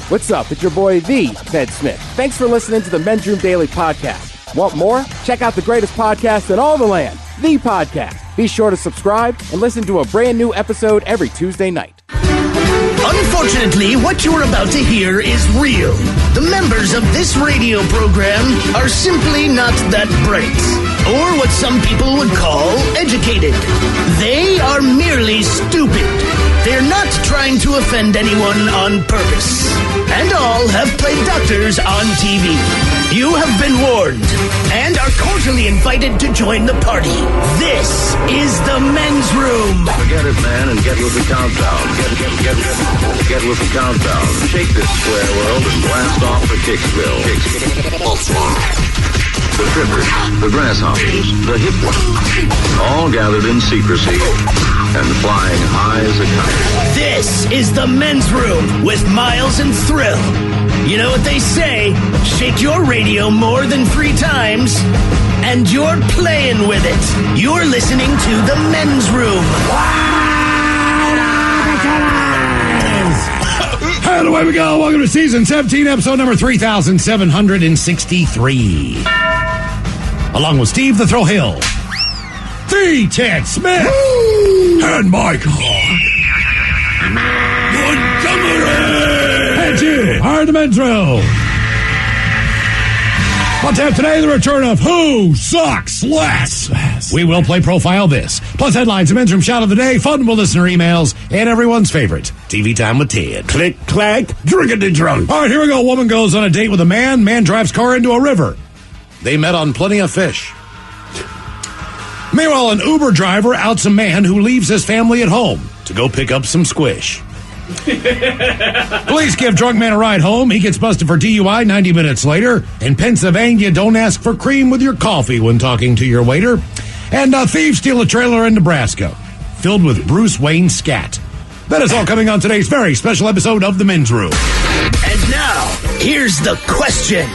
What's up? It's your boy, the Ted Smith. Thanks for listening to the Men's Room Daily Podcast. Want more? Check out the greatest podcast in all the land, The Podcast. Be sure to subscribe and listen to a brand new episode every Tuesday night. Unfortunately, what you're about to hear is real. The members of this radio program are simply not that bright, or what some people would call educated. They are merely stupid. They're not trying to offend anyone on purpose. And all have played doctors on TV. You have been warned and are cordially invited to join the party. This is the Men's Room. Forget it, man, and get with the countdown. Get with the countdown. Shake this square world and blast off for Kicksville. The trippers, the grasshoppers, the hip ones, all gathered in secrecy and flying high as a kite. This is the Men's Room with Miles and Thrill. You know what they say, shake your radio more than 3 times, and you're playing with it. You're listening to the Men's Room. And away we go. Welcome to season 17, episode number 3763. Along with Steve the Thrill Hill, the Ted Smith, and Michael Montgomery. And you are the Men's Room. Let's have today the return of Who Sucks Less. We will play Profile This, plus headlines, the Men's Room Shout of the Day, fun with listener emails, and everyone's favorite, TV Time with Ted. Click, clack, drinkity drunk. All right, here we go. Woman goes on a date with a man. Man drives car into a river. They met on Plenty of Fish. Meanwhile, an Uber driver outs a man who leaves his family at home to go pick up some squish. Police give drunk man a ride home. He gets busted for DUI 90 minutes later. In Pennsylvania, don't ask for cream with your coffee when talking to your waiter. And thieves steal a trailer in Nebraska filled with Bruce Wayne scat. That is all coming on today's very special episode of The Men's Room. And now, here's the question.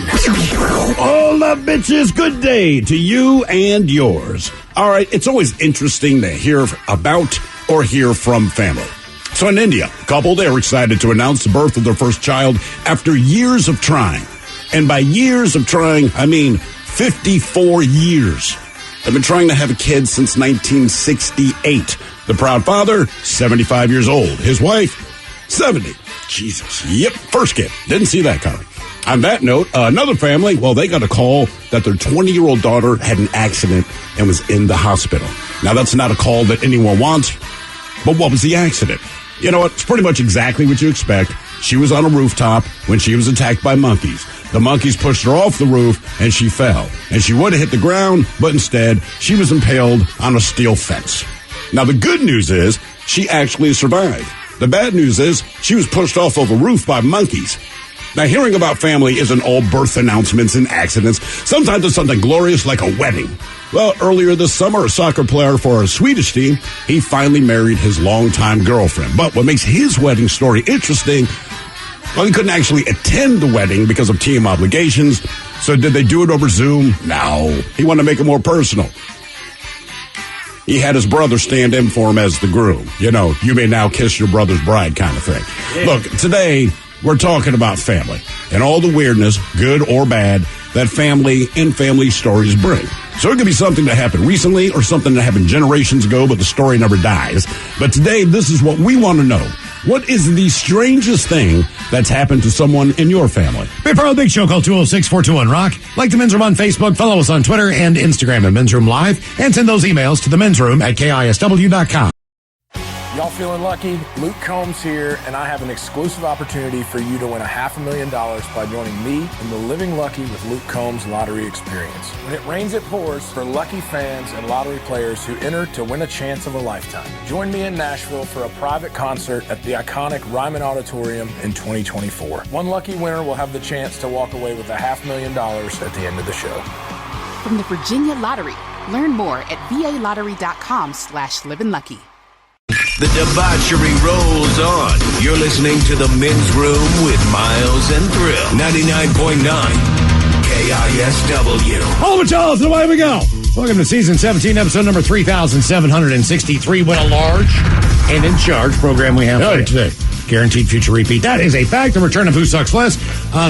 All the bitches, good day to you and yours. All right, it's always interesting to hear about or hear from family. So in India, a couple, they are excited to announce the birth of their first child after years of trying. And by years of trying, I mean 54 years. They've been trying to have a kid since 1968. The proud father, 75 years old. His wife, 70. Jesus. Yep, first kid. Didn't see that coming. On that note, another family, well, they got a call that their 20-year-old daughter had an accident and was in the hospital. Now, that's not a call that anyone wants, but what was the accident? You know what? It's pretty much exactly what you expect. She was on a rooftop when she was attacked by monkeys. The monkeys pushed her off the roof, and she fell. And she would have hit the ground, but instead, she was impaled on a steel fence. Now, the good news is she actually survived. The bad news is she was pushed off of a roof by monkeys. Now, hearing about family isn't all birth announcements and accidents. Sometimes it's something glorious like a wedding. Well, earlier this summer, a soccer player for a Swedish team, he finally married his longtime girlfriend. But what makes his wedding story interesting, well, he couldn't actually attend the wedding because of team obligations. So did they do it over Zoom? No. He wanted to make it more personal. He had his brother stand in for him as the groom. You know, you may now kiss your brother's bride kind of thing. Yeah. Look, today we're talking about family and all the weirdness, good or bad, that family and family stories bring. So it could be something that happened recently or something that happened generations ago, but the story never dies. But today, this is what we want to know. What is the strangest thing that's happened to someone in your family? Be part of the big show. Call 206-421-ROCK. Like the Men's Room on Facebook. Follow us on Twitter and Instagram at Men's Room Live. And send those emails to the Men's Room at KISW.com. Y'all feeling lucky? Luke Combs here, and I have an exclusive opportunity for you to win $500,000 by joining me in the Living Lucky with Luke Combs lottery experience. When it rains, it pours for lucky fans and lottery players who enter to win a chance of a lifetime. Join me in Nashville for a private concert at the iconic Ryman Auditorium in 2024. One lucky winner will have the chance to walk away with $500,000 at the end of the show. From the Virginia Lottery. Learn more at VALottery.com/livinlucky. The debauchery rolls on. You're listening to The Men's Room with Miles and Thrill. 99.9 KISW. All of y'all, away we go. Welcome to season 17, episode number 3763. What a large and in charge program we have for today. Guaranteed future repeat. That is a fact. The return of Who Sucks Less.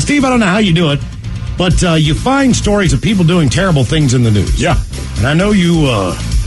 Steve, I don't know how you do it, but you find stories of people doing terrible things in the news. Yeah. And I know you,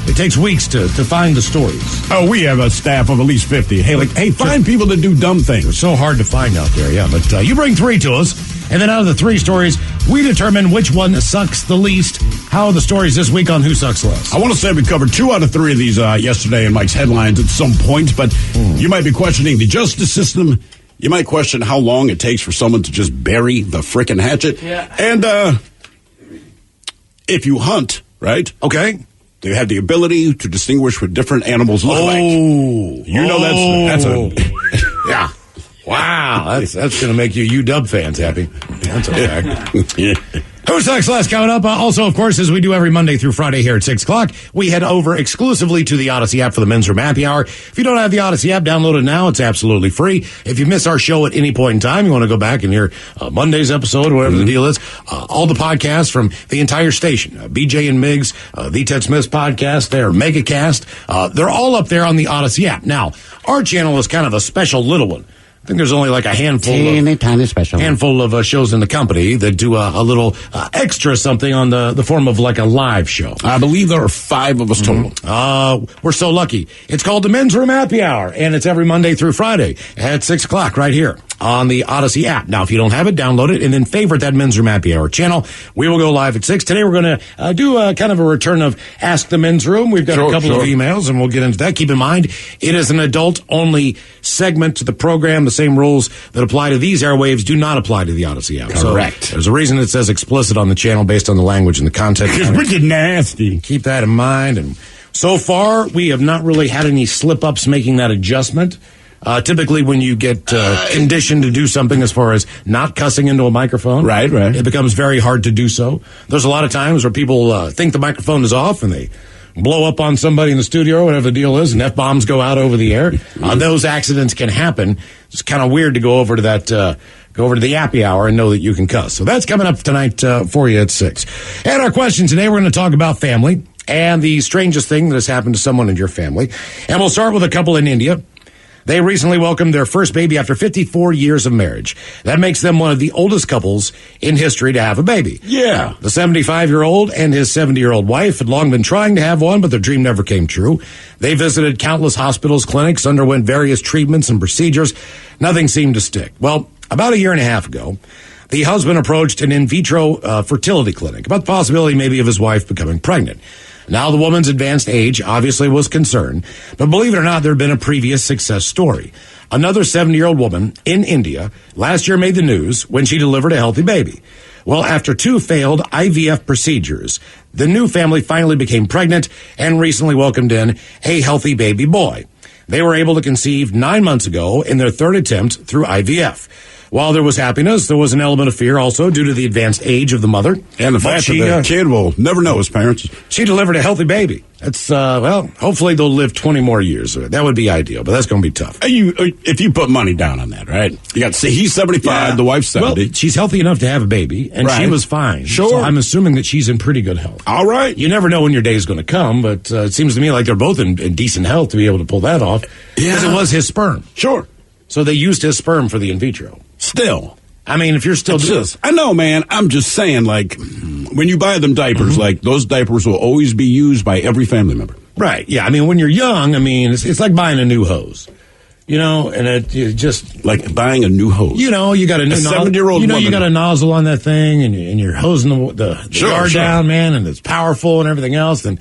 it takes weeks to find the stories. Oh, we have a staff of at least 50. Hey, find people that do dumb things. They're so hard to find out there, yeah. But you bring 3 to us, and then out of the 3 stories, we determine which one sucks the least. How are the stories this week on Who Sucks Less? I want to say we covered 2 out of 3 of these yesterday in Mike's headlines at some point, but you might be questioning the justice system. You might question how long it takes for someone to just bury the frickin' hatchet. Yeah. And if you hunt, right? Okay. You have the ability to distinguish what different animals look like. You know that's a yeah. Wow, that's going to make you UW fans happy. That's a fact. Who Sucks Less coming up. Also, of course, as we do every Monday through Friday here at 6 o'clock, we head over exclusively to the Odyssey app for the Men's Room Happy Hour. If you don't have the Odyssey app, download it now. It's absolutely free. If you miss our show at any point in time, you want to go back and hear Monday's episode, whatever the deal is, all the podcasts from the entire station, BJ and Miggs, the Ted Smith's podcast, their MegaCast, they're all up there on the Odyssey app. Now, our channel is kind of a special little one. I think there's only like a handful of shows in the company that do a little extra something on the form of like a live show. I believe there are 5 of us total. We're so lucky. It's called the Men's Room Happy Hour, and it's every Monday through Friday at 6 o'clock right here on the Odyssey app. Now, if you don't have it, download it and then favorite that Men's Room Happy Hour channel. We will go live at 6. Today we're going to do kind of a return of Ask the Men's Room. We've got a couple of emails, and we'll get into that. Keep in mind, it is an adult-only segment to the program. The same rules that apply to these airwaves do not apply to the Odyssey app. Correct. So there's a reason it says explicit on the channel based on the language and the content. It's pretty nasty. Keep that in mind. And so far, we have not really had any slip-ups making that adjustment. Typically, when you get conditioned to do something as far as not cussing into a microphone, right, it becomes very hard to do so. There's a lot of times where people think the microphone is off and they blow up on somebody in the studio or whatever the deal is, and F-bombs go out over the air. Those accidents can happen. It's kind of weird to go over to that, go over to the happy hour and know that you can cuss. So that's coming up tonight for you at 6. And our question today, we're going to talk about family and the strangest thing that has happened to someone in your family. And we'll start with a couple in India. They recently welcomed their first baby after 54 years of marriage. That makes them one of the oldest couples in history to have a baby. Yeah. The 75-year-old and his 70-year-old wife had long been trying to have one, but their dream never came true. They visited countless hospitals, clinics, underwent various treatments and procedures. Nothing seemed to stick. Well, about a year and a half ago, the husband approached an in vitro fertility clinic about the possibility maybe of his wife becoming pregnant. Now, the woman's advanced age obviously was concerned, but believe it or not, there had been a previous success story. Another 70-year-old woman in India last year made the news when she delivered a healthy baby. Well, after 2 failed IVF procedures, the new family finally became pregnant and recently welcomed in a healthy baby boy. They were able to conceive 9 months ago in their 3rd attempt through IVF. While there was happiness, there was an element of fear also due to the advanced age of the mother. And the fact that the kid will never know his parents. She delivered a healthy baby. That's, hopefully they'll live 20 more years. That would be ideal, but that's going to be tough. If you put money down on that, right? You got to see, he's 75, the wife's 70. Well, she's healthy enough to have a baby, and she was fine. Sure. So I'm assuming that she's in pretty good health. All right. You never know when your day is going to come, but it seems to me like they're both in decent health to be able to pull that off. Because it was his sperm. Sure. So they used his sperm for the in vitro. Still. I mean, if you're still I know, man. I'm just saying, like, when you buy them diapers, like, those diapers will always be used by every family member. Right. Yeah. I mean, when you're young, I mean, it's like buying a new hose. You know, and it just like buying a new hose. You know, you got a new 70-year-old. You know, woman. you got a nozzle on that thing, and you're hosing the yard down, man, and it's powerful and everything else. And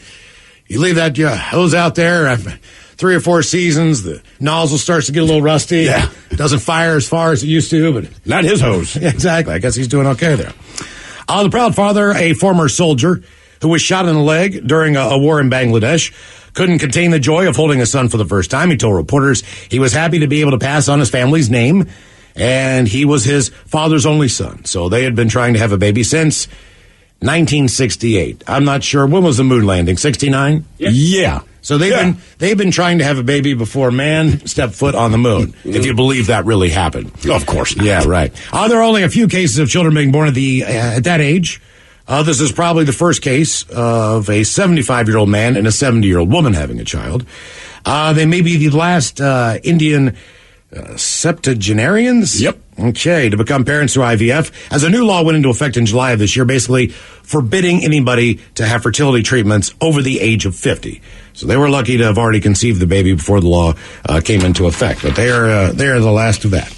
you leave that hose out there after 3 or 4 seasons, the nozzle starts to get a little rusty. Yeah, doesn't fire as far as it used to, but not his hose. Exactly. I guess he's doing okay there. The proud father, a former soldier who was shot in the leg during a war in Bangladesh, couldn't contain the joy of holding a son for the first time. He told reporters he was happy to be able to pass on his family's name, and he was his father's only son. So they had been trying to have a baby since 1968. I'm not sure. When was the moon landing? 69? Yeah. So they've been trying to have a baby before man stepped foot on the moon, if you believe that really happened. Of course not. Yeah, right. There are only a few cases of children being born at that age. This is probably the first case of a 75-year-old man and a 70-year-old woman having a child. They may be the last Indian septuagenarians? Yep. Okay, to become parents through IVF, as a new law went into effect in July of this year, basically forbidding anybody to have fertility treatments over the age of 50. So they were lucky to have already conceived the baby before the law came into effect. But they are the last of that.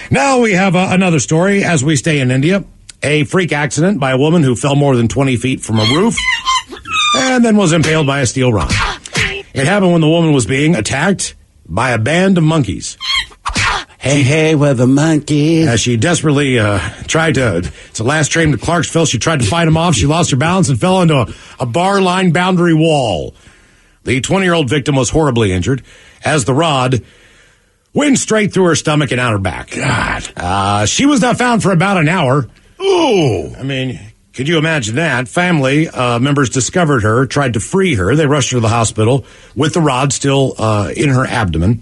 Now we have another story as we stay in India. A freak accident by a woman who fell more than 20 feet from a roof and then was impaled by a steel rod. It happened when the woman was being attacked by a band of monkeys. Hey, we're the monkeys. As she desperately tried to, it's the last train to Clarksville, she tried to fight him off. She lost her balance and fell into a bar line boundary wall. The 20-year-old victim was horribly injured as the rod went straight through her stomach and out her back. God. She was not found for about an hour. Ooh. I mean, could you imagine that? Family members discovered her, tried to free her. They rushed her to the hospital with the rod still in her abdomen.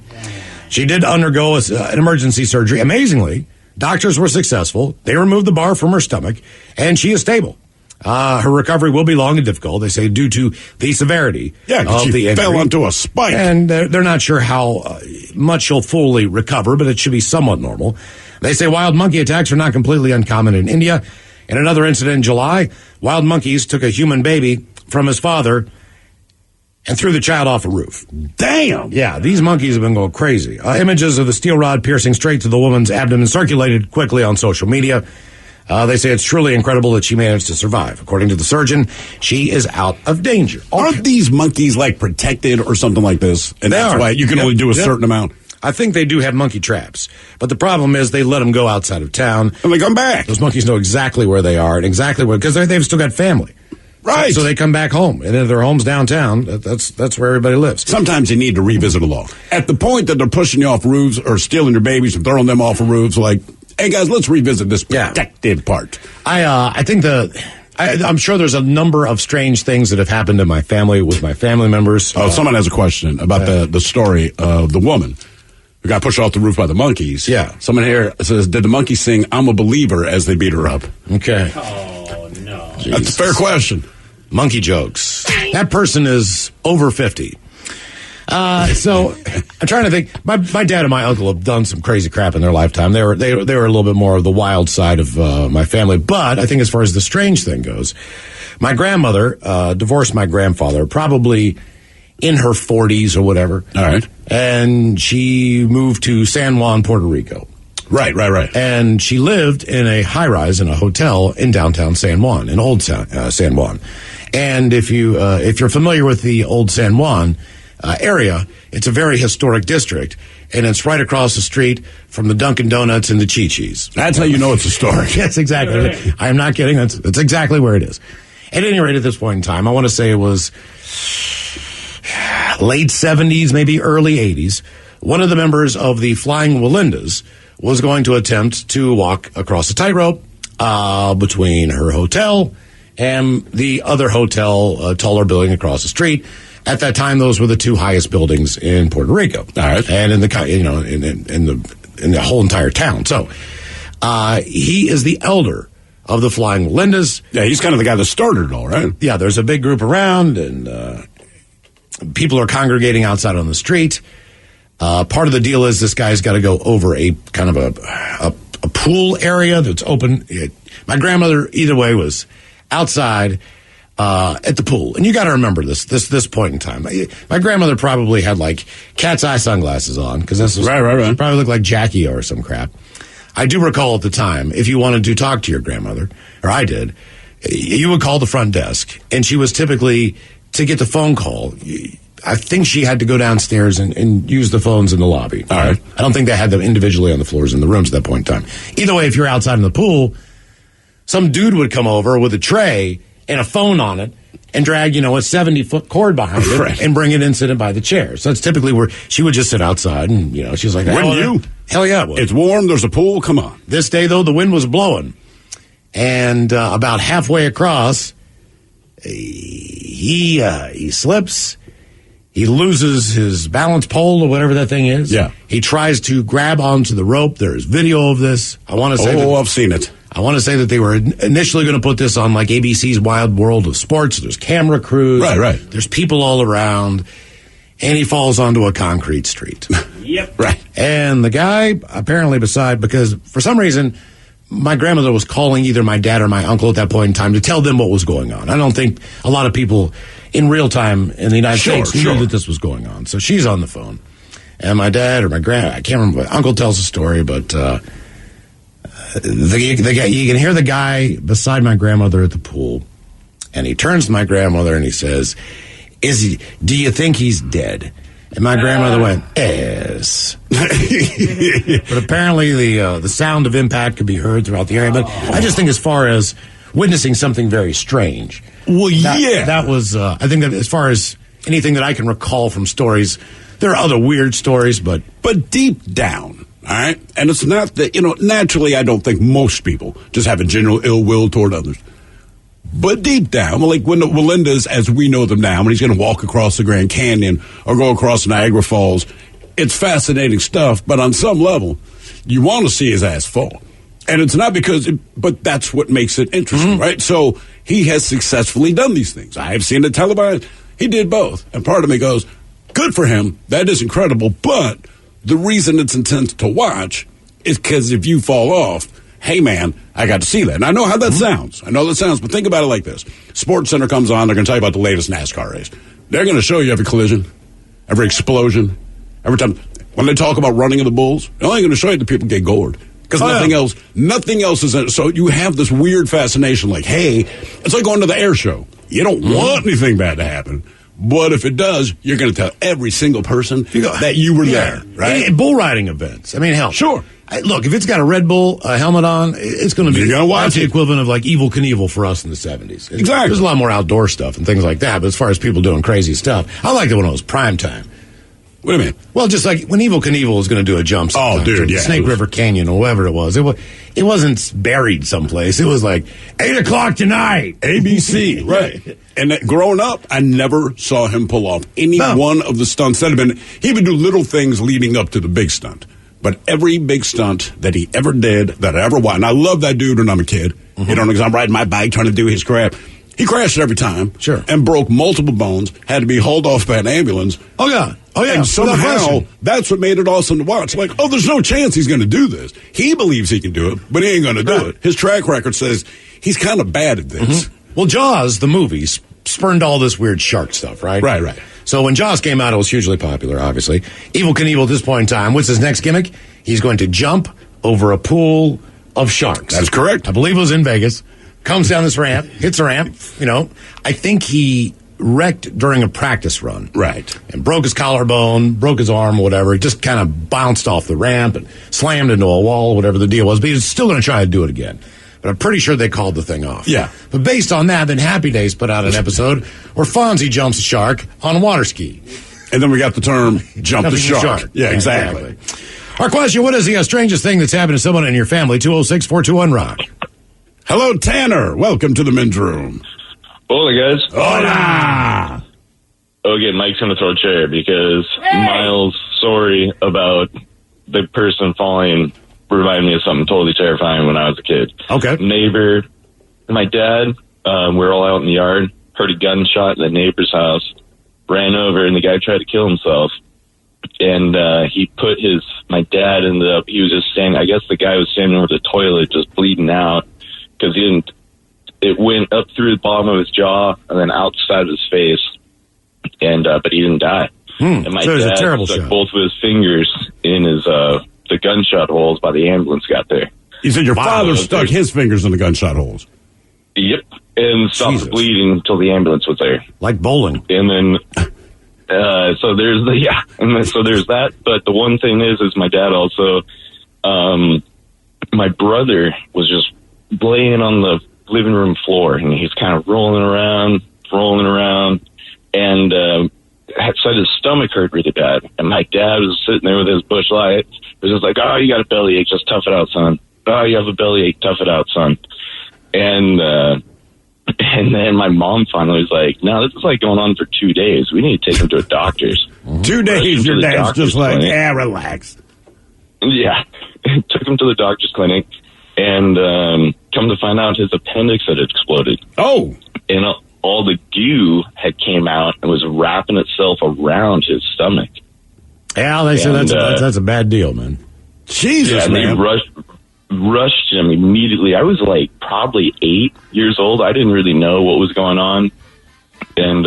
She did undergo an emergency surgery. Amazingly, doctors were successful. They removed the bar from her stomach, and she is stable. Her recovery will be long and difficult, they say, due to the severity of the injury. Fell onto a spike. And they're not sure how much she'll fully recover, but it should be somewhat normal. They say wild monkey attacks are not completely uncommon in India. In another incident in July, wild monkeys took a human baby from his father and threw the child off a roof. Damn. Yeah, these monkeys have been going crazy. Images of the steel rod piercing straight to the woman's abdomen circulated quickly on social media. They say it's truly incredible that she managed to survive. According to the surgeon, she is out of danger. Aren't these monkeys, like, protected or something like this? And that's why you can only do a certain amount? I think they do have monkey traps. But the problem is they let them go outside of town. And they come back. Those monkeys know exactly where they are and exactly where, because they've still got family. Right. So they come back home. And if their home's downtown, that's where everybody lives. Sometimes you need to revisit a law. At the point that they're pushing you off roofs or stealing your babies and throwing them off of roofs, like, hey, guys, let's revisit this protected part. I think I'm sure there's a number of strange things that have happened in my family with my family members. Oh, someone has a question about the story of the woman who got pushed off the roof by the monkeys. Yeah. Someone here says, did the monkey sing I'm a Believer as they beat her up? Okay. Oh, no. Jeez. That's a fair question. Monkey jokes. That person is over 50. So I'm trying to think. My dad and my uncle have done some crazy crap in their lifetime. They were a little bit more of the wild side of my family. But I think as far as the strange thing goes, my grandmother divorced my grandfather probably in her 40s or whatever. All right. And she moved to San Juan, Puerto Rico. Right. And she lived in a high-rise in a hotel in downtown San Juan, in old San Juan. And if you're familiar with the old San Juan area, it's a very historic district, and it's right across the street from the Dunkin' Donuts and the Chi-Chi's. That's how you know it's historic. Yes, exactly. I am not kidding. That's exactly where it is. At any rate, at this point in time, I want to say it was late 70s, maybe early 80s. One of the members of the Flying Walindas was going to attempt to walk across a tightrope between her hotel and the other hotel, taller building across the street. At that time, those were the two highest buildings in Puerto Rico. All right. And in the whole entire town. So, he is the elder of the Flying Walindas. Yeah, he's kind of the guy that started it all, right? Yeah, there's a big group around, and people are congregating outside on the street. Part of the deal is this guy's got to go over a kind of a pool area that's open. My grandmother, either way, was outside at the pool. And you got to remember this point in time. My grandmother probably had like cat's eye sunglasses on because this was right. She probably looked like Jackie or some crap. I do recall at the time, if you wanted to talk to your grandmother, or I did, you would call the front desk, and she was typically, to get the phone call, I think she had to go downstairs and use the phones in the lobby. All right. I don't think they had them individually on the floors in the rooms at that point in time. Either way, if you're outside in the pool, some dude would come over with a tray and a phone on it and drag, a 70-foot cord behind it right. and bring it in, sit it by the chair. So that's typically where she would just sit outside and, she was like, Wouldn't you? Hell yeah, it would. It's warm, there's a pool, come on. This day, though, the wind was blowing. And about halfway across, he slips. He loses his balance pole or whatever that thing is. Yeah. He tries to grab onto the rope. There's video of this. I've seen it. I want to say that they were initially going to put this on like ABC's Wild World of Sports. There's camera crews. Right. There's people all around. And he falls onto a concrete street. Yep. Right. And the guy, apparently because for some reason, my grandmother was calling either my dad or my uncle at that point in time to tell them what was going on. I don't think a lot of people in real time in the United States knew that this was going on. So she's on the phone. And my dad or my I can't remember, my uncle tells a story, but the guy, you can hear the guy beside my grandmother at the pool, and he turns to my grandmother and he says, do you think he's dead? And my grandmother went, yes. But apparently the sound of impact could be heard throughout the area. But I just think as far as witnessing something very strange. Well, that was, I think that as far as anything that I can recall from stories, there are other weird stories, but deep down, all right? And it's not that, naturally I don't think most people just have a general ill will toward others. But deep down, like when the Wallendas, as we know them now, when he's going to walk across the Grand Canyon or go across Niagara Falls, it's fascinating stuff. But on some level, you want to see his ass fall. And it's not but that's what makes it interesting, right? So he has successfully done these things. I have seen it televised. He did both. And part of me goes, good for him. That is incredible. But the reason it's intense to watch is because if you fall off, hey, man, I got to see that. And I know how that sounds. But think about it like this. Sports Center comes on. They're going to tell you about the latest NASCAR race. They're going to show you every collision, every explosion, every time. When they talk about running of the bulls, they're only going to show you the people get gored. Because nothing else is in it. So you have this weird fascination like, hey, it's like going to the air show. You don't want anything bad to happen. But if it does, you're going to tell every single person that you were there, right? Bull riding events. I mean, hell. Sure. Look, if it's got a Red Bull helmet on, it's going to be the equivalent of like Evel Knievel for us in the 70s. Exactly. There's a lot more outdoor stuff and things like that, but as far as people doing crazy stuff, I liked it when it was prime time. What do you mean? Well, just like when Evel Knievel was going to do a jump from Snake River Canyon or whatever it was. It wasn't buried someplace. It was like 8 o'clock tonight, ABC. Right. And growing up, I never saw him pull off any one of the stunts that have been. He would do little things leading up to the big stunt. But every big stunt that he ever did, that I ever watched, and I love that dude when I'm a kid. Because I'm riding my bike trying to do his crap. He crashed every time. Sure. And broke multiple bones, had to be hauled off by an ambulance. Oh, yeah. And somehow, that's what made it awesome to watch. Like, there's no chance he's going to do this. He believes he can do it, but he ain't going to do it. His track record says he's kind of bad at this. Well, Jaws, the movie, spurned all this weird shark stuff, right? Right. So when Jaws came out, it was hugely popular, obviously. Evel Knievel at this point in time, what's his next gimmick? He's going to jump over a pool of sharks. That's correct. I believe it was in Vegas. Comes down this ramp, hits a ramp, I think he wrecked during a practice run. Right. And broke his collarbone, broke his arm, whatever. He just kind of bounced off the ramp and slammed into a wall, whatever the deal was. But he was still going to try to do it again. But I'm pretty sure they called the thing off. Yeah. But based on that, then Happy Days put out an episode where Fonzie jumps a shark on a water ski. And then we got the term jump the shark. Yeah, exactly. Our question, what is the strangest thing that's happened to someone in your family? 206-421-ROCK. Hello, Tanner. Welcome to the men's room. Hola, guys. Hola. Okay, Mike's going to throw a chair because Miles' story about the person falling reminded me of something totally terrifying when I was a kid. Okay. Neighbor, my dad, we were all out in the yard, heard a gunshot in the neighbor's house, ran over, and the guy tried to kill himself. And he put my dad ended up, he was just standing, I guess the guy was standing over the toilet just bleeding out because it went up through the bottom of his jaw and then outside of his face. And, but he didn't die. And my so dad stuck both of his fingers in his, the gunshot holes by the ambulance got there. You said your father stuck his fingers in the gunshot holes? Yep. And stopped the bleeding until the ambulance was there. Like bowling. And then, so there's there's that. But the one thing is my dad also, my brother was just laying on the living room floor and he's kind of rolling around, and said his stomach hurt really bad. And my dad was sitting there with his bush light. It was just like, oh, you got a bellyache, just tough it out, son. Oh, you have a bellyache, tough it out, son. And then my mom finally was like, no, this is like going on for 2 days. We need to take him to a doctor's. 2 days, your dad's just like, relax. Yeah. Took him to the doctor's clinic, and come to find out his appendix had exploded. Oh. And all the goo had came out and was wrapping itself around his stomach. Yeah, they say that's a bad deal, man. Jesus, and man. They rushed him immediately. I was like probably 8 years old. I didn't really know what was going on. And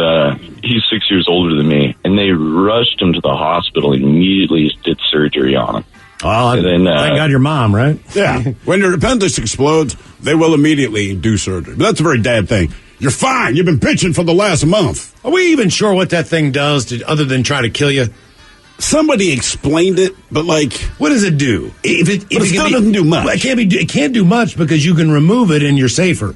he's 6 years older than me. And they rushed him to the hospital and immediately did surgery on him. Oh, thank God your mom, right? Yeah. When your appendix explodes, they will immediately do surgery. But that's a very bad thing. You're fine. You've been pitching for the last month. Are we even sure what that thing does other than try to kill you? Somebody explained it, but what does it do? It still doesn't do much. Well, it can't do much because you can remove it and you're safer.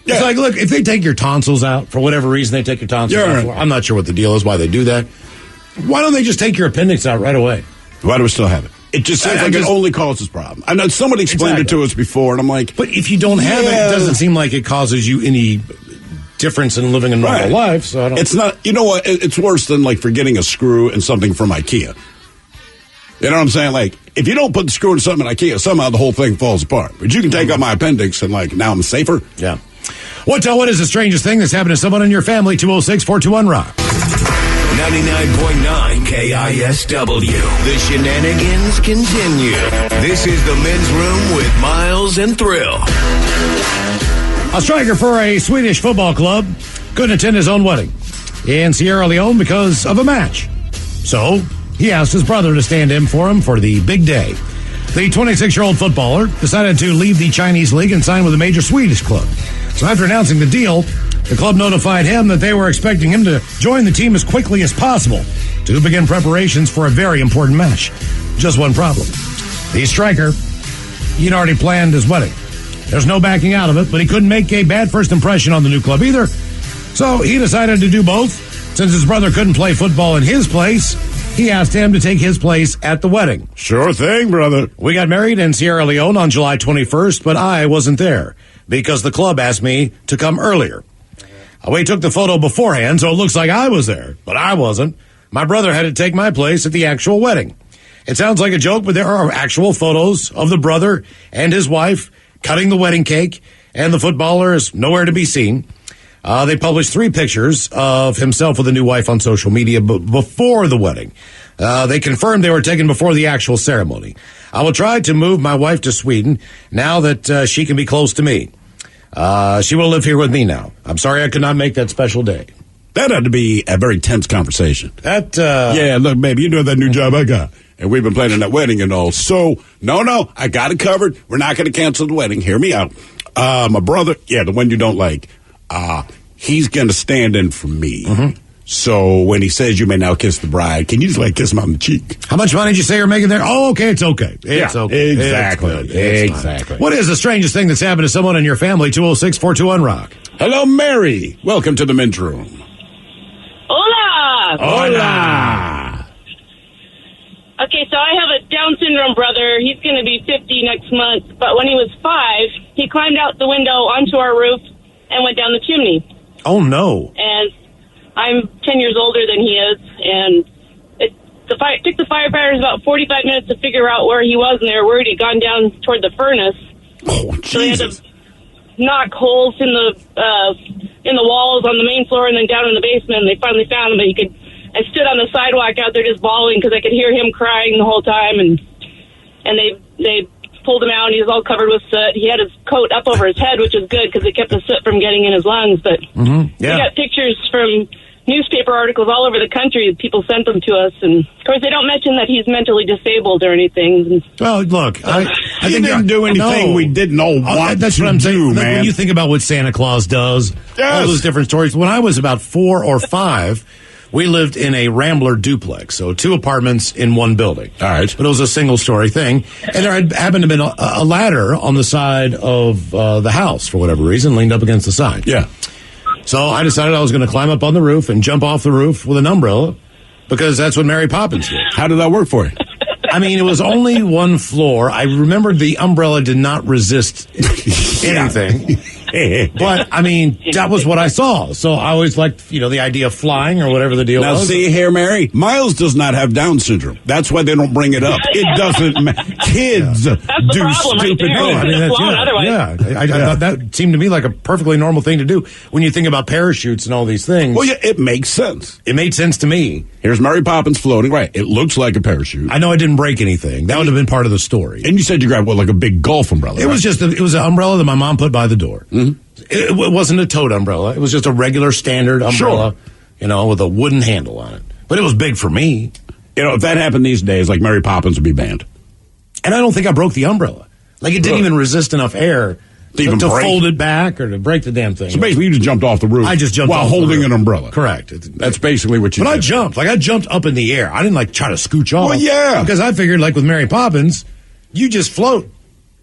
Yeah. It's like, look, if they take your tonsils out, for whatever reason they take your tonsils out, I'm not sure what the deal is, why they do that. Why don't they just take your appendix out right away? Why do we still have it? It just seems like it only causes problems. I know somebody explained it to us before, and I'm like... But if you don't have it doesn't seem like it causes you any difference in living a normal life, so I don't... It's not... You know what? It's worse than, forgetting a screw in something from IKEA. You know what I'm saying? If you don't put the screw in something in IKEA, somehow the whole thing falls apart. But you can take out my appendix and, now I'm safer. Yeah. What is the strangest thing that's happened to someone in your family? 206-421-ROCK. 99.9 KISW. The shenanigans continue. This is the Men's Room with Miles and Thrill. A striker for a Swedish football club couldn't attend his own wedding in Sierra Leone because of a match. So he asked his brother to stand in for him for the big day. The 26-year-old footballer decided to leave the Chinese league and sign with a major Swedish club. So after announcing the deal, the club notified him that they were expecting him to join the team as quickly as possible to begin preparations for a very important match. Just one problem. The striker, he'd already planned his wedding. There's no backing out of it, but he couldn't make a bad first impression on the new club either. So he decided to do both. Since his brother couldn't play football in his place, he asked him to take his place at the wedding. Sure thing, brother. We got married in Sierra Leone on July 21st, but I wasn't there because the club asked me to come earlier. We took the photo beforehand, so it looks like I was there, but I wasn't. My brother had to take my place at the actual wedding. It sounds like a joke, but there are actual photos of the brother and his wife cutting the wedding cake, and the footballer is nowhere to be seen. They published 3 pictures of himself with a new wife on social media before the wedding. They confirmed they were taken before the actual ceremony. I will try to move my wife to Sweden now that she can be close to me. She will live here with me now. I'm sorry I could not make that special day. That had to be a very tense conversation. Yeah, look, baby, you know that new job I got. And we've been planning that wedding and all. So, no, I got it covered. We're not going to cancel the wedding. Hear me out. My brother, the one you don't like, he's going to stand in for me. Mm-hmm. So when he says you may now kiss the bride, can you just kiss him on the cheek? How much money did you say you're making there? Oh, okay, it's okay. It's okay. Exactly. Exactly. What is the strangest thing that's happened to someone in your family? 206-421-ROCK. Hello, Mary. Welcome to the Men's Room. Hola. Hola. Okay, so I have a Down syndrome brother. He's going to be 50 next month. But when he was 5, he climbed out the window onto our roof and went down the chimney. Oh, no. And I'm 10 years older than he is, and it took the firefighters about 45 minutes to figure out where he was, and they were worried he'd gone down toward the furnace. Oh, Jesus. So they had to knock holes in the walls on the main floor and then down in the basement, and they finally found him. But I stood on the sidewalk out there just bawling because I could hear him crying the whole time, and they pulled him out, and he was all covered with soot. He had his coat up over his head, which is good because it kept the soot from getting in his lungs. But we got pictures from newspaper articles all over the country. People sent them to us, and of course they don't mention that he's mentally disabled or anything. Well, look, I he didn't do anything we didn't all want. That's what I'm saying, man. When you think about what Santa Claus does, all those different stories. When I was about 4 or 5. We lived in a Rambler duplex, so 2 apartments in one building. All right. But it was a single-story thing. And there happened to have been a ladder on the side of the house, for whatever reason, leaned up against the side. Yeah. So I decided I was going to climb up on the roof and jump off the roof with an umbrella, because that's what Mary Poppins did. How did that work for you? I mean, it was only 1 floor. I remembered the umbrella did not resist anything. But, I mean, that was what I saw. So I always liked, the idea of flying or whatever the deal now, was. Now, see here, Mary, Miles does not have Down syndrome. That's why they don't bring it up. It doesn't Kids do stupid things. No, I mean, I thought that seemed to me like a perfectly normal thing to do when you think about parachutes and all these things. Well, yeah, it makes sense. It made sense to me. Here's Mary Poppins floating. Right. It looks like a parachute. I know I didn't break anything. That would have been part of the story. And you said you grabbed, like a big golf umbrella, It was just, it was an umbrella that my mom put by the door. Mm-hmm. It wasn't a tote umbrella. It was just a regular standard umbrella, with a wooden handle on it. But it was big for me. If that happened these days, like Mary Poppins would be banned. And I don't think I broke the umbrella. Like, it didn't even resist enough air to fold it back or to break the damn thing. So basically, you just jumped off the roof. I just jumped while off holding the roof. an umbrella. Correct. That's basically what you did. But I jumped. Like, I jumped up in the air. I didn't, try to scooch off. Well, yeah. Because I figured, with Mary Poppins, you just float.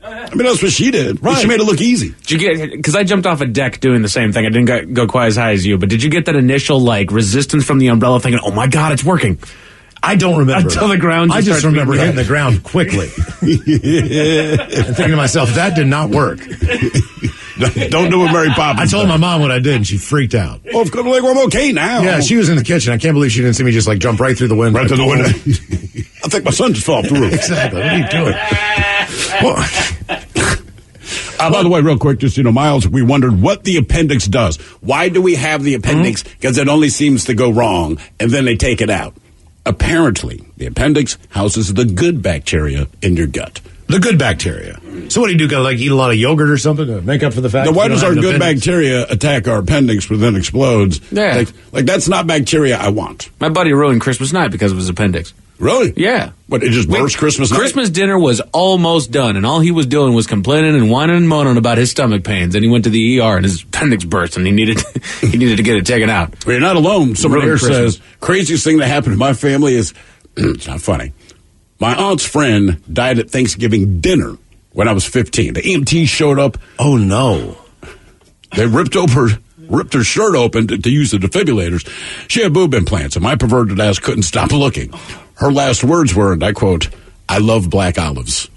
I mean, that's what she did. Right. She made it look easy. Did you get, because I jumped off a deck doing the same thing. I didn't go quite as high as you, but did you get that initial, resistance from the umbrella thinking, oh my God, it's working? I don't remember. Until the ground I just remember hitting the ground quickly. And thinking to myself, that did not work. Don't do what Mary Poppins I told my mom what I did, and she freaked out. Well, I'm okay now. Yeah, she was in the kitchen. I can't believe she didn't see me just, jump right through the window. Right through the window. I think my son just fell off the roof. Exactly. What are you doing? By the way, real quick, just, Miles, we wondered what the appendix does. Why do we have the appendix? Because it only seems to go wrong, and then they take it out. Apparently, the appendix houses the good bacteria in your gut. The good bacteria. So what do you do? Gotta eat a lot of yogurt or something to make up for the fact? Now, why does our good bacteria attack our appendix, but then explodes? Yeah, like that's not bacteria I want. My buddy ruined Christmas night because of his appendix. Really? Yeah. What, it just burst Christmas night? Christmas dinner was almost done, and all he was doing was complaining and whining and moaning about his stomach pains. And he went to the ER, and his appendix burst, and he needed to get it taken out. Well, you're not alone. Somebody here says, craziest thing that happened to my family is, it's not funny. My aunt's friend died at Thanksgiving dinner when I was 15. The EMT showed up. Oh, no. They ripped her shirt open to use the defibrillators. She had boob implants, and my perverted ass couldn't stop looking. Her last words were, and I quote, "I love black olives."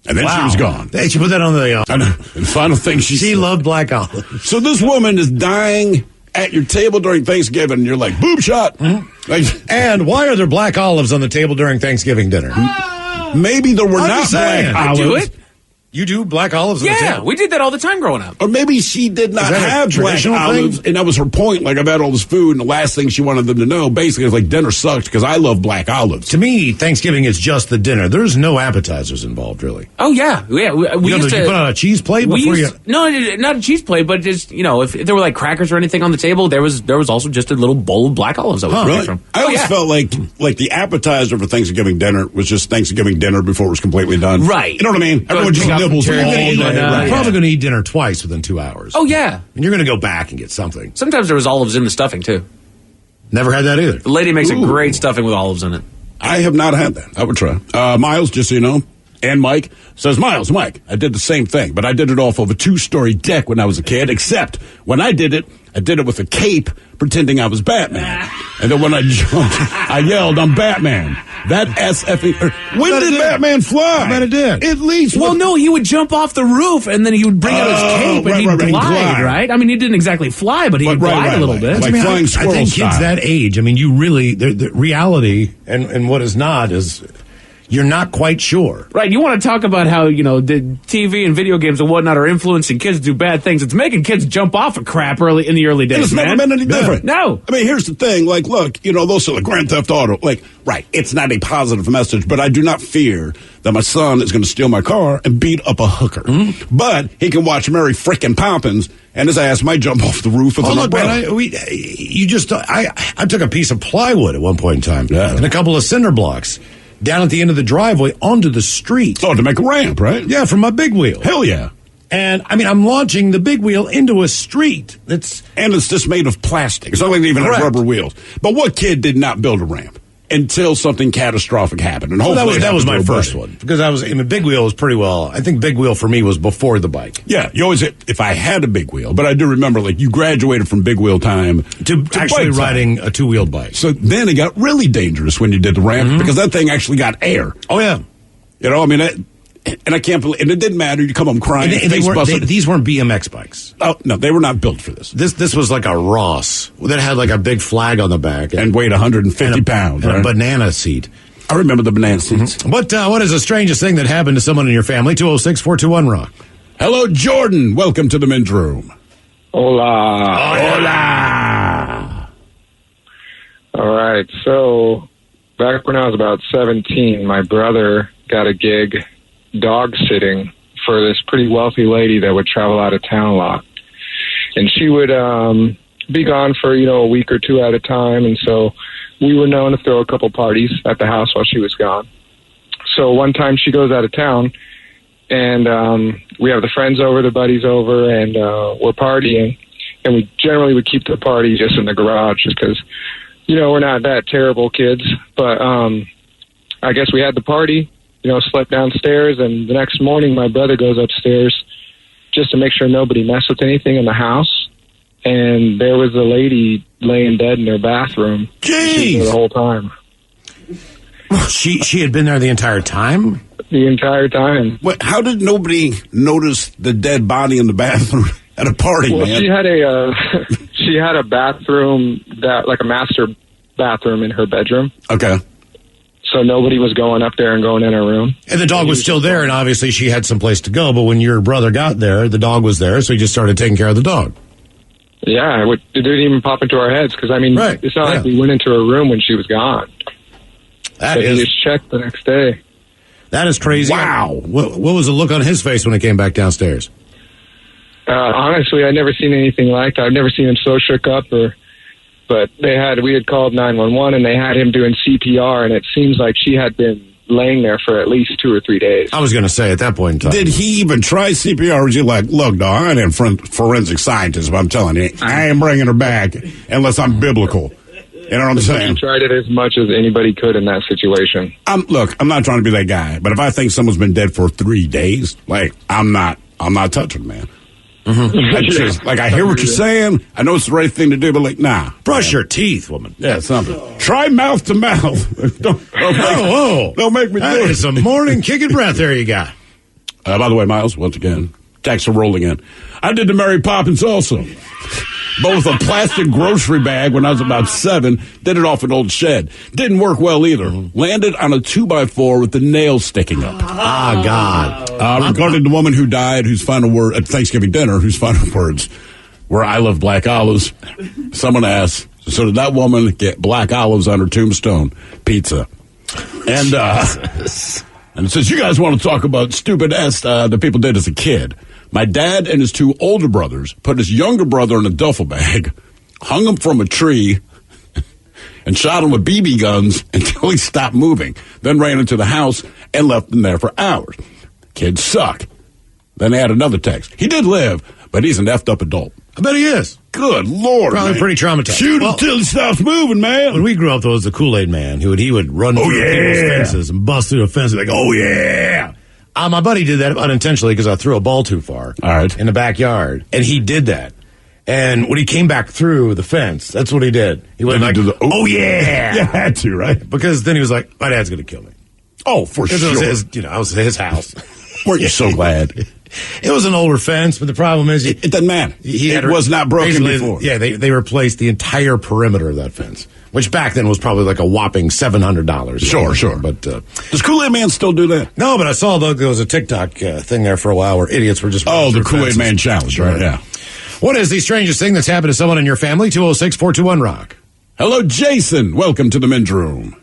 And then she was gone. Hey, she put that on the... And the final thing she loved black olives. So this woman is dying at your table during Thanksgiving, and you're like, boob shot. Mm-hmm. And why are there black olives on the table during Thanksgiving dinner? Maybe there were not black olives. I do it. You do black olives on the table? Yeah, we did that all the time growing up. Or maybe she did not have black olives, and that was her point. I've had all this food, and the last thing she wanted them to know, basically, is dinner sucked because I love black olives. To me, Thanksgiving is just the dinner. There's no appetizers involved, really. Oh, yeah. We used to... You put on a cheese plate before you... No, not a cheese plate, but just, if there were, crackers or anything on the table, there was also just a little bowl of black olives that was really? from. I always felt like the appetizer for Thanksgiving dinner was just Thanksgiving dinner before it was completely done. Right. You know what I mean? Everyone just nibbles all day. You're probably going to eat dinner twice within 2 hours. Oh, yeah. And you're going to go back and get something. Sometimes there was olives in the stuffing, too. Never had that either. The lady makes a great stuffing with olives in it. I have not had that. I would try. Miles, just so you know, and Mike says, Mike, I did the same thing, but I did it off of a 2-story deck when I was a kid, except when I did it with a cape pretending I was Batman. And then when I jumped, I yelled, I'm Batman. That SFing. When did Batman fly? I bet it did. At least. Well, no, he would jump off the roof and then he would bring out his cape and he'd glide, right? I mean, he didn't exactly fly, but he'd glide a little bit. Like flying squirrel I think kids style. that age, you really, the reality and what is not is... You're not quite sure. Right, you want to talk about how, the TV and video games and whatnot are influencing kids to do bad things. It's making kids jump off a crap in the early days, and it's never been any different. No. I mean, here's the thing. Look, those are the Grand Theft Auto. Right, it's not a positive message, but I do not fear that my son is going to steal my car and beat up a hooker. Mm-hmm. But he can watch Mary frickin' Poppins, and his ass might jump off the roof with an umbrella. I took a piece of plywood at one point in time and a couple of cinder blocks down at the end of the driveway onto the street. Oh, to make a ramp, right? Yeah, from my big wheel. Hell yeah. And, I'm launching the big wheel into a street. And it's just made of plastic. It's not like they even have rubber wheels. But what kid did not build a ramp until something catastrophic happened? And hopefully that was my first one. Because big wheel was pretty well. I think big wheel for me was before the bike. Yeah, you always if I had a big wheel. But I do remember, you graduated from big wheel time to actually riding a 2-wheeled bike. So then it got really dangerous when you did the ramp because that thing actually got air. Oh, yeah. And I can't believe, and it didn't matter. You come home crying. These weren't BMX bikes. Oh, no, they were not built for this. This was like a Ross that had like a big flag on the back. And weighed 150 pounds. And right? a banana seat. I remember the banana seats. Mm-hmm. What is the strangest thing that happened to someone in your family? 206-421-ROCK. Hello, Jordan. Welcome to the men's room. Hola. Hola. All right. So back when I was about 17, my brother got a gig dog sitting for this pretty wealthy lady that would travel out of town a lot. And she would be gone for, a week or two at a time. And so we were known to throw a couple parties at the house while she was gone. So one time she goes out of town, and we have the friends over, the buddies over, and we're partying. And we generally would keep the party just in the garage just because, we're not that terrible kids. But I guess we had the party, slept downstairs, and the next morning my brother goes upstairs just to make sure nobody messed with anything in the house. And there was a lady laying dead in her bathroom. Jeez! The whole time. She had been there the entire time? The entire time. What, how did nobody notice the dead body in the bathroom at a party, well, man? She had she had a bathroom, like a master bathroom in her bedroom. Okay. So nobody was going up there and going in her room. And the dog was still there, and obviously she had some place to go, but when your brother got there, the dog was there, so he just started taking care of the dog. Yeah, it didn't even pop into our heads, because, it's not like we went into her room when she was gone. He just checked the next day. That is crazy. Wow. What was the look on his face when he came back downstairs? Honestly, I'd never seen anything like that. I've never seen him so shook up. But we had called 911, and they had him doing CPR, and it seems like she had been laying there for at least 2 or 3 days. I was going to say, at that point in time. Did he even try CPR, or was he like, look, dog, I ain't a forensic scientist, but I'm telling you, I ain't bringing her back unless I'm biblical. You know what I'm saying? He tried it as much as anybody could in that situation. Look, I'm not trying to be that guy, but if I think someone's been dead for 3 days, I'm not touching, man. Mm-hmm. I hear what you're saying. I know it's the right thing to do, but nah. Brush your teeth, woman. Yeah, something. Try mouth to mouth. Don't make me do it. It's a morning kicking breath there you got. By the way, Miles, once again, texts are rolling in. I did the Mary Poppins also. Both a plastic grocery bag when I was about 7. Did it off an old shed. Didn't work well either. Landed on a 2x4 with the nails sticking up. Ah, God. Regarding the woman who died, whose final word at Thanksgiving dinner, whose final words were, I love black olives. Someone asked, so did that woman get black olives on her tombstone? Pizza. And it says, you guys want to talk about stupid ass that people did as a kid. My dad and his 2 older brothers put his younger brother in a duffel bag, hung him from a tree, and shot him with BB guns until he stopped moving, then ran into the house and left him there for hours. Kids suck. Then they had another text. He did live, but he's an effed up adult. I bet he is. Good Lord, probably man. pretty traumatized. Shoot until he stops moving, man. When we grew up, there was the Kool-Aid man he would run through people's fences and bust through the fence like, oh, yeah. My buddy did that unintentionally because I threw a ball too far in the backyard, and he did that. And when he came back through the fence, that's what he did. He went like, oh, yeah. You had to, right? Because then he was like, my dad's going to kill me. Oh, for sure. It was his house. Weren't you so glad? It was an older fence, but the problem is... It doesn't matter. It was not broken before. Yeah, they replaced the entire perimeter of that fence, which back then was probably like a whopping $700. Sure. But does Kool-Aid Man still do that? No, but I saw there was a TikTok thing there for a while where idiots were just... the Kool-Aid Man challenge, right? Yeah. What is the strangest thing that's happened to someone in your family? 206-421-ROCK. Hello, Jason. Welcome to the men's room.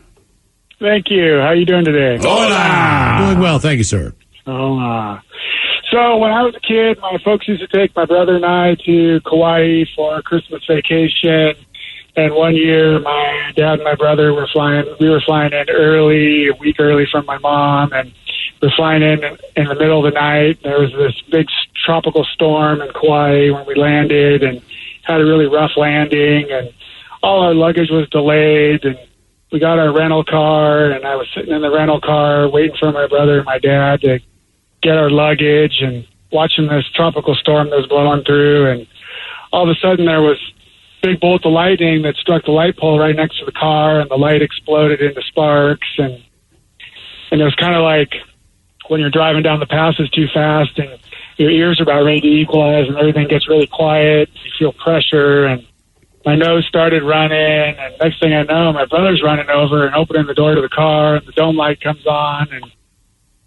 Thank you. How are you doing today? Hola. Doing well, thank you, sir. Hola. So when I was a kid, my folks used to take my brother and I to Kauai for Christmas vacation. And one year, my dad and my brother were flying. We were flying in early, a week early from my mom, and we're flying in the middle of the night. There was this big tropical storm in Kauai when we landed, and had a really rough landing. And all our luggage was delayed, and we got our rental car. And I was sitting in the rental car waiting for my brother and my dad to get our luggage, and watching this tropical storm that was blowing through. And all of a sudden, there was big bolt of lightning that struck the light pole right next to the car, and the light exploded into sparks, and it was kind of like when you're driving down the passes too fast and your ears are about ready to equalize and everything gets really quiet. You feel pressure, and my nose started running, and next thing I know, my brother's running over and opening the door to the car, and the dome light comes on, and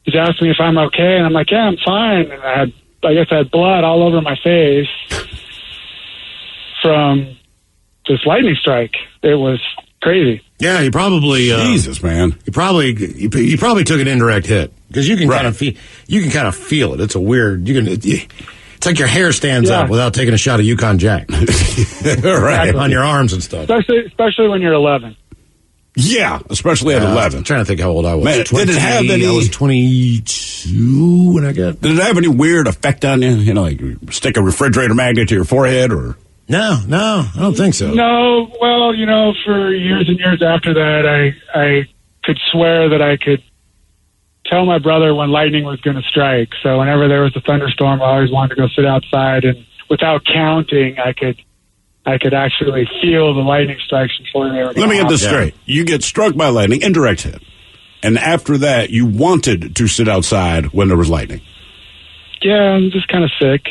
he's asking me if I'm okay, and I'm like, yeah, I'm fine. And I guess I had blood all over my face from this lightning strike. It was crazy. Yeah, you probably Jesus, man. You probably took an indirect hit because you can kind of feel it. It's a weird. It's like your hair stands up without taking a shot of Yukon Jack. Right. On your arms and stuff. Especially when you're 11. Yeah, especially at 11. I'm trying to think how old I was. Man, did it have any? I was 22 when I got. Did it have any weird effect on you? You know, like stick a refrigerator magnet to your forehead, or? No, I don't think so. No, well, for years and years after that, I could swear that I could tell my brother when lightning was going to strike. So whenever there was a thunderstorm, I always wanted to go sit outside, and without counting, I could actually feel the lightning strikes before they were. Let me get this straight. You get struck by lightning, indirect hit, and after that, you wanted to sit outside when there was lightning. Yeah, I'm just kind of sick.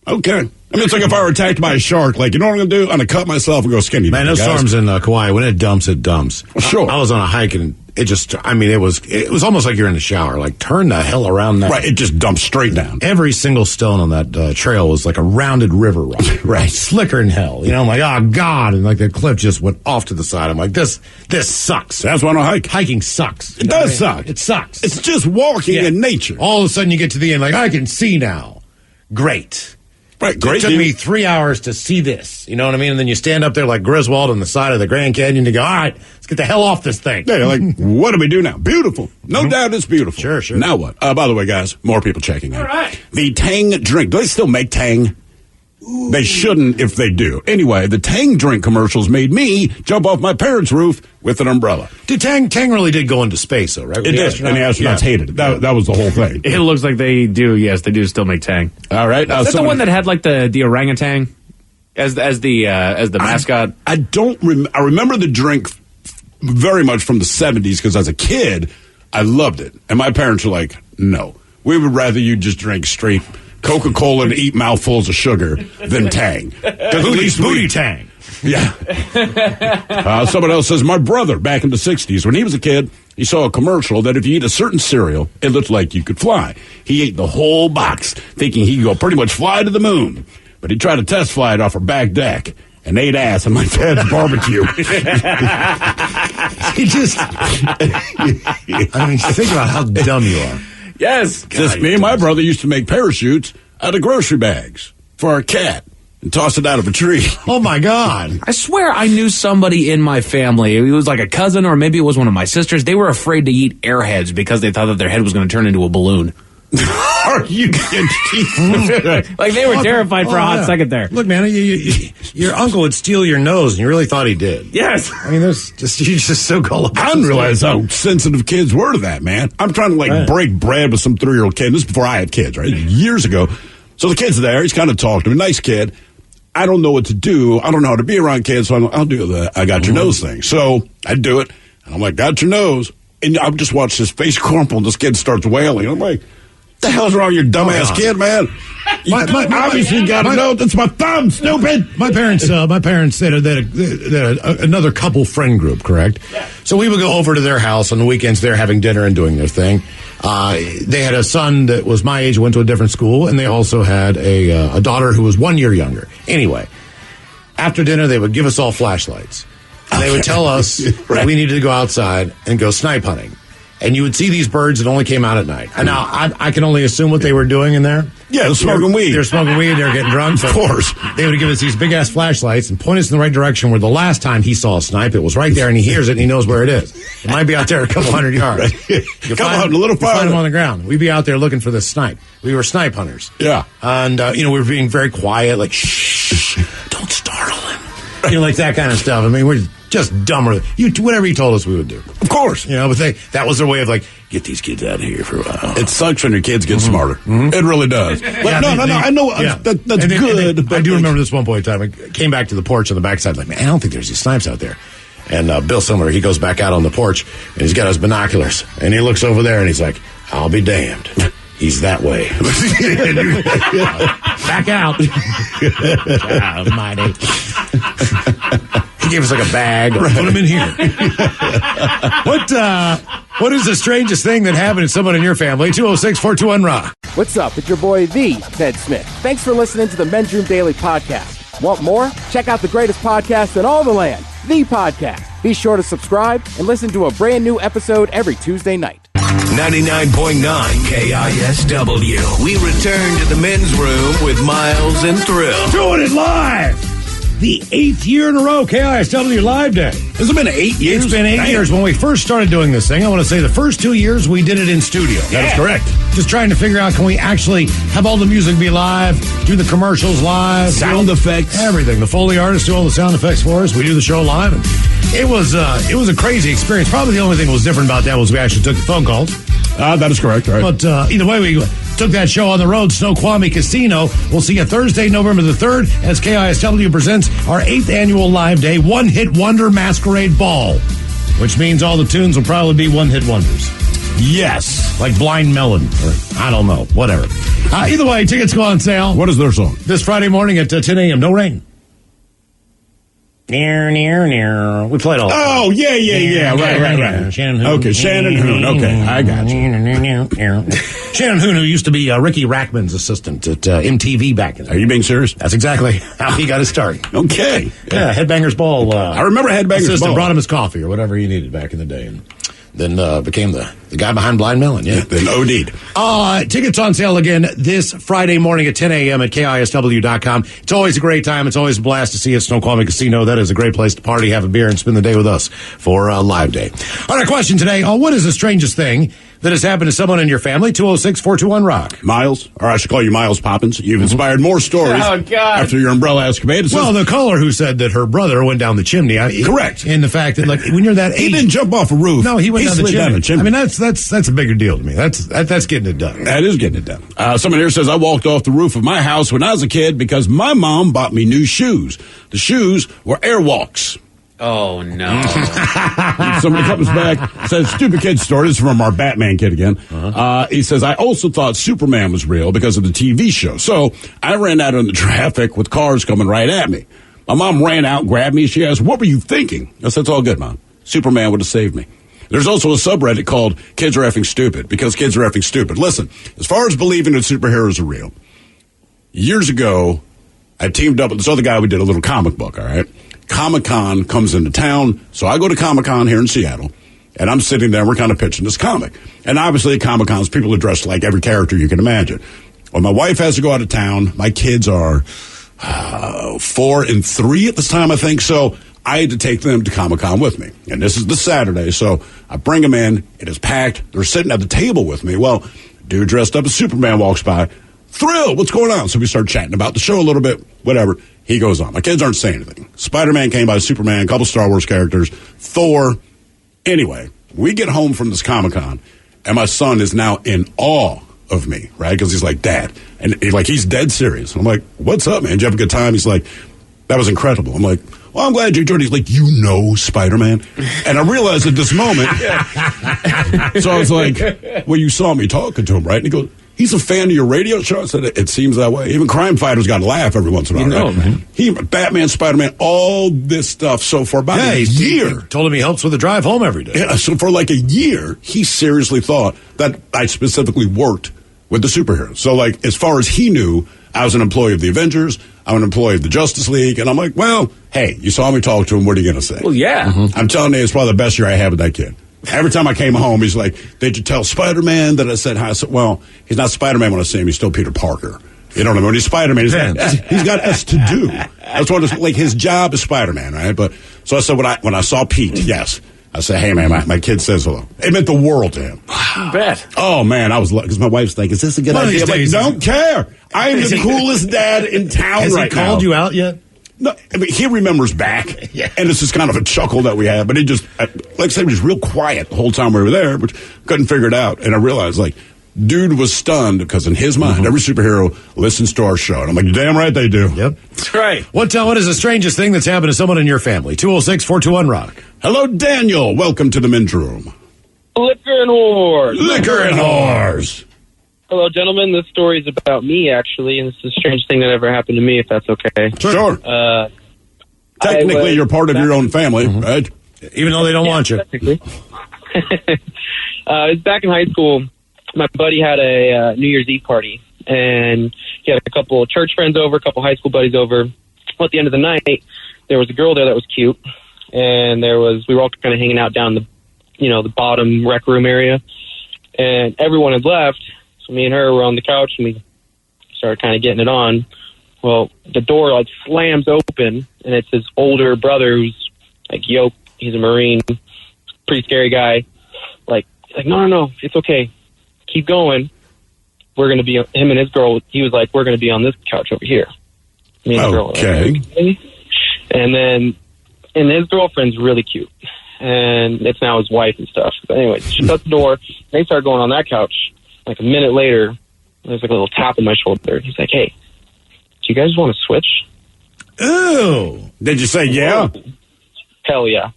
Okay. I mean, it's like if I were attacked by a shark. Like, you know what I'm going to do? I'm going to cut myself and go skinny. Man, those storms in Kauai, when it dumps, it dumps. Well, sure. I was on a hike and it just, it was almost like you're in the shower. Like, turn the hell around that. Right, it just dumps straight down. Every single stone on that trail was like a rounded river rock. Right. Slicker than hell. I'm like, oh, God. And like the cliff just went off to the side. I'm like, this sucks. That's why I don't hike. Hiking sucks. It does suck. It sucks. It's just walking in nature. All of a sudden you get to the end, like, I can see now. Great. Right, great. It took me 3 hours to see this. You know what I mean? And then you stand up there like Griswold on the side of the Grand Canyon and go, all right, let's get the hell off this thing. Yeah, like, what do we do now? Beautiful. No doubt it's beautiful. Sure. Now what? By the way, guys, more people checking in. All right. The Tang drink. Do they still make Tang? Ooh. They shouldn't if they do. Anyway, the Tang drink commercials made me jump off my parents' roof with an umbrella. Dude, Tang really did go into space, though, right? It did, and the astronauts hated it. That was the whole thing. It looks like they do. Yes, they do still make Tang. All right. Is that the one that had like the orangutan as the mascot? I don't. I remember the drink very much from the 70s because as a kid I loved it, and my parents were like, "No, we would rather you just drink straight Coca-Cola and eat mouthfuls of sugar than Tang." Booty Tang. Yeah. Someone else says, my brother, back in the 60s, when he was a kid, he saw a commercial that if you eat a certain cereal, it looked like you could fly. He ate the whole box, thinking he could go pretty much fly to the moon. But he tried to test fly it off her back deck and ate ass on my dad's barbecue. He just... I mean, think about how dumb you are. Yes. Just me and my brother used to make parachutes out of grocery bags for our cat and toss it out of a tree. Oh, my God. I swear I knew somebody in my family. It was like a cousin or maybe it was one of my sisters. They were afraid to eat airheads because they thought that their head was going to turn into a balloon. Are you kidding? Like they were terrified for a hot second there. Look, man, your uncle would steal your nose, and you really thought he did. Yes. I mean, you're just so gullible. I didn't realize how sensitive kids were to that, man. I'm trying to break bread with some 3-year-old kid. This is before I had kids, right? Years ago. So the kid's there. He's kind of talking to me. Nice kid. I don't know what to do. I don't know how to be around kids, so I'll do the I got your nose thing. So I do it, and I'm like, got your nose. And I just watch his face crumple, and this kid starts wailing. I'm like, what the hell's wrong with your dumbass kid, man? Obviously, you got to know that's my thumb, stupid. My parents they had another couple friend group, correct? Yeah. So we would go over to their house on the weekends. They're having dinner and doing their thing. They had a son that was my age, went to a different school, and they also had a daughter who was 1 year younger. Anyway, after dinner, they would give us all flashlights. And they would tell us that we needed to go outside and go snipe hunting. And you would see these birds that only came out at night. And now I can only assume what they were doing in there. Yeah, they're smoking weed. They're smoking weed. They're getting drunk. Of course. They would give us these big-ass flashlights and point us in the right direction where the last time he saw a snipe, it was right there, and he hears it, and he knows where it is. It might be out there a couple hundred yards. Come on, a little farther. Find him on the ground. We'd be out there looking for this snipe. We were snipe hunters. Yeah. And, we were being very quiet, like, shh, don't startle him. Like that kind of stuff. I mean, we're just dumber. Whatever you told us we would do. Of course. But that was their way of like, get these kids out of here for a while. It sucks when your kids get smarter. Mm-hmm. It really does. But I know that's good. I do remember this one point in time. I came back to the porch on the backside, like, man, I don't think there's these snipes out there. And Bill Summer, he goes back out on the porch, and he's got his binoculars, and he looks over there, and he's like, I'll be damned. He's that way. Back out. Almighty. He gave us like a bag. Put him in here. What is the strangest thing that happened to someone in your family? 206-421-ROCK. What's up? It's your boy, the Ted Smith. Thanks for listening to the Men's Room Daily Podcast. Want more? Check out the greatest podcast in all the land, the podcast. Be sure to subscribe and listen to a brand new episode every Tuesday night. 99.9 KISW. We return to the men's room with Miles and Thrill. Doing it live. The 8th year in a row, KISW Live Day. Has it been 8 years? It's been 8 years. When we first started doing this thing, I want to say the first 2 years we did it in studio. That is correct. Just trying to figure out, can we actually have all the music be live, do the commercials live, sound effects, everything. The Foley artists do all the sound effects for us. We do the show live. And it was a crazy experience. Probably the only thing that was different about that was we actually took the phone calls. That is correct, right? But either way, we took that show on the road, Snoqualmie Casino. We'll see you Thursday, November the 3rd, as KISW presents our 8th annual Live Day One-Hit Wonder Masquerade Ball, which means all the tunes will probably be one-hit wonders. Yes. Like Blind Melon, or I don't know, whatever. Either way, tickets go on sale. What is their song? This Friday morning at 10 a.m. No rain. Near. We played all. Oh, yeah. Right. Shannon Hoon. Okay, Shannon Hoon. Okay, I got you. Shannon Hoon, who used to be Ricky Rackman's assistant at MTV back in the day. Are you being serious? That's exactly how he got his start. Okay. Yeah, Headbangers Ball. I remember Headbangers assistant Ball. Brought him his coffee or whatever he needed back in the day. And then became the guy behind Blind Melon. Yeah. Then OD'd. Tickets on sale again this Friday morning at 10 a.m. at KISW.com. It's always a great time. It's always a blast to see you at Snoqualmie Casino. That is a great place to party, have a beer, and spend the day with us for Live Day. All right, question today. What is the strangest thing that has happened to someone in your family? 206-421-ROCK. Miles, or I should call you Miles Poppins. You've inspired more stories after your umbrella escapade. Well, the caller who said that her brother went down the chimney. Correct. In the fact that, like, when you're that age, he didn't jump off a roof. No, he went down the slid chimney. down the chimney. I mean, that's a bigger deal to me. That's getting it done. That is getting it done. Someone here says, I walked off the roof of my house when I was a kid because my mom bought me new shoes. The shoes were Airwalks. Oh, no. Somebody comes back, says, stupid kid story. This is from our Batman kid again. He says, I also thought Superman was real because of the TV show. So I ran out in the traffic with cars coming right at me. My mom ran out, grabbed me. She asked, what were you thinking? I said, it's all good, Mom. Superman would have saved me. There's also a subreddit called Kids Are Effing Stupid because kids are effing stupid. Listen, as far as believing that superheroes are real, years ago, I teamed up with this other guy. We did a little comic book, all right? Comic-Con comes into town, so I go to Comic-Con here in Seattle, and I'm sitting there, and we're kind of pitching this comic. And obviously at Comic-Cons, people are dressed like every character you can imagine. Well, my wife has to go out of town. My kids are 4 and 3 at this time, I think, so I had to take them to Comic-Con with me. And this is the Saturday, so I bring them in. It is packed. They're sitting at the table with me. Well, dude dressed up as Superman walks by. Thrill, what's going on? So we start chatting about the show a little bit, whatever. He goes on. My kids aren't saying anything. Spider-Man came by, Superman, a couple Star Wars characters, Thor. Anyway, we get home from this Comic-Con, and my son is now in awe of me, right? Because he's like, Dad. And he's dead serious. I'm like, what's up, man? Did you have a good time? He's like, that was incredible. I'm like, well, I'm glad you enjoyed it. He's like, you know Spider-Man? And I realized at this moment, so I was like, well, you saw me talking to him, right? And he goes, he's a fan of your radio show. I said, it seems that way. Even Crime Fighters got to laugh every once in a while, right? Man. He, Batman, Spider-Man, all this stuff. So for about a year. He told him he helps with the drive home every day. Yeah, so for like a year, he seriously thought that I specifically worked with the superheroes. So like, as far as he knew, I was an employee of the Avengers. I'm an employee of the Justice League. And I'm like, well, hey, you saw me talk to him. What are you going to say? Well, yeah. I'm telling you, it's probably the best year I had with that kid. Every time I came home, he's like, did you tell Spider-Man that I said hi? I said, well, he's not Spider-Man when I see him. He's still Peter Parker. You know what I mean? When he's Spider-Man, he's got us to do. That's what it's like. His job is Spider-Man, right? But so I said, when I saw Pete, yes. I said, hey, man, my kid says hello. It meant the world to him. I bet. Oh, man, I was because my wife's like, is this a good idea? I'm like, don't care. I am the coolest dad in town Has right he called now. you out yet? No, I mean, he remembers back, and it's just kind of a chuckle that we had. But he just, like I said, he was real quiet the whole time we were there, but couldn't figure it out. And I realized, like, dude was stunned because in his mind, every superhero listens to our show. And I'm like, you're damn right they do. Yep. That's right. What is the strangest thing that's happened to someone in your family? 206-421-ROCK. Hello, Daniel. Welcome to the men's room. Liquor and whores. Liquor and whores. Hello, gentlemen. This story is about me, actually, and it's the strangest thing that ever happened to me, if that's okay. Sure. Technically, you're part of your own family, right? Even though they don't want you. Technically. It was back in high school. My buddy had a New Year's Eve party, and he had a couple of church friends over, a couple high school buddies over. Well, at the end of the night, there was a girl there that was cute, and we were all kind of hanging out down the bottom rec room area, and everyone had left. So me and her were on the couch, and we started kind of getting it on. Well, the door slams open, and it's his older brother who's yoked. He's a Marine, pretty scary guy. Like no, it's okay. Keep going. We're going to be, him and his girl, he was like, we're going to be on this couch over here. Me and the girl. Okay. And his girlfriend's really cute. And it's now his wife and stuff. But anyway, she shuts the door. They start going on that couch. Like a minute later, there's a little tap on my shoulder. He's like, hey, do you guys want to switch? Ooh. Did you say yeah? Hell yeah.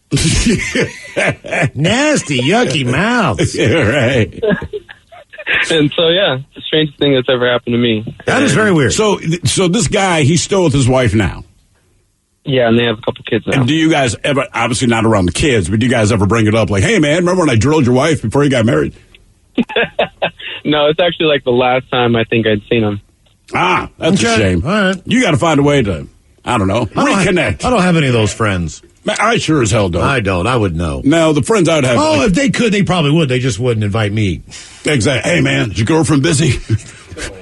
Nasty, yucky mouth. Yeah, right. And so, yeah, the strangest thing that's ever happened to me. That is very weird. So this guy, he's still with his wife now? Yeah, and they have a couple kids now. And do you guys ever, obviously not around the kids, but do you guys ever bring it up like, hey, man, remember when I drilled your wife before you got married? No, it's actually like the last time I think I'd seen him. Ah, that's a shame. All right. You got to find a way to, I don't know, reconnect. I don't have any of those friends. I sure as hell don't. I don't. I would know. No, the friends I would have. Oh, if they could, they probably would. They just wouldn't invite me. Exactly. Hey, man, is your girlfriend busy?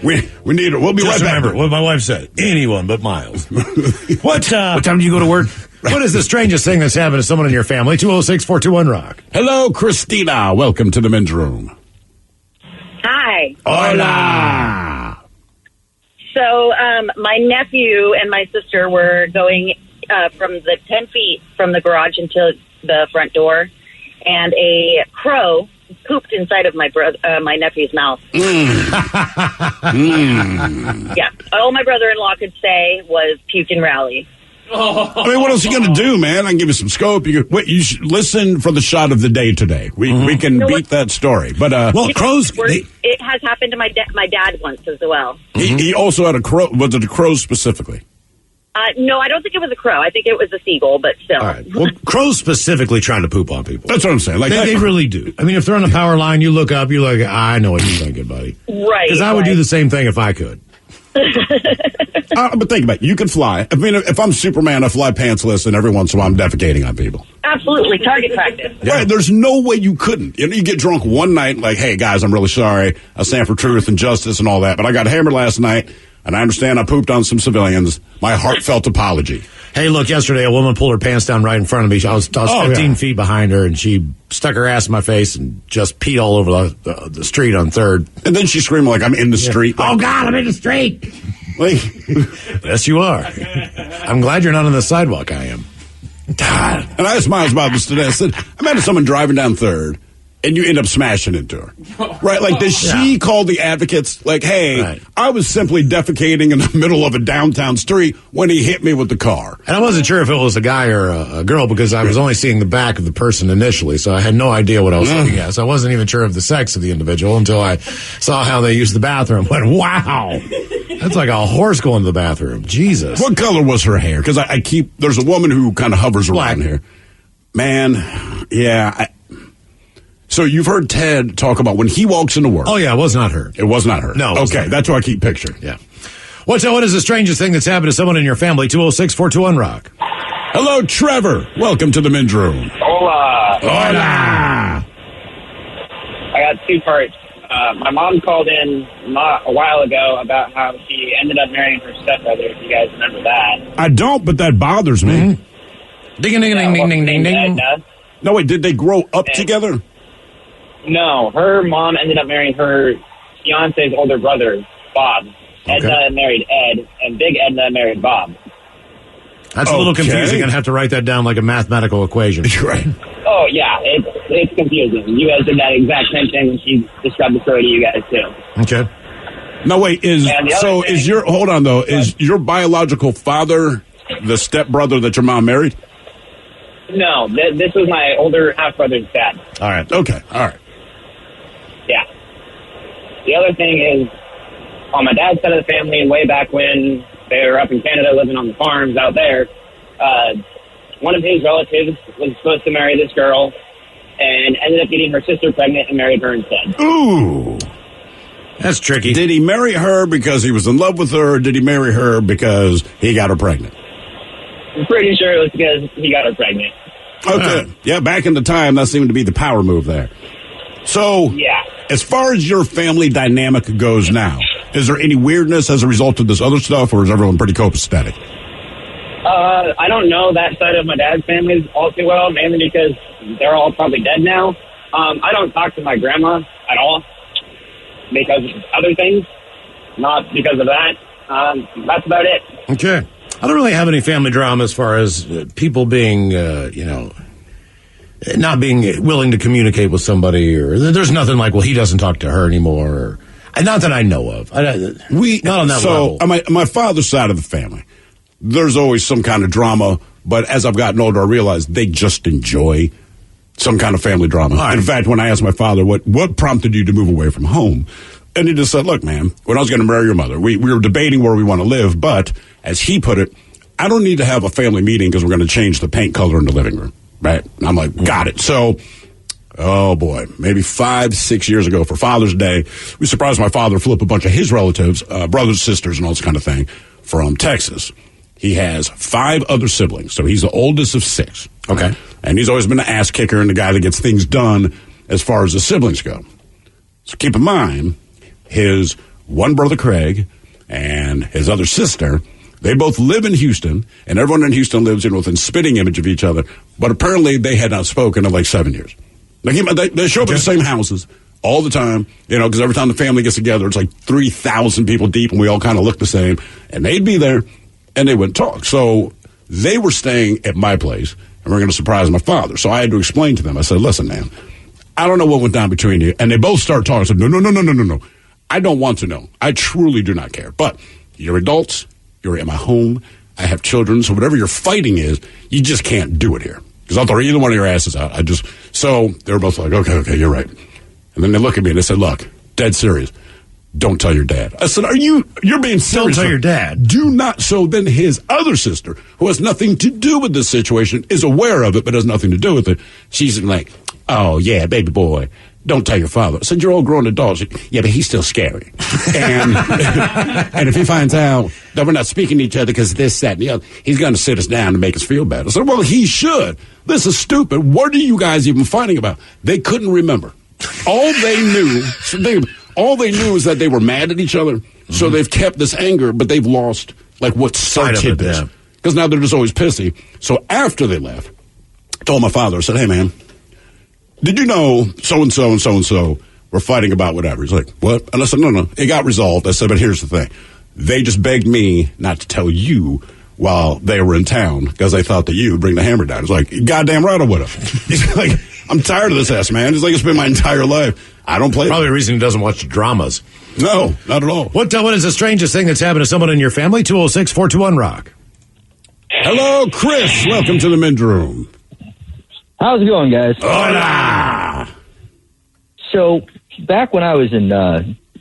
we need her. We'll be just right back. Remember what my wife said. Anyone but Miles. What time do you go to work? What is the strangest thing that's happened to someone in your family? 206-421-ROCK. Hello, Christina. Welcome to the men's room. Hi. Hola. So, my nephew and my sister were going from the 10 feet from the garage into the front door, and a crow pooped inside of my nephew's mouth. Yeah, all my brother-in-law could say was puke and rally. I mean, what else are you going to do, man? I can give you some scope. You should listen for the shot of the day today. We can beat that story. But crows. It has happened to my dad once as well. He also had a crow. Was it a crow specifically? No, I don't think it was a crow. I think it was a seagull, but still. All right. Well, crows specifically trying to poop on people. That's what I'm saying. Like they really do. I mean, if they're on the power line, you look up, you're like, I know what you're thinking, buddy. Right. Because I would do the same thing if I could. But think about it. You can fly. I mean, if I'm Superman, I fly pantsless, and every once in a while I'm defecating on people. Absolutely. Target practice. Yeah. Right. There's no way you couldn't. You get drunk one night, like, hey, guys, I'm really sorry. I stand for truth and justice and all that. But I got hammered last night, and I understand I pooped on some civilians. My heartfelt apology. Hey, look, yesterday a woman pulled her pants down right in front of me. I was 15 feet behind her, and she stuck her ass in my face and just peed all over the street on 3rd. And then she screamed like, I'm in the street. Like, oh, God, I'm in the street. Like, yes, you are. I'm glad you're not on the sidewalk. I am. God. And I asked Miles about this today. I said, imagine someone driving down 3rd, and you end up smashing into her. Right? Like, does she call the advocates? Like, hey, I was simply defecating in the middle of a downtown street when he hit me with the car. And I wasn't sure if it was a guy or a girl because I was only seeing the back of the person initially, so I had no idea what I was looking at. So I wasn't even sure of the sex of the individual until I saw how they used the bathroom. I went, wow. That's like a horse going to the bathroom. Jesus. What color was her hair? Because there's a woman who kind of hovers around here. Man, yeah. So you've heard Ted talk about when he walks into work. Oh, yeah, it was not her. It was not her. No. Okay, that's what I keep picturing. Yeah. What is the strangest thing that's happened to someone in your family? 206-421-ROCK. Hello, Trevor. Welcome to the men's room. Hola. Hola. I got two parts. My mom called in a while ago about how she ended up marrying her stepbrother, if you guys remember that. I don't, but that bothers me. Ding, ding, ding, ding, ding, ding, ding. No, wait, did they grow up together? No, her mom ended up marrying her fiance's older brother, Bob. Edna married Ed, and Big Edna married Bob. That's a little confusing. I'd have to write that down like a mathematical equation. Right. Oh, yeah, it's confusing. You guys did that exact same thing when she described the story to you guys, too. Okay. No, wait, is your biological father the stepbrother that your mom married? No, this was my older half-brother's dad. All right. Okay. All right. The other thing is, on my dad's side of the family, and way back when they were up in Canada living on the farms out there, one of his relatives was supposed to marry this girl and ended up getting her sister pregnant and married her instead. Ooh. That's tricky. Did he marry her because he was in love with her, or did he marry her because he got her pregnant? I'm pretty sure it was because he got her pregnant. Okay. Yeah, back in the time, that seemed to be the power move there. So, yeah. As far as your family dynamic goes now, is there any weirdness as a result of this other stuff, or is everyone pretty copacetic? I don't know that side of my dad's family all too well, mainly because they're all probably dead now. I don't talk to my grandma at all because of other things, not because of that. That's about it. Okay. I don't really have any family drama as far as people being, not being willing to communicate with somebody, or there's nothing like, well, he doesn't talk to her anymore, or not that I know of. Not on that level. So, my father's side of the family, there's always some kind of drama, but as I've gotten older, I realize they just enjoy some kind of family drama. Right. In fact, when I asked my father, what prompted you to move away from home? And he just said, look, man, when I was going to marry your mother, we were debating where we want to live, but as he put it, I don't need to have a family meeting because we're going to change the paint color in the living room, right? And I'm like, got it. So, oh boy, maybe 5-6 years ago for Father's Day, we surprised my father, flew up a bunch of his relatives, brothers, sisters, and all this kind of thing from Texas. He has 5 other siblings, so he's the oldest of 6. Okay. And he's always been an ass kicker and the guy that gets things done as far as the siblings go. So keep in mind, his one brother, Craig, and his other sister, they both live in Houston, and everyone in Houston lives within spitting image of each other, but apparently they had not spoken in like 7 years. Like they show up at the same houses all the time, because every time the family gets together, it's like 3,000 people deep, and we all kind of look the same, and they'd be there, and they wouldn't talk. So they were staying at my place, and we're going to surprise my father. So I had to explain to them. I said, listen, man, I don't know what went down between you. And they both start talking. I said, no. I don't want to know. I truly do not care. But you're adults. You're in my home. I have children. So whatever your fighting is, you just can't do it here. Because I'll throw either one of your asses out. So they were both like, okay, you're right. And then they look at me and they said, look, dead serious. Don't tell your dad. I said, you're being serious. Don't tell your dad. Do not. So then his other sister, who has nothing to do with this situation, is aware of it, but has nothing to do with it. She's like, oh, yeah, baby boy, don't tell your father. I said, you're all grown adults. Yeah, but he's still scary. And, and if he finds out that we're not speaking to each other because this, that, and the other, he's going to sit us down and make us feel bad. I said, well, he should. This is stupid. What are you guys even fighting about? They couldn't remember. All they knew is that they were mad at each other. Mm-hmm. So they've kept this anger, but they've lost what started this. Because now they're just always pissy. So after they left, I told my father, I said, hey, man, did you know so-and-so and so-and-so were fighting about whatever? He's like, what? And I said, no, it got resolved. I said, but here's the thing. They just begged me not to tell you while they were in town because they thought that you would bring the hammer down. It's like, goddamn right I would have. He's like, I'm tired of this ass, man. It's like it's been my entire life. I don't play. Probably the reason he doesn't watch dramas. No, not at all. What is the strangest thing that's happened to someone in your family? 206-421-ROCK. Hello, Chris. Welcome to the men's room. How's it going, guys? Hola. So, back when I was in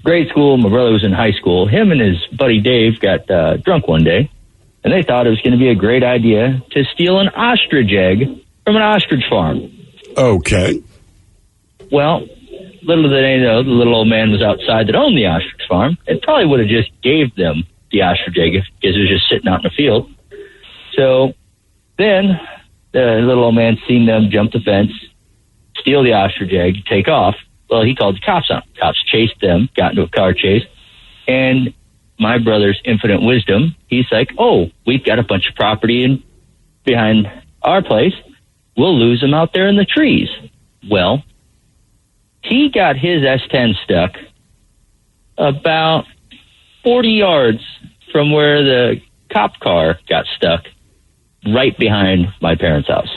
grade school, my brother was in high school, him and his buddy Dave got drunk one day, and they thought it was going to be a great idea to steal an ostrich egg from an ostrich farm. Okay. Well, little did they know, the little old man was outside that owned the ostrich farm, and probably would have just gave them the ostrich egg because it was just sitting out in the field. So, then the little old man seen them jump the fence, steal the ostrich egg, take off. Well, he called the cops on them. Cops chased them, got into a car chase, and my brother's infinite wisdom, he's like, oh, we've got a bunch of property behind our place. We'll lose them out there in the trees. Well, he got his S10 stuck about 40 yards from where the cop car got stuck, right behind my parents' house.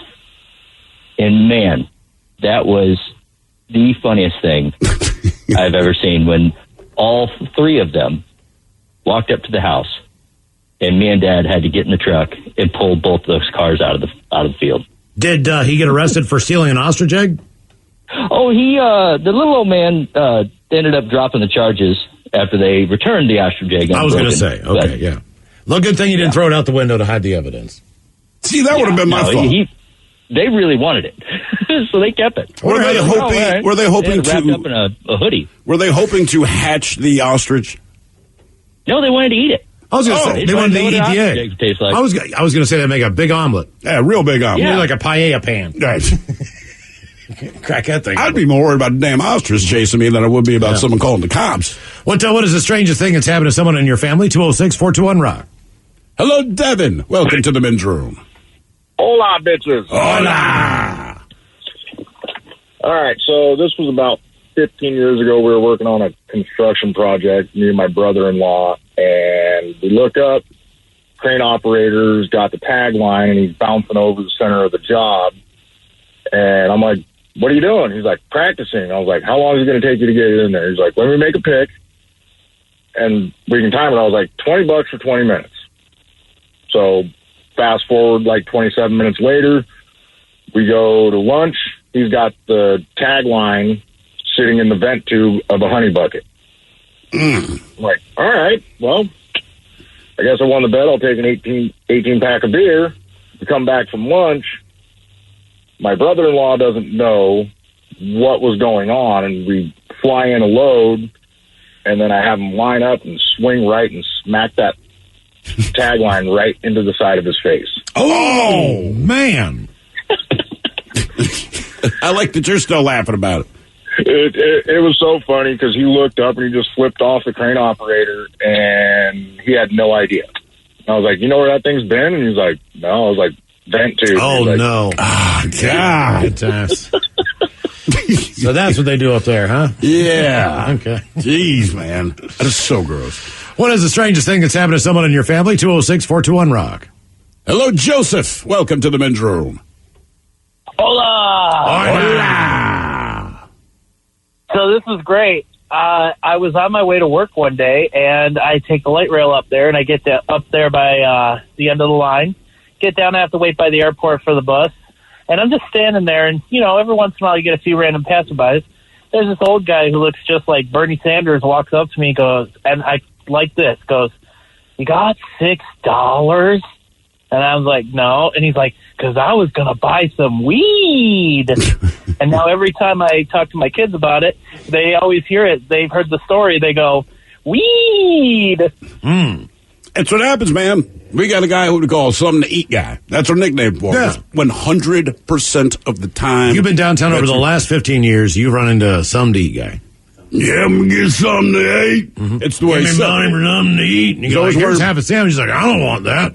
And man, that was the funniest thing I've ever seen when all 3 of them walked up to the house and me and Dad had to get in the truck and pull both those cars out of the field. Did he get arrested for stealing an ostrich egg? Oh, the little old man, ended up dropping the charges after they returned the ostrich egg. I was going to say, okay, yeah. Well, good thing you didn't throw it out the window to hide the evidence. See, that would have been my fault. They really wanted it, so they kept it. Were they hoping? Were they hoping to wrapped up in a hoodie? Were they hoping to hatch the ostrich? No, they wanted to eat it. I was going to say they wanted to eat the egg. Tastes like. I was going to say they make a big omelet. Yeah, real big omelet. Yeah, like a paella pan. Right. Crack that thing. I'd be more worried about a damn ostrich chasing me than I would be about someone calling the cops. What is the strangest thing that's happened to someone in your family? 206-421-ROCK. Hello, Devin. Welcome to the men's room. Hola, bitches. Hola. All right, so this was about 15 years ago. We were working on a construction project, me and my brother-in-law, and we look up, crane operator's got the tagline, and he's bouncing over the center of the job. And I'm like, what are you doing? He's like, practicing. I was like, how long is it going to take you to get it in there? He's like, let me make a pick, and we can time it. I was like, $20 for 20 minutes. So fast forward like 27 minutes later, we go to lunch. He's got the tagline sitting in the vent tube of a honey bucket. I'm like, all right, well, I guess I won the bet. I'll take an 18 pack of beer. We come back from lunch. My brother-in-law doesn't know what was going on, and we fly in a load, and then I have him line up and swing right and smack that tagline right into the side of his face. Oh, man. I like that you're still laughing about it. It was so funny because he looked up and he just flipped off the crane operator, and he had no idea. I was like, you know where that thing's been? And he's like, no. I was like, vent tube. Oh, like, no. Ah, God. Good times. So that's what they do up there, huh? Yeah. Okay. Jeez, man. That is so gross. What is the strangest thing that's happened to someone in your family? 206-421-ROCK. Hello, Joseph. Welcome to the men's room. Hola. Hola. So this was great. I was on my way to work one day, and I take the light rail up there, and I get up there by the end of the line. Get down, I have to wait by the airport for the bus. And I'm just standing there, and, you know, every once in a while you get a few random passerbys. There's this old guy who looks just like Bernie Sanders, walks up to me and goes, and I like this, goes, you got $6? And I was like, no. And he's like, because I was going to buy some weed. And now every time I talk to my kids about it, they always hear it. They've heard the story. They go, weed. That's what happens, man. We got a guy who we call something to eat guy. That's our nickname for him. 100% of the time. You've been downtown over the last 15 years. You've run into some to eat guy. Yeah, I'm going to get something to eat. It's the way he's money for something to eat. And he's always wearing half a sandwich. He's like, I don't want that.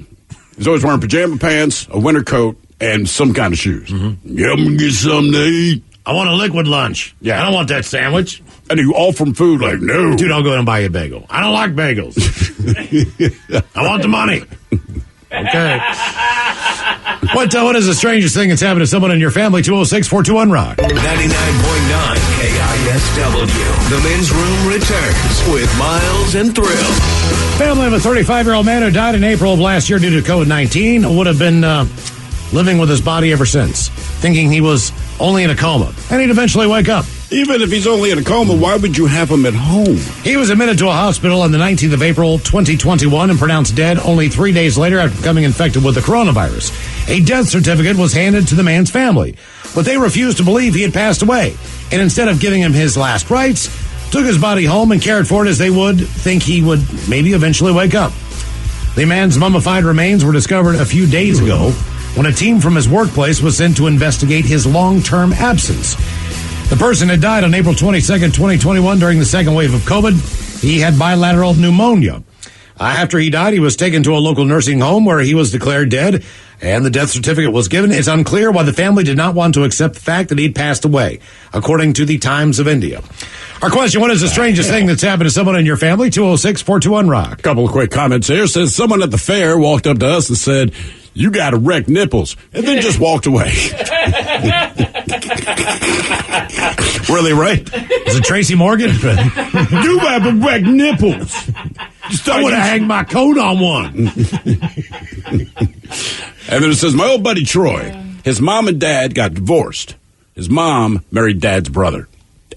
He's always wearing pajama pants, a winter coat, and some kind of shoes. Yeah, I'm going to get something to eat. I want a liquid lunch. Yeah. I don't want that sandwich. And you all from food like, no. Dude, I'll go and buy you a bagel. I don't like bagels. I want the money. Okay. What is the strangest thing that's happened to someone in your family? 206-421-ROCK. 99.9 KISW. The men's room returns with Miles and Thrill. Family of a 35-year-old man who died in April of last year due to COVID-19 would have been living with his body ever since, thinking he was only in a coma, and he'd eventually wake up. Even if he's only in a coma, why would you have him at home? He was admitted to a hospital on the 19th of April, 2021, and pronounced dead only 3 days later after becoming infected with the coronavirus. A death certificate was handed to the man's family, but they refused to believe he had passed away, and instead of giving him his last rites, took his body home and cared for it as they would think he would maybe eventually wake up. The man's mummified remains were discovered a few days ago when a team from his workplace was sent to investigate his long-term absence. The person had died on April 22nd, 2021 during the second wave of COVID. He had bilateral pneumonia. After he died, he was taken to a local nursing home where he was declared dead, and the death certificate was given. It's unclear why the family did not want to accept the fact that he'd passed away, according to the Times of India. Our question, what is the strangest thing that's happened to someone in your family? 206-421-ROCK. A couple of quick comments here. Says someone at the fair walked up to us and said, you got erect nipples, and then just walked away. Were they right? Is it Tracy Morgan? You have erect nipples. I would have hanged my coat on one. And then it says, my old buddy Troy, his mom and dad got divorced. His mom married dad's brother.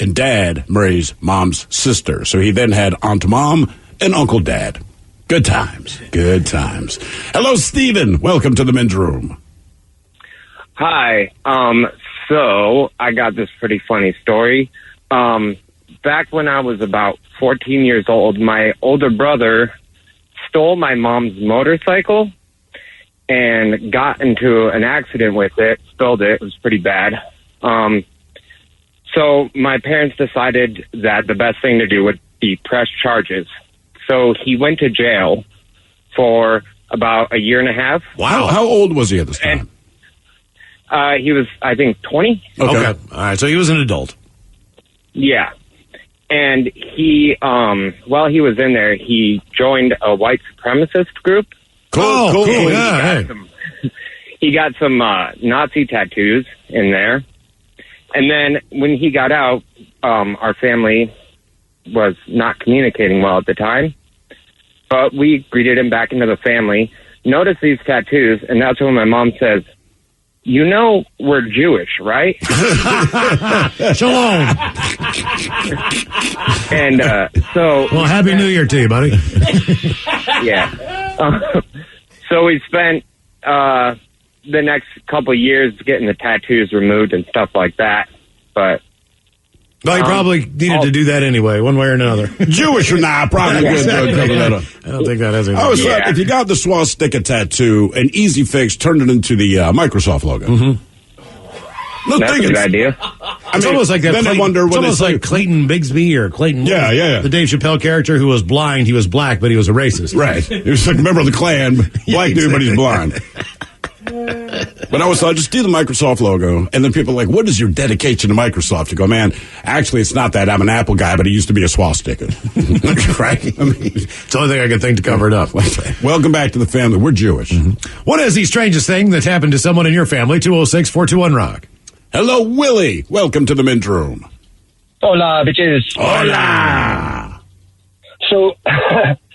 and Dad marries Mom's sister. So he then had Aunt Mom and Uncle Dad. Good times. Good times. Hello, Stephen. Welcome to the men's room. Hi. So I got this pretty funny story. Back when I was about 14 years old, my older brother stole my mom's motorcycle and got into an accident with it, spilled it. It was pretty bad. So my parents decided that the best thing to do would be press charges. So he went to jail for about a year and a half. Wow. How old was he at this time? He was, I think, 20. Okay. All right. So he was an adult. Yeah. And he, while he was in there, he joined a white supremacist group. Cool. Yeah. He got some Nazi tattoos in there. And then when he got out, our family was not communicating well at the time. But we greeted him back into the family, noticed these tattoos, and that's when my mom says, "You know we're Jewish, right?" Shalom. And so... Well, Happy New Year to you, buddy. Yeah. So we spent the next couple of years getting the tattoos removed and stuff like that. But... Well, you probably needed to do that anyway, one way or another. Jewish or not, probably good. I don't think that has anything. I always thought if you got the swastika tattoo, an easy fix, turn it into the Microsoft logo. Mm-hmm. That's a good idea. It's almost like that. Then I wonder it's almost like Clayton Bigsby or Clayton. Yeah. The Dave Chappelle character who was blind. He was black, but he was a racist. Right. He was like a member of the Klan, black dude, but he's blind. But I always thought, just do the Microsoft logo. And then people are like, what is your dedication to Microsoft? You go, man, actually, it's not that. I'm an Apple guy, but it used to be a swastika. Right? I mean, it's the only thing I can think to cover it up. Welcome back to the family. We're Jewish. Mm-hmm. What is the strangest thing that happened to someone in your family? 206-421-ROCK. Hello, Willie. Welcome to the men's room. Hola, bitches. Hola. So,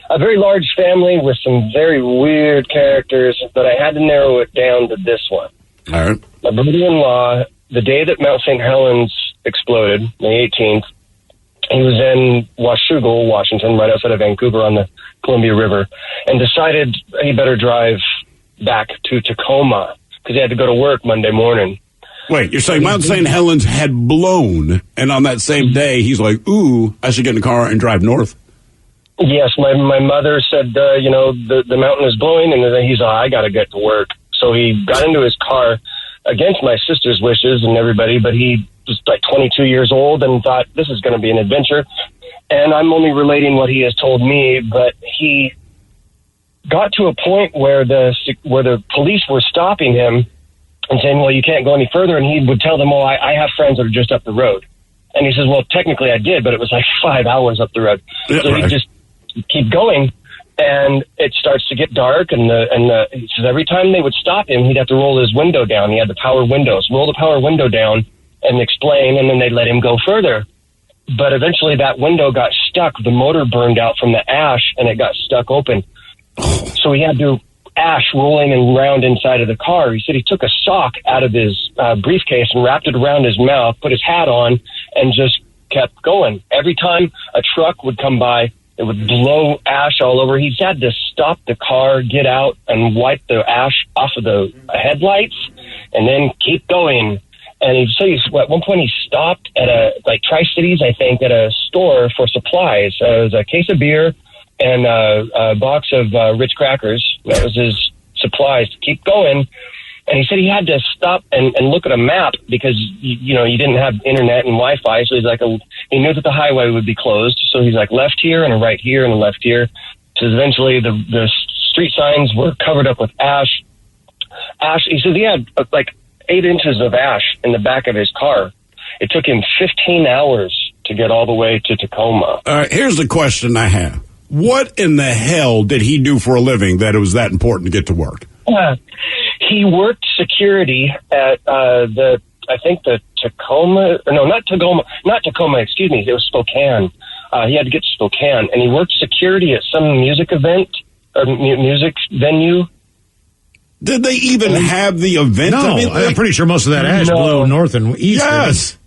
a very large family with some very weird characters, but I had to narrow it down to this one. All right. My brother-in-law, the day that Mount St. Helens exploded, May 18th, he was in Washougal, Washington, right outside of Vancouver on the Columbia River, and decided he better drive back to Tacoma because he had to go to work Monday morning. Wait, you're saying Mount St. Helens had blown, and on that same day, he's like, ooh, I should get in the car and drive north? Yes, my mother said, the mountain is blowing, and then he's like, I got to get to work. So he got into his car against my sister's wishes and everybody, but he was like 22 years old and thought this is going to be an adventure. And I'm only relating what he has told me, but he got to a point where the police were stopping him and saying, well, you can't go any further. And he would tell them, oh, I have friends that are just up the road. And he says, well, technically I did, but it was like 5 hours up the road. Yeah, so he just keep going, and it starts to get dark, and he says every time they would stop him, he'd have to roll his window down. He had the power windows. Roll the power window down and explain, and then they'd let him go further. But eventually that window got stuck. The motor burned out from the ash, and it got stuck open. So he had to ash rolling around inside of the car. He said he took a sock out of his briefcase and wrapped it around his mouth, put his hat on, and just kept going. Every time a truck would come by, it would blow ash all over. He's had to stop the car, get out, and wipe the ash off of the headlights, and then keep going. And at one point he stopped at Tri-Cities, I think, at a store for supplies. It was a case of beer and a box of Ritz crackers. That was his supplies to keep going. And he said he had to stop and look at a map because, you didn't have internet and Wi-Fi. So he's like, he knew that the highway would be closed. So he's like, left here and a right here and a left here. So eventually the street signs were covered up with ash. He said he had like 8 inches of ash in the back of his car. It took him 15 hours to get all the way to Tacoma. All right, here's the question I have. What in the hell did he do for a living that it was that important to get to work? He worked security at the Tacoma, excuse me, it was Spokane. He had to get to Spokane, and he worked security at some music event or music venue. Did they even have the event? No, I'm pretty sure most of that ash blew north and east. Yes.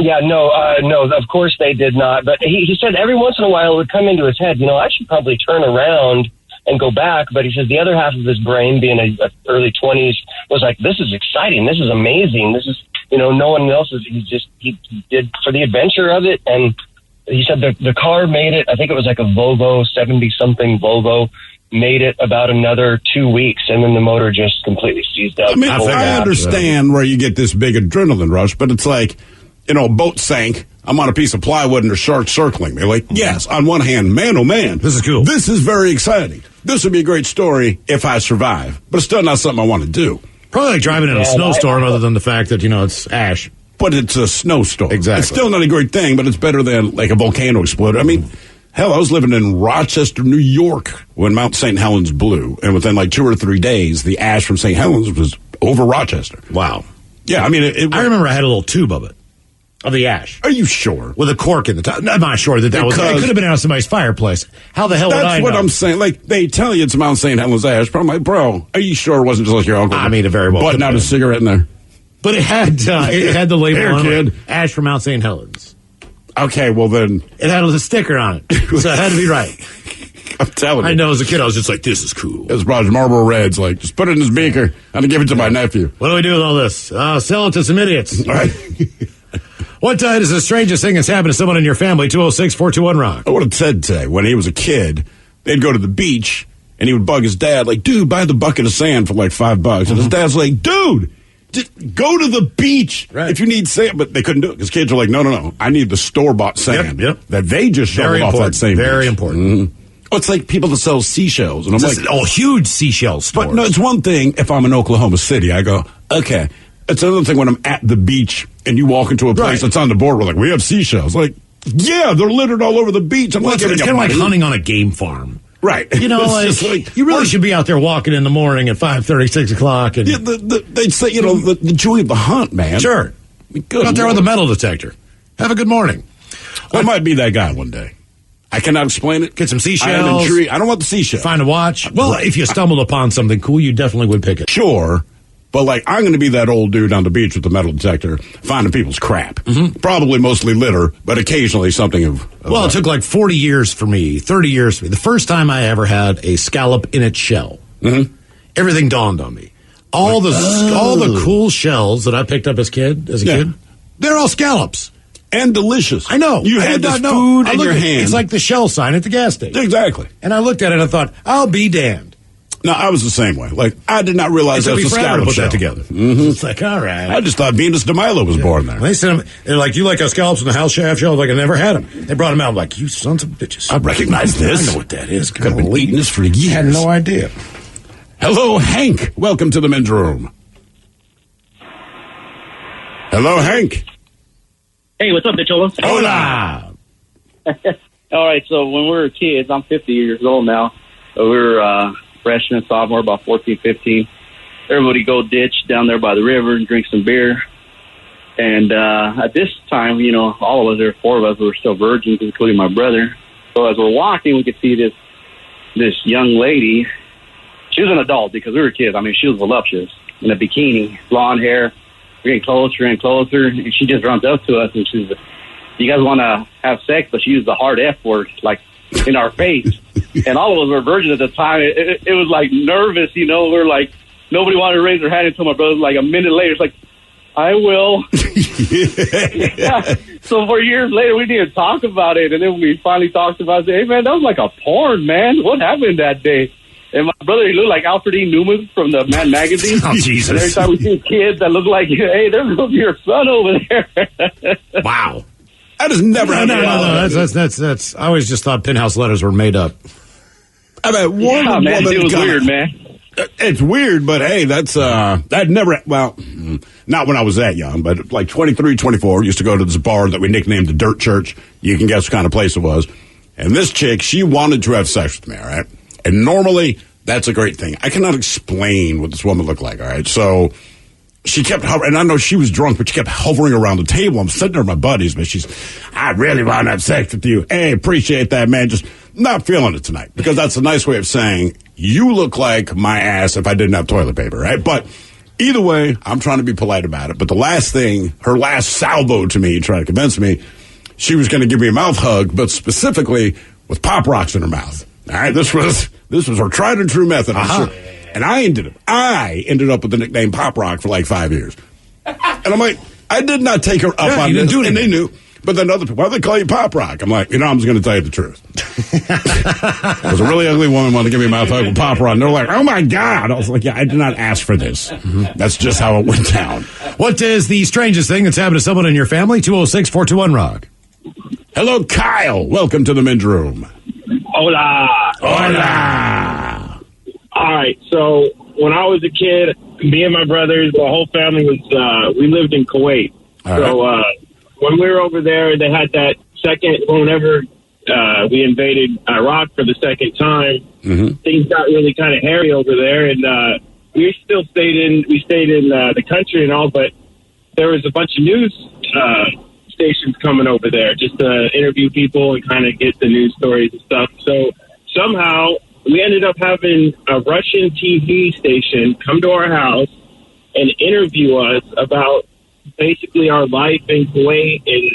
Yeah, no, of course they did not. But he said every once in a while it would come into his head, I should probably turn around and go back. But he says the other half of his brain, being a early 20s, was like, this is exciting. This is amazing. This is, no one else is. He did for the adventure of it. And he said the car made it. I think it was like a Volvo, 70-something Volvo, made it about another 2 weeks, and then the motor just completely seized up. I mean, I understand where you get this big adrenaline rush, but it's like, a boat sank. I'm on a piece of plywood and there's sharks circling me. Like, yes, on one hand, man, oh man, this is cool. This is very exciting. This would be a great story if I survive, but it's still not something I want to do. Probably like driving in a snowstorm, other than the fact that, it's ash. But it's a snowstorm. Exactly. It's still not a great thing, but it's better than like a volcano exploded. I mean, hell, I was living in Rochester, New York when Mount St. Helens blew. And within like 2 or 3 days, the ash from St. Helens was over Rochester. Wow. Yeah, I mean, I remember I had a little tube of it. Of the ash. Are you sure? With a cork in the top. I'm not sure that was. It could have been out of somebody's fireplace. How the hell would I know? That's what I'm saying. Like, they tell you it's Mount St. Helens ash, but I'm like, bro, are you sure it wasn't just like your uncle? I mean, it very well butting out a cigarette in there. But it had the label Here, on kid. it. Ash from Mount St. Helens. Okay, well then. It had a sticker on it. So it had to be right. I'm telling you. I know as a kid, I was just like, this is cool. It's Roger Marlboro Reds. Like, just put it in his beaker. I'm going to give it to my nephew. What do we do with all this? Sell it to some idiots. All right. What is the strangest thing that's happened to someone in your family? 206-421-ROCK. I would have said today, when he was a kid, they'd go to the beach, and he would bug his dad, like, dude, buy the bucket of sand for like $5. And his dad's like, dude, just go to the beach if you need sand. But they couldn't do it because kids are like, no. I need the store-bought sand that they just shoveled off that same Very beach. important. Mm-hmm. Oh, it's like people that sell seashells. And I'm like, huge seashell stores. But no, it's one thing if I'm in Oklahoma City. I go, okay. It's another thing when I'm at the beach and you walk into a place that's on the board. We're like, we have seashells. Like, yeah, they're littered all over the beach. I'm it's kind of like hunting on a game farm. Right. Like you really should be out there walking in the morning at 5:30, 6 o'clock. And they'd say, the joy of the hunt, man. Sure. Go out there with a metal detector. Have a good morning. I might be that guy one day. I cannot explain it. Get some seashells. I am intrigued. I don't want the seashells. Find a watch. Well, if you stumbled upon something cool, you definitely would pick it. Sure. But, like, I'm going to be that old dude on the beach with the metal detector finding people's crap. Mm-hmm. Probably mostly litter, but occasionally something of well, it took like 40 years for me, 30 years for me. The first time I ever had a scallop in its shell, everything dawned on me. All the cool shells that I picked up as a kid, they're all scallops. And delicious. I know. You had this food in your hand. It's like the shell sign at the gas station. Exactly. And I looked at it and I thought, I'll be damned. No, I was the same way. Like, I did not realize that was a scallop put shell. that together. Mm-hmm. It's like, all right. I just thought Venus de Milo was born there. They said, they're like, you like our scallops in the house shaft shell? Like, I never had them. They brought them out. I'm like, you sons of bitches. I recognize this. I know what that is. Could have been eating this for years. I had no idea. Hello, Hank. Welcome to the men's room. Hello, Hank. Hey, what's up, bitcholas? Hola. All right, so when we were kids, I'm 50 years old now. We were freshman, sophomore, about 14, 15. Everybody go ditch down there by the river and drink some beer. And at this time, all of us, there were 4 of us, were still virgins, including my brother. So as we're walking, we could see this young lady. She was an adult because we were kids. I mean, she was voluptuous in a bikini, blonde hair. We're getting closer and closer, and she just runs up to us and she's, you guys want to have sex? But she used the hard F word, like, in our face. And all of us were virgins at the time. It was like nervous, we're like, nobody wanted to raise their hand until my brother was like a minute later. It's like, I will. Yeah. So for years later, we didn't talk about it. And then we finally talked about it. Hey, man, that was like a porn, man. What happened that day? And my brother, he looked like Alfred E. Newman from the Man magazine. Oh, Jesus. And every time we see kids that look like, hey, there's your son over there. Wow. I just never had No. That's. I always just thought Penthouse letters were made up. I mean, one woman, it was weird, man. It's weird, but hey, that never, well, not when I was that young, but like 23, 24, used to go to this bar that we nicknamed the Dirt Church. You can guess what kind of place it was. And this chick, she wanted to have sex with me, all right? And normally, that's a great thing. I cannot explain what this woman looked like, all right? So she kept hovering, and I know she was drunk, but she kept hovering around the table. I'm sitting there with my buddies, but I really want to have sex with you. Hey, appreciate that, man. Just not feeling it tonight. Because that's a nice way of saying, you look like my ass if I didn't have toilet paper, right? But Either way, I'm trying to be polite about it. But the last thing, her last salvo to me, trying to convince me, she was going to give me a mouth hug, but specifically with Pop Rocks in her mouth. All right, this was her tried and true method. I'm sure. And I ended up with the nickname Pop Rock for like 5 years. And I'm like, I did not take her up on this, and they knew. But then other people, why do they call you Pop Rock? I'm like, I'm just going to tell you the truth. It was a really ugly woman wanted to give me a mouth hug with Pop Rock. And they're like, oh, my God. I was like, yeah, I did not ask for this. Mm-hmm. That's just how it went down. What is the strangest thing that's happened to someone in your family? 206-421-ROCK. Hello, Kyle. Welcome to the men's room. Hola. Hola. All right, so when I was a kid, me and my brothers, the whole family we lived in Kuwait. When we were over there, they had that whenever we invaded Iraq for the second time, things got really kind of hairy over there, and we stayed in the country and all, but there was a bunch of news stations coming over there just to interview people and kind of get the news stories and stuff. So somehow we ended up having a Russian TV station come to our house and interview us about basically our life in Kuwait and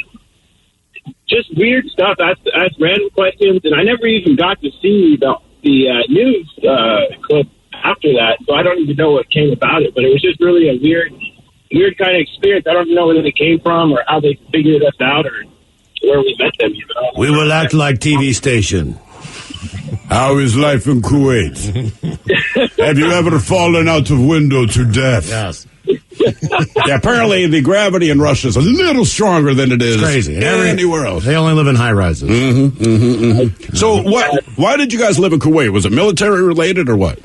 just weird stuff, ask random questions, and I never even got to see the news clip after that, so I don't even know what came about it, but it was just really a weird kind of experience. I don't know where they came from or how they figured us out or where we met them even. We will act like TV station. How is life in Kuwait? Have you ever fallen out of window to death? Yes. Yeah, apparently the gravity in Russia is a little stronger than it is crazy. Anywhere else. They only live in high rises. So why did you guys live in Kuwait? Was it military related or what?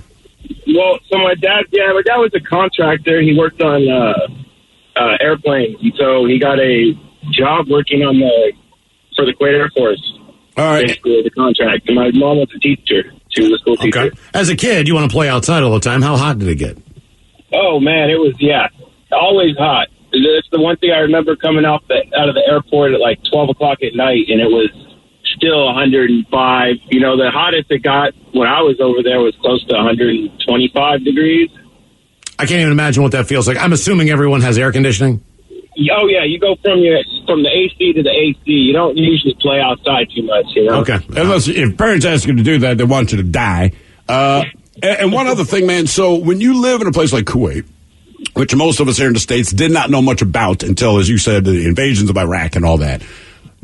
Well, so my dad was a contractor. He worked on airplanes, and so he got a job working for the Kuwait Air Force. All right. Basically, the contract. And my mom was a teacher. She was a school teacher. As a kid, you want to play outside all the time. How hot did it get? Oh, man, it was, always hot. It's the one thing I remember coming out of the airport at like 12 o'clock at night, and it was still 105. You know, the hottest it got when I was over there was close to 125 degrees. I can't even imagine what that feels like. I'm assuming everyone has air conditioning? Oh, yeah, you go from the AC to the AC. You don't usually play outside too much, you know? Okay. Unless if parents ask you to do that, they want you to die. And one other thing, man, so when you live in a place like Kuwait, which most of us here in the States did not know much about until, as you said, the invasions of Iraq and all that,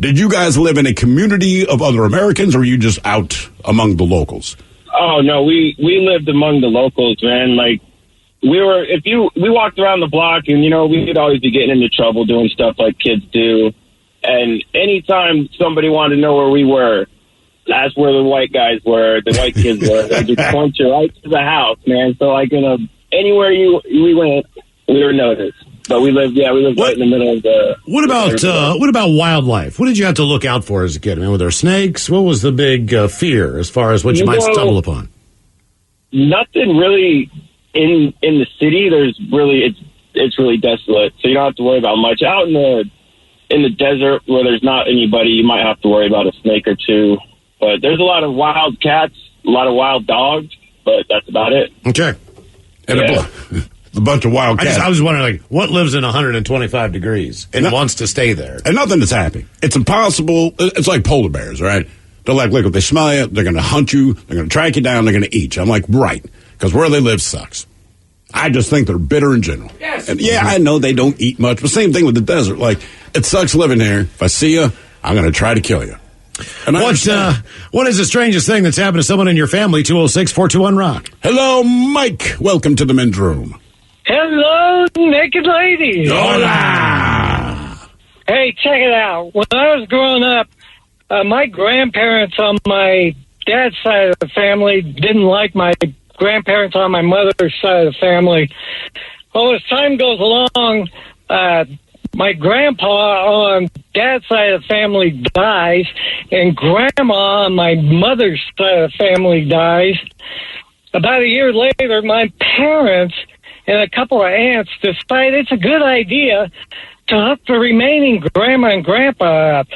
did you guys live in a community of other Americans, or were you just out among the locals? Oh, no, we lived among the locals, man. Like, we walked around the block, and, we'd always be getting into trouble doing stuff like kids do. And anytime somebody wanted to know where we were, that's where the white guys were, the white kids were. They just point you right to the house, man. So, like, anywhere we went, we were noticed. But we lived right in the middle of the... What about wildlife? What did you have to look out for as a kid? I mean, were there snakes? What was the big fear as far as what you might stumble upon? Nothing really in the city. There's really... It's really desolate, so you don't have to worry about much. Out in the desert where there's not anybody, you might have to worry about a snake or two. But there's a lot of wild cats, a lot of wild dogs, but that's about it. Okay. And a bunch of wild cats. I was wondering, like, what lives in 125 degrees and wants to stay there? And nothing is happy. It's impossible. It's like polar bears, right? They're like, look, if they smell you, they're going to hunt you, they're going to track you down, they're going to eat you. I'm like, right, because where they live sucks. I just think they're bitter in general. Yes. And yeah, I know they don't eat much, but same thing with the desert. Like, it sucks living here. If I see you, I'm going to try to kill you. And what is the strangest thing that's happened to someone in your family? 206-421-ROCK. Hello, Mike. Welcome to the men's room. Hello, naked ladies. Hola. Hey, check it out. When I was growing up, my grandparents on my dad's side of the family didn't like my grandparents on my mother's side of the family. Well, as time goes along, my grandpa on dad's side of the family dies, and grandma on my mother's side of the family dies. About a year later, my parents and a couple of aunts decide it's a good idea to hook the remaining grandma and grandpa up.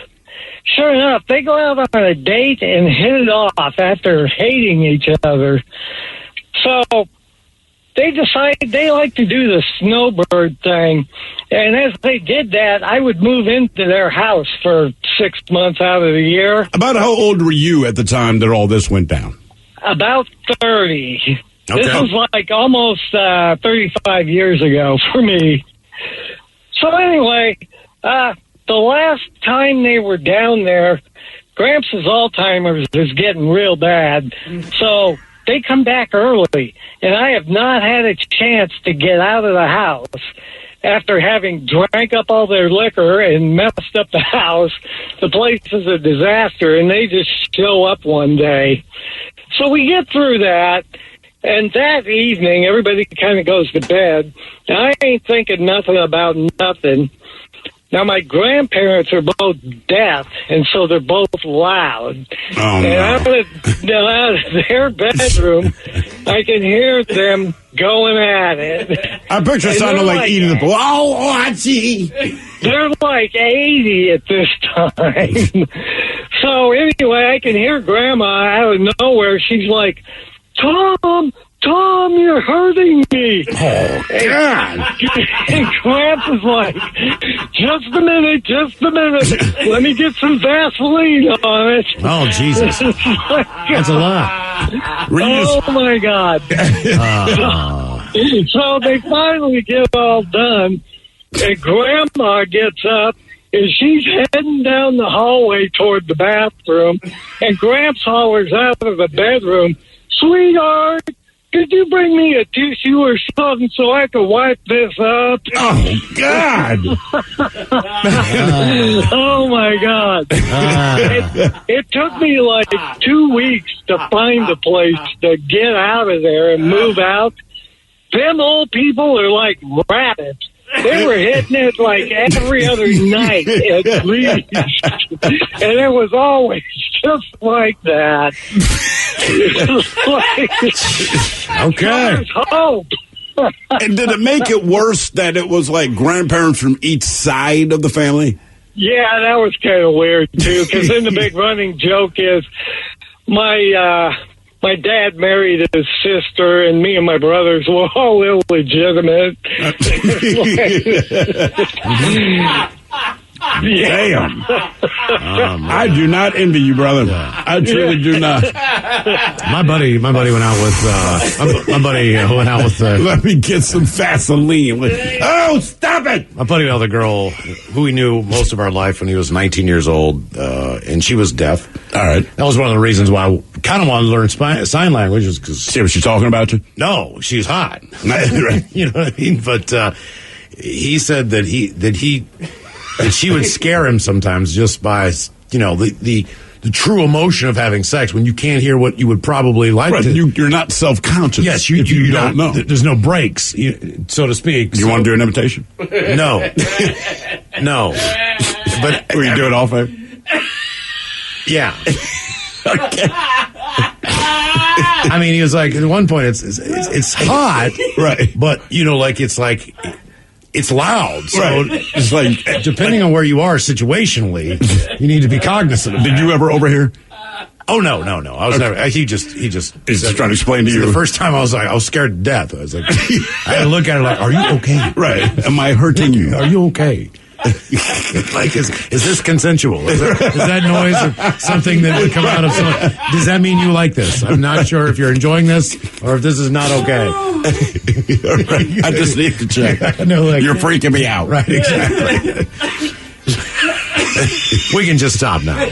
Sure enough, they go out on a date and hit it off after hating each other. So they decided they like to do the snowbird thing. And as they did that, I would move into their house for 6 months out of the year. About how old were you at the time that all this went down? About 30. Okay. This was like almost 35 years ago for me. So anyway, the last time they were down there, Gramps' Alzheimer's is getting real bad. So they come back early, and I have not had a chance to get out of the house after having drank up all their liquor and messed up the house. The place is a disaster, and they just show up one day. So we get through that, and that evening, everybody kind of goes to bed, and I ain't thinking nothing about nothing. Now, my grandparents are both deaf, and so they're both loud. Oh, and no. out of their bedroom, I can hear them going at it. I picture And sounding they're like eating the ball. Oh, I see. They're like 80 at this time. So anyway, I can hear Grandma out of nowhere. She's like, Tom, you're hurting me. Oh, God. And Gramps is like, just a minute. Let me get some Vaseline on it. Oh, Jesus. That's a lot. Oh, my God. So they finally get all done, and Grandma gets up, and she's heading down the hallway toward the bathroom, and Gramps hollers out of the bedroom, "Sweetheart, could you bring me a tissue or something so I can wipe this up?" Oh, God. Oh, my God. It took me like 2 weeks to find a place to get out of there and move out. Them old people are like rabbits. They were hitting it like every other night at least. And it was always just like that. Okay. There's hope. And did it make it worse that it was like grandparents from each side of the family? Yeah, that was kind of weird, too, because then the big running joke is my dad married his sister, and me and my brothers were all illegitimate. Damn. I do not envy you, brother. I truly do not. My buddy went out with Let me get some Vaseline. Oh, stop it! My buddy went out with a girl who we knew most of our life when he was 19 years old, and she was deaf. All right. That was one of the reasons why I kind of wanted to learn sign language. See what she's talking about you? No, she's hot. Right. You know what I mean? But he said that she would scare him sometimes just by, the true emotion of having sex when you can't hear what you would probably like to. You're not self-conscious. Yes, you don't know. There's no breaks, so to speak. You want to do an imitation? No. No. But will you do it off air? Yeah. Okay. I mean, he was like, at one point, it's hot, right? But it's loud, so right. It's like depending on where you are situationally, you need to be cognizant of Did you ever overhear? Oh no! I was never. He just. He's just trying to explain to you. The first time I was scared to death. I was like, I had to look at her like, "Are you okay? Right? Am I hurting you? Are you okay?" Like, is this consensual? Is that noise something that would come out of someone? Does that mean you like this? I'm not sure if you're enjoying this or if this is not okay. Right. I just need to check. You're freaking me out. Right, exactly. We can just stop now.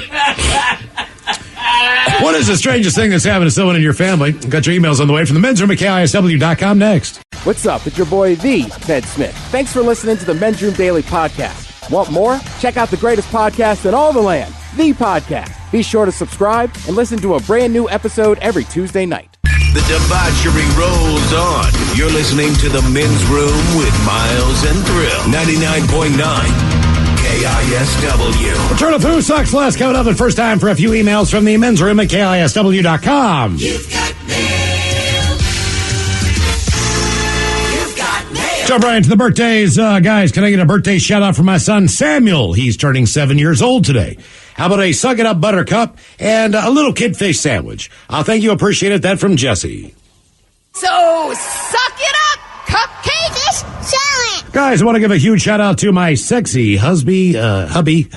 What is the strangest thing that's happened to someone in your family? Got your emails on the way from the men's room at KISW.com next. What's up? It's your boy, the Ted Smith. Thanks for listening to the Men's Room Daily Podcast. Want more? Check out the greatest podcast in all the land, the podcast. Be sure to subscribe and listen to a brand new episode every Tuesday night. The debauchery rolls on. You're listening to the Men's Room with Miles and Thrill. 99.9. KISW. Return of Who Sucks Less coming up, and first time for a few emails from the men's room at KISW.com. You've got mail. You've got mail. Jump right into the birthdays. Guys, can I get a birthday shout out for my son Samuel? He's turning 7 years old today. How about a Suck It Up Buttercup and a little kid fish sandwich? Thank you, appreciate it. That from Jesse. So suck it up, Cupcake! Challenge! Guys, I want to give a huge shout out to my sexy hubby, JD.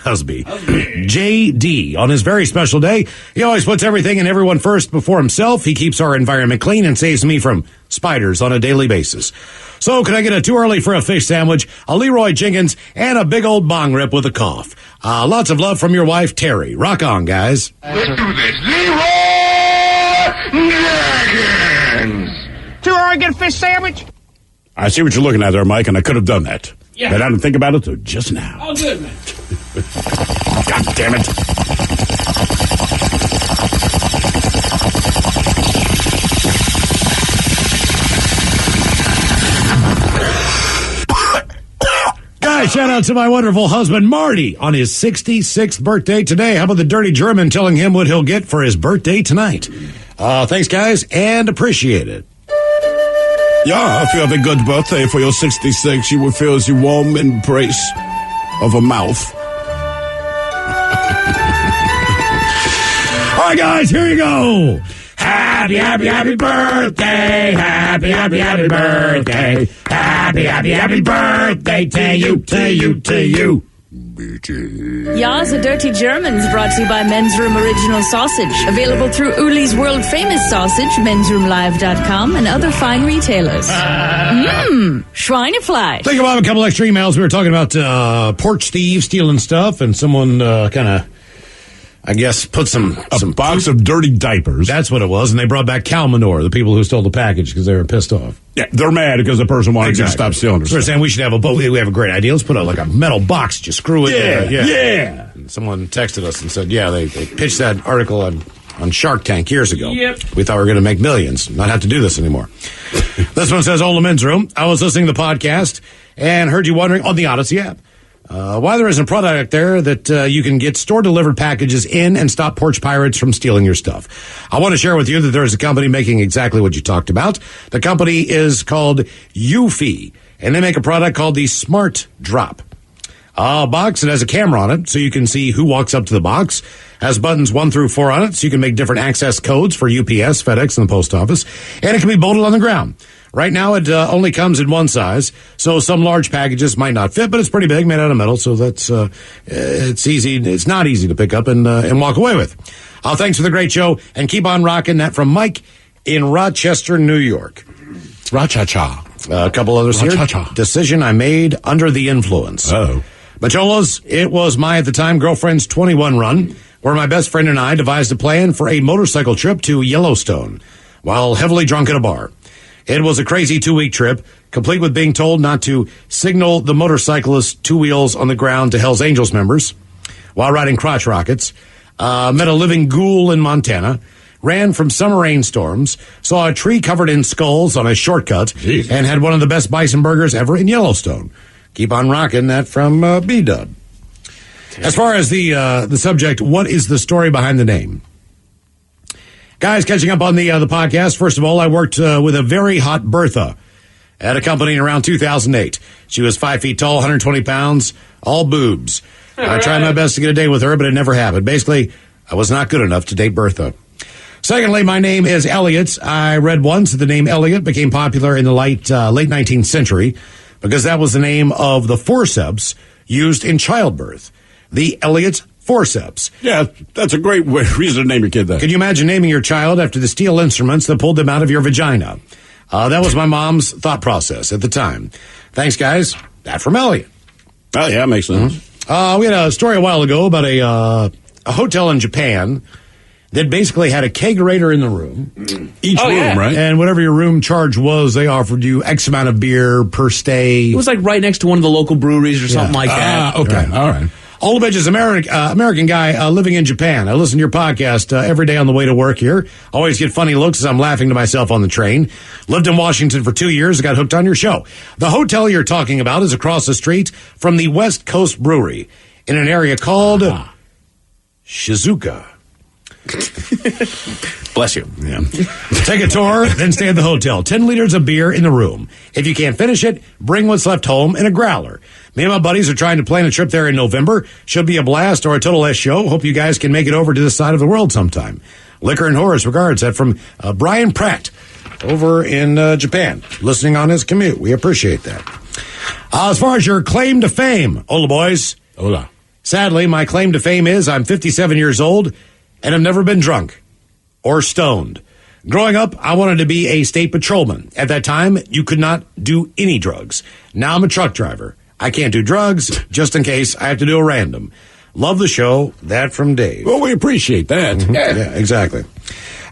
On his very special day, he always puts everything and everyone first before himself. He keeps our environment clean and saves me from spiders on a daily basis. So can I get a too early for a fish sandwich, a Leroy Jenkins, and a big old bong rip with a cough? Lots of love from your wife, Terry. Rock on, guys. Let's do this. Leroy Jenkins! Too early get a fish sandwich? I see what you're looking at there, Mike, and I could have done that. Yeah. But I didn't think about it till just now. Oh, good, man. God damn it. Guys, shout out to my wonderful husband, Marty, on his 66th birthday today. How about the dirty German telling him what he'll get for his birthday tonight? Thanks, guys, and appreciate it. Yeah, if you have a good birthday for your 66, you will feel the warm embrace of a mouth. All right, guys, here you go. Happy, happy, happy birthday. Happy, happy, happy birthday. Happy, happy, happy birthday to you, to you, to you. Ya's a Dirty Germans brought to you by Men's Room Original Sausage. Available through Uli's World Famous Sausage, mensroomlive.com, and other fine retailers. Schweinefleisch. Think about a couple extra emails. We were talking about porch thieves stealing stuff, and someone kind of, I guess, put some box of dirty diapers. That's what it was, and they brought back cow manure, the people who stole the package, because they were pissed off. Yeah, they're mad because the person wanted to stop stealing their So we're stuff. saying we should have we have a great idea. Let's put out like a metal box, just screw it. Yeah. And someone texted us and said, they pitched that article on Shark Tank years ago. Yep. We thought we were going to make millions, not have to do this anymore. This one says, Old Men's Room. I was listening to the podcast and heard you wondering on the Odyssey app why there isn't a product there that you can get store-delivered packages in and stop porch pirates from stealing your stuff. I want to share with you that there is a company making exactly what you talked about. The company is called Eufy, and they make a product called the Smart Drop. A box that has a camera on it, so you can see who walks up to the box. Has buttons 1 through 4 on it, so you can make different access codes for UPS, FedEx, and the post office. And it can be bolted on the ground. Right now, it only comes in one size, so some large packages might not fit, but it's pretty big, made out of metal, so that's it's easy. It's not easy to pick up and walk away with. Thanks for the great show, and keep on rocking. That from Mike in Rochester, New York. Ra-cha-cha. A couple others here. Decision I made under the influence. Oh. Macholos, it was my, at the time, girlfriend's 21 run, where my best friend and I devised a plan for a motorcycle trip to Yellowstone while heavily drunk at a bar. It was a crazy 2-week trip, complete with being told not to signal the motorcyclist 2 wheels on the ground to Hell's Angels members while riding crotch rockets, met a living ghoul in Montana, ran from summer rainstorms, saw a tree covered in skulls on a shortcut, and had one of the best bison burgers ever in Yellowstone. Keep on rocking. That from B-Dub. As far as the subject, what is the story behind the name? Guys, catching up on the podcast. First of all, I worked with a very hot Bertha at a company in around 2008. She was 5 feet tall, 120 pounds, all boobs. I tried my best to get a date with her, but it never happened. Basically, I was not good enough to date Bertha. Secondly, my name is Elliot. I read once that the name Elliot became popular in the late 19th century because that was the name of the forceps used in childbirth. The Elliot forceps. Yeah, that's a great reason to name your kid that. Can you imagine naming your child after the steel instruments that pulled them out of your vagina? That was my mom's thought process at the time. Thanks, guys. That from Elliot. Oh, yeah, makes sense. We had a story a while ago about a hotel in Japan that basically had a kegerator in the room. Each room, right? And whatever your room charge was, they offered you X amount of beer per stay. It was like right next to one of the local breweries or something like that. Okay, all right. All the bitches, American guy living in Japan. I listen to your podcast every day on the way to work here. Always get funny looks as I'm laughing to myself on the train. Lived in Washington for 2 years. Got hooked on your show. The hotel you're talking about is across the street from the West Coast Brewery in an area called Shizuoka. Bless you. Yeah. Take a tour, then stay at the hotel. 10 liters of beer in the room. If you can't finish it, bring what's left home in a growler. Me and my buddies are trying to plan a trip there in November. Should be a blast or a total S show. Hope you guys can make it over to this side of the world sometime. Liquor and Horrors. Regards. That from Brian Pratt. over in Japan, listening on his commute. We appreciate that. As far as your claim to fame, hola boys. Hola. Sadly, my claim to fame is I'm 57 years old and have never been drunk or stoned. Growing up, I wanted to be a state patrolman. At that time, you could not do any drugs. Now I'm a truck driver. I can't do drugs, just in case I have to do a random. Love the show. That from Dave. Well, we appreciate that. Mm-hmm. Yeah, exactly.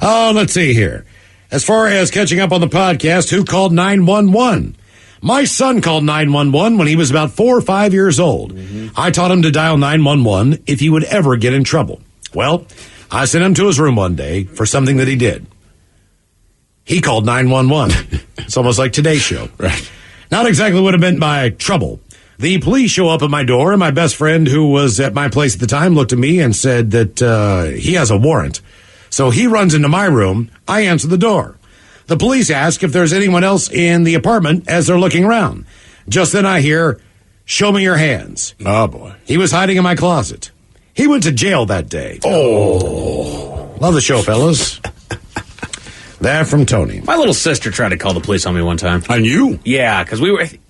Let's see here. As far as catching up on the podcast, who called 911? My son called 911 when he was about 4 or 5 years old. Mm-hmm. I taught him to dial 911 if he would ever get in trouble. Well, I sent him to his room one day for something that he did. He called 911. It's almost like today's show. Right. Not exactly what it meant by trouble. The police show up at my door, and my best friend, who was at my place at the time, looked at me and said that he has a warrant. So he runs into my room. I answer the door. The police ask if there's anyone else in the apartment as they're looking around. Just then I hear, "Show me your hands." Oh, boy. He was hiding in my closet. He went to jail that day. Oh. Love the show, fellas. That from Tony. My little sister tried to call the police on me one time. On you? Yeah, because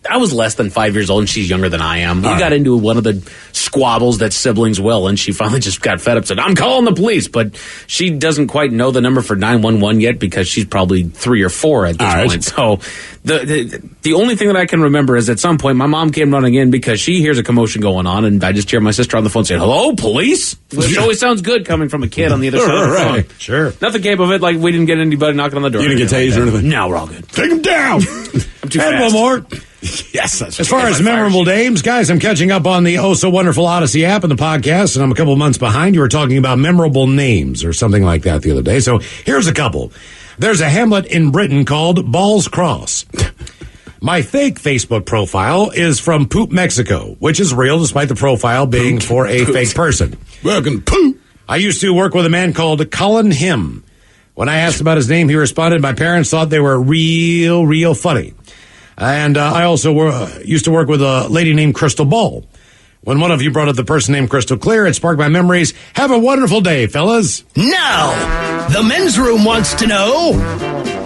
I was less than 5 years old and she's younger than I am. We got into one of the squabbles that siblings will, and she finally just got fed up and said, "I'm calling the police." But she doesn't quite know the number for 911 yet because she's probably 3 or 4 at this point. So the only thing that I can remember is at some point my mom came running in because she hears a commotion going on, and I just hear my sister on the phone saying, "Hello, police?" Which always sounds good coming from a kid on the other side of the phone. Sure. Nothing came of it. Like, we didn't get anybody knocking on the door. You didn't get tased or anything? No, we're all good. Take him down. I'm too And fast. one more. Yes, that's As far as memorable names, guys, I'm catching up on the Oh So Wonderful Odyssey app and the podcast, and I'm a couple months behind. You were talking about memorable names or something like that the other day. So here's a couple. There's a hamlet in Britain called Balls Cross. My fake Facebook profile is from Poop, Mexico, which is real despite the profile being for a fake person. Welcome, Poop. I used to work with a man called Colin Him. When I asked about his name, he responded, "My parents thought they were real funny." And I also used to work with a lady named Crystal Ball. When one of you brought up the person named Crystal Clear, it sparked my memories. Have a wonderful day, fellas. Now, the men's room wants to know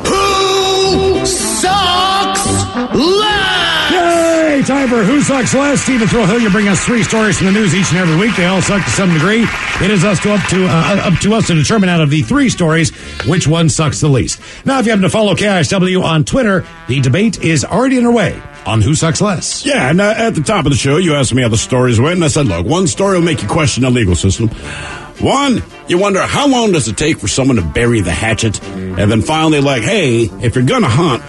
who sucks less? Yay! Time for Who Sucks Less. Stephen Thrill you bring us 3 stories from the news each and every week. They all suck to some degree. It is up to us to determine out of the 3 stories which one sucks the least. Now, if you happen to follow KISW on Twitter, the debate is already underway on Who Sucks Less. Yeah, and at the top of the show, you asked me how the stories went, and I said, look, one story will make you question the legal system. One, you wonder how long does it take for someone to bury the hatchet, and then finally, like, hey, if you're gonna hunt,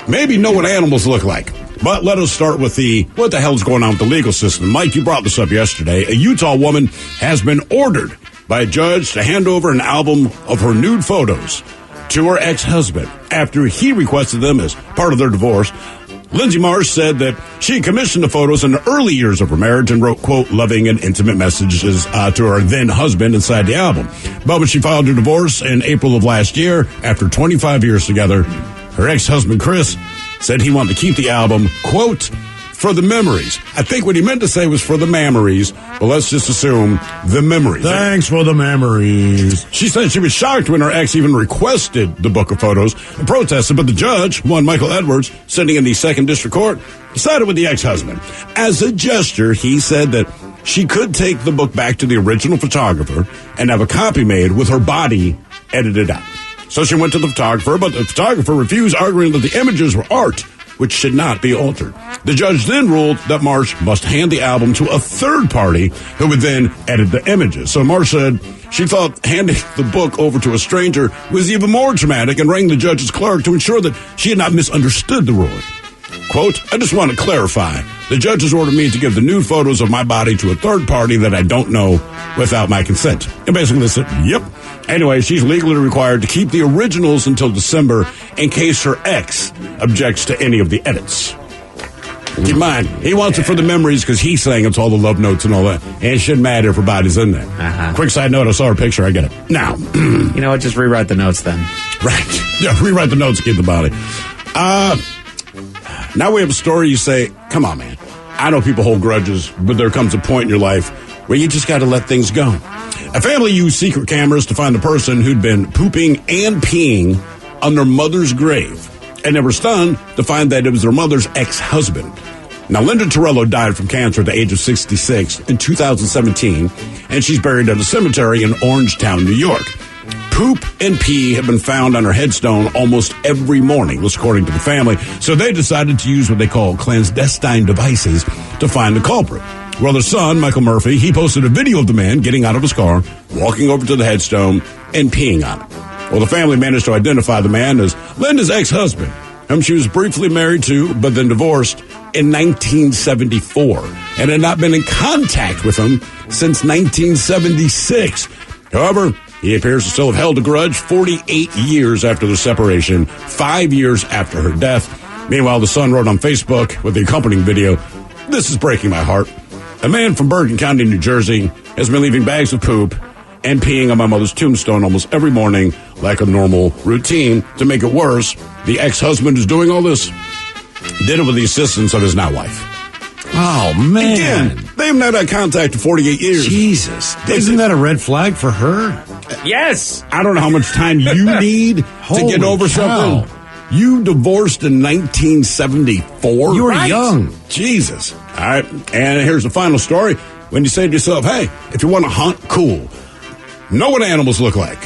maybe know what animals look like. But let us start with what the hell's going on with the legal system. Mike, you brought this up yesterday. A Utah woman has been ordered by a judge to hand over an album of her nude photos to her ex-husband after he requested them as part of their divorce. Lindsay Marsh said that she commissioned the photos in the early years of her marriage and wrote, quote, loving and intimate messages to her then husband inside the album. But when she filed her divorce in April of last year, after 25 years together, her ex-husband, Chris, said he wanted to keep the album, quote, for the memories. I think what he meant to say was for the memories, but let's just assume the memories. Thanks for the memories. She said she was shocked when her ex even requested the book of photos and protested, but the judge, one Michael Edwards, sitting in the 2nd District Court, sided with the ex-husband. As a gesture, he said that she could take the book back to the original photographer and have a copy made with her body edited out. So she went to the photographer, but the photographer refused, arguing that the images were art, which should not be altered. The judge then ruled that Marsh must hand the album to a third party who would then edit the images. So Marsh said she thought handing the book over to a stranger was even more dramatic and rang the judge's clerk to ensure that she had not misunderstood the ruling. Quote, I just want to clarify. The judge has ordered me to give the nude photos of my body to a third party that I don't know without my consent. And basically they said, yep. Anyway, she's legally required to keep the originals until December in case her ex objects to any of the edits. Keep in mind, he wants it for the memories because he's saying it's all the love notes and all that. And it shouldn't matter if her body's in there. Uh-huh. Quick side note, I saw her picture. I get it. Now. You know what? Just rewrite the notes then. Right. Yeah, rewrite the notes, keep the body. Now we have a story you say, come on, man. I know people hold grudges, but there comes a point in your life where you just got to let things go. A family used secret cameras to find the person who'd been pooping and peeing on their mother's grave, and they were stunned to find that it was their mother's ex-husband. Now, Linda Torello died from cancer at the age of 66 in 2017, and she's buried at a cemetery in Orangetown, New York. Poop and pee have been found on her headstone almost every morning, this according to the family, so they decided to use what they call clandestine devices to find the culprit. Well, their son, Michael Murphy, he posted a video of the man getting out of his car, walking over to the headstone, and peeing on it. Well, the family managed to identify the man as Linda's ex-husband, whom she was briefly married to, but then divorced in 1974, and had not been in contact with him since 1976. However, he appears to still have held a grudge 48 years after their separation, 5 years after her death. Meanwhile, the son wrote on Facebook with the accompanying video, "This is breaking my heart. A man from Bergen County, New Jersey, has been leaving bags of poop and peeing on my mother's tombstone almost every morning like a normal routine. To make it worse, the ex-husband who's doing all this did it with the assistance of his now wife." Oh, man. Again, they've not had contact in 48 years. Jesus. Isn't that a red flag for her? Yes. I don't know how much time you need to get over something. You divorced in 1974? You were young. Jesus. All right. And here's the final story. When you say to yourself, hey, if you want to hunt, cool. Know what animals look like.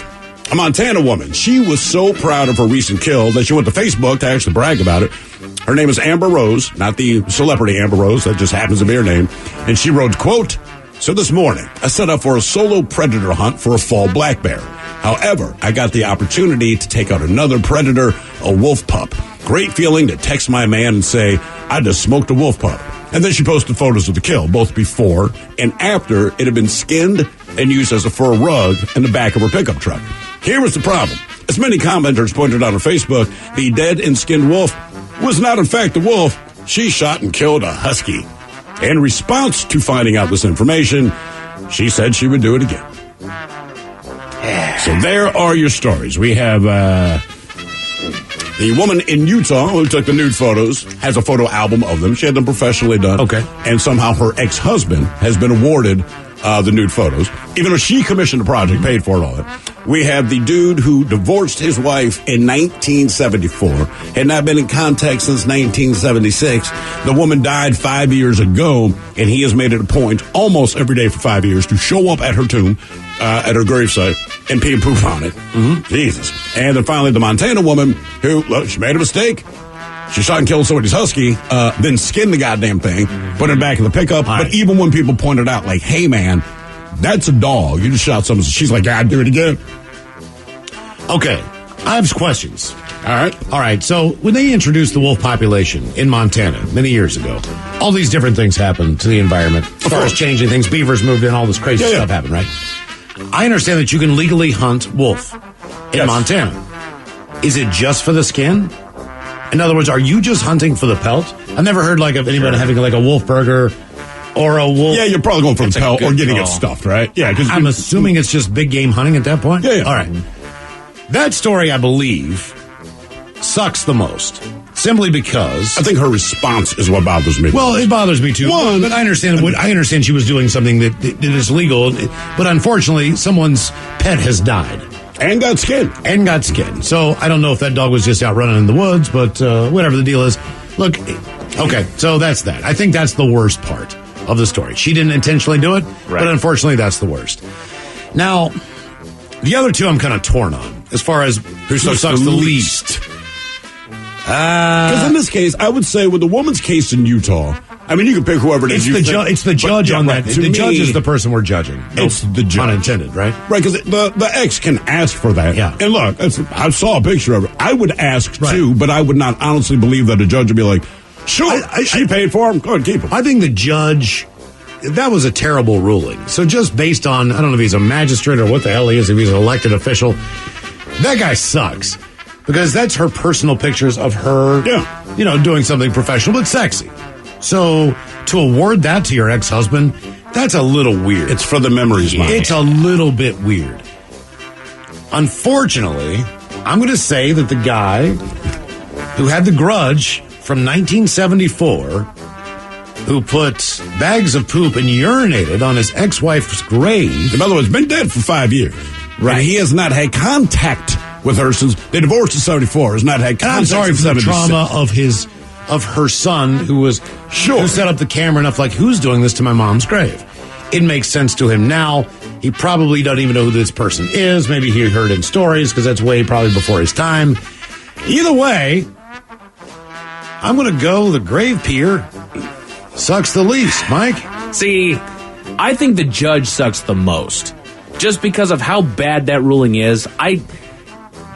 A Montana woman, she was so proud of her recent kill that she went to Facebook to actually brag about it. Her name is Amber Rose, not the celebrity Amber Rose, that just happens to be her name. And she wrote, quote, "So this morning, I set up for a solo predator hunt for a fall black bear. However, I got the opportunity to take out another predator, a wolf pup. Great feeling to text my man and say, I just smoked a wolf pup." And then she posted photos of the kill, both before and after it had been skinned and used as a fur rug in the back of her pickup truck. Here was the problem. As many commenters pointed out on Facebook, the dead and skinned wolf was not in fact a wolf. She shot and killed a husky. In response to finding out this information, she said she would do it again. So there are your stories. We have the woman in Utah who took the nude photos, has a photo album of them. She had them professionally done. Okay. And somehow her ex-husband has been awarded the nude photos, even though she commissioned the project, paid for it all. We have the dude who divorced his wife in 1974, had not been in contact since 1976. The woman died 5 years ago, and he has made it a point almost every day for 5 years to show up at her tomb, at her gravesite, and pee and poop on it. Mm-hmm. Jesus. And then finally the Montana woman who, look, she made a mistake. She shot and killed somebody's husky, then skinned the goddamn thing, put it back in the pickup. But even when people pointed out, like, hey, man, that's a dog. You just shot someone. She's like, yeah, I'd do it again. Okay. I have questions. All right. So when they introduced the wolf population in Montana many years ago, all these different things happened to the environment. As far as changing things, beavers moved in, all this crazy stuff happened, right? I understand that you can legally hunt wolf in Montana. Is it just for the skin? In other words, are you just hunting for the pelt? I've never heard like of anybody having like a wolf burger or a wolf. Yeah, you're probably going for the pelt or getting it stuffed, right? Yeah, because I'm assuming it's just big game hunting at that point. Yeah. All right. That story, I believe, sucks the most. Simply because I think her response is what bothers me. Well, it bothers me too. But I understand she was doing something that is legal, but unfortunately, someone's pet has died. And got skinned. So I don't know if that dog was just out running in the woods, but whatever the deal is. Look, okay, so that's that. I think that's the worst part of the story. She didn't intentionally do it, but unfortunately that's the worst. Now, the other two I'm kind of torn on as far as who sucks the least. Because in this case, I would say with the woman's case in Utah, I mean, you can pick whoever it is. It's the judge on that. The judge is the person we're judging. It's the judge. Unintended, right? Right, because the ex can ask for that. Yeah. And look, I saw a picture of it. I would ask too, but I would not honestly believe that a judge would be like, sure, she paid for him, go ahead, keep him. I think the judge, that was a terrible ruling. So just based on, I don't know if he's a magistrate or what the hell he is, if he's an elected official, that guy sucks. Because that's her personal pictures of her, doing something professional but sexy. So to award that to your ex-husband, that's a little weird. It's for the memories, Mike. It's a little bit weird. Unfortunately, I'm going to say that the guy who had the grudge from 1974, who put bags of poop and urinated on his ex-wife's grave. In other words, been dead for 5 years. Right. And he has not had contact with her since they divorced in 74. Has not had And I'm contact sorry since for the 76. trauma of her son who set up the camera enough, like, who's doing this to my mom's grave? It makes sense to him now. He probably doesn't even know who this person is. Maybe he heard in stories because that's way probably before his time. Either way, I'm going to go the grave peer sucks the least, Mike. See, I think the judge sucks the most. Just because of how bad that ruling is,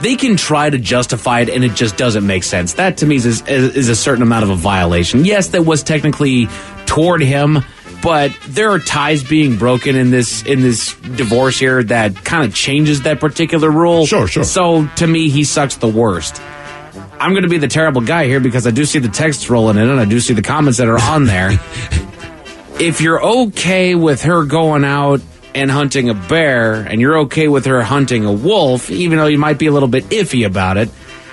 they can try to justify it, and it just doesn't make sense. That, to me, is a certain amount of a violation. Yes, that was technically toward him, but there are ties being broken in this divorce here that kind of changes that particular rule. Sure. So, to me, he sucks the worst. I'm going to be the terrible guy here because I do see the texts rolling in, and I do see the comments that are on there. If you're okay with her going out and hunting a bear, and you're okay with her hunting a wolf, even though you might be a little bit iffy about it,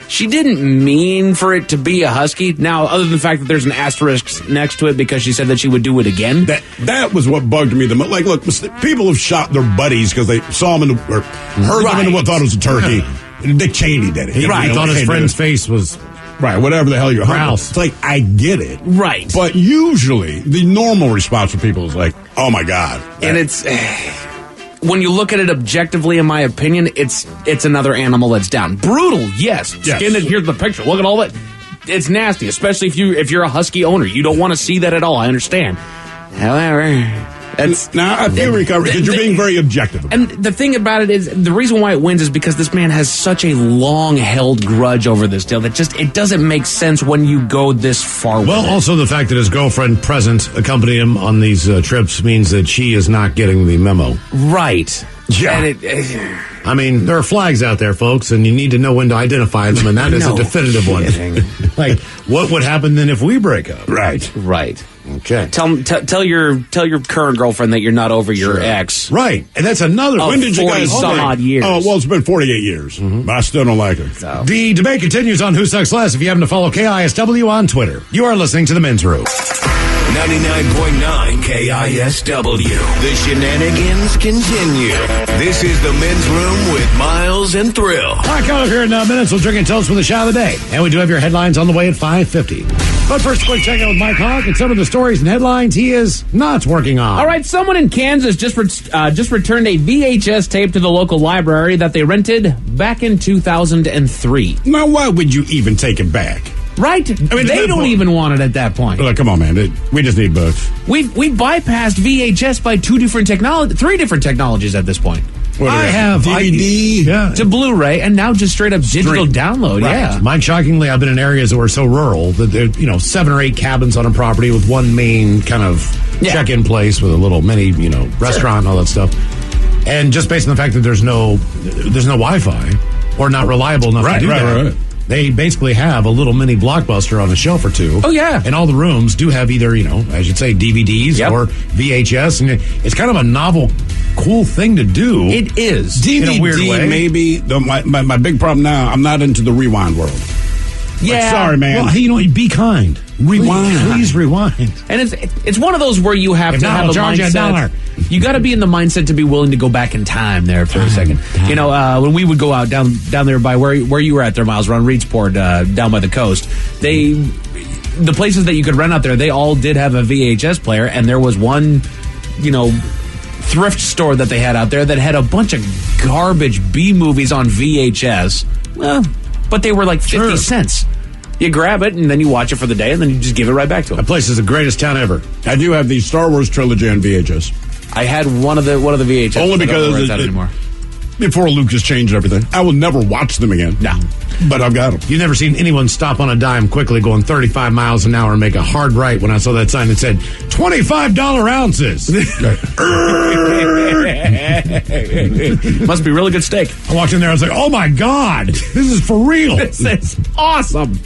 she didn't mean for it to be a husky. Now, other than the fact that there's an asterisk next to it because she said that she would do it again. That was what bugged me the most. Like, look, people have shot their buddies because they saw him or heard them in what thought it was a turkey. Dick Cheney did it. He thought his friend's face was... Right, whatever the hell you're hunting. It's like, I get it. Right. But usually, the normal response from people is like, oh my God. And it's... when you look at it objectively, in my opinion, it's another animal that's down. Brutal, yes. Skin it, here's the picture. Look at all that. It's nasty, especially if you're a husky owner. You don't want to see that at all. I understand. However... Now, I feel recovered because you're being very objective about it. And the thing about it is, the reason why it wins is because this man has such a long-held grudge over this deal that it doesn't make sense when you go this far with it. Also the fact that his girlfriend present accompanying him on these trips means that she is not getting the memo. Right. Yeah. And I mean, there are flags out there, folks, and you need to know when to identify them, and that is a definitive one. Like, what would happen then if we break up? Right. Okay. Tell your current girlfriend that you're not over your ex. Right. And that's another... When did you guys... some odd years. Oh, well, it's been 48 years. But I still don't like her. So. The debate continues on Who Sucks Less if you happen to follow KISW on Twitter. You are listening to The Men's Room. 99.9 KISW. The shenanigans continue. This is the Men's Room with Miles and Thrill. All right, coming up here in minutes, we'll drink and toast with the shot of the day. And we do have your headlines on the way at 5:50. But first, a quick check-in with Mike Hawk and some of the stories and headlines he is not working on. All right, someone in Kansas just returned a VHS tape to the local library that they rented back in 2003. Now, why would you even take it back? Right? I mean, they don't even want it at that point. Like, come on, man. We just need books. We bypassed VHS by three different technologies at this point. I have DVD to Blu-ray, and now just straight up digital download. Right. Yeah. Mine, shockingly, I've been in areas that were so rural that there, 7 or 8 cabins on a property with one main kind of check-in place with a little mini, restaurant and all that stuff. And just based on the fact that there's no Wi-Fi or not reliable enough to do that. Right. They basically have a little mini Blockbuster on a shelf or two. Oh, yeah. And all the rooms do have either, I should say DVDs or VHS. And it's kind of a novel, cool thing to do. It is. DVD, in a weird way. Maybe. My big problem now, I'm not into the rewind world. Yeah. Like, sorry, man. Well, be kind. Rewind. Please rewind. And it's one of those where you have to have a mindset. You got to be in the mindset to be willing to go back in time there for a second. When we would go out down there by where you were at there, Miles, around Reedsport, down by the coast, the places that you could rent out there, they all did have a VHS player, and there was one, thrift store that they had out there that had a bunch of garbage B movies on VHS. Well, but they were like 50 cents. You grab it, and then you watch it for the day, and then you just give it right back to them. That place is the greatest town ever. I do have the Star Wars trilogy on VHS. I had one of the VHS. Only because anymore. Before Lucas changed everything. I will never watch them again. No. But I've got them. You've never seen anyone stop on a dime quickly going 35 miles an hour and make a hard right when I saw that sign that said $25 ounces. Must be really good steak. I walked in there, I was like, oh my God, this is for real. This is awesome.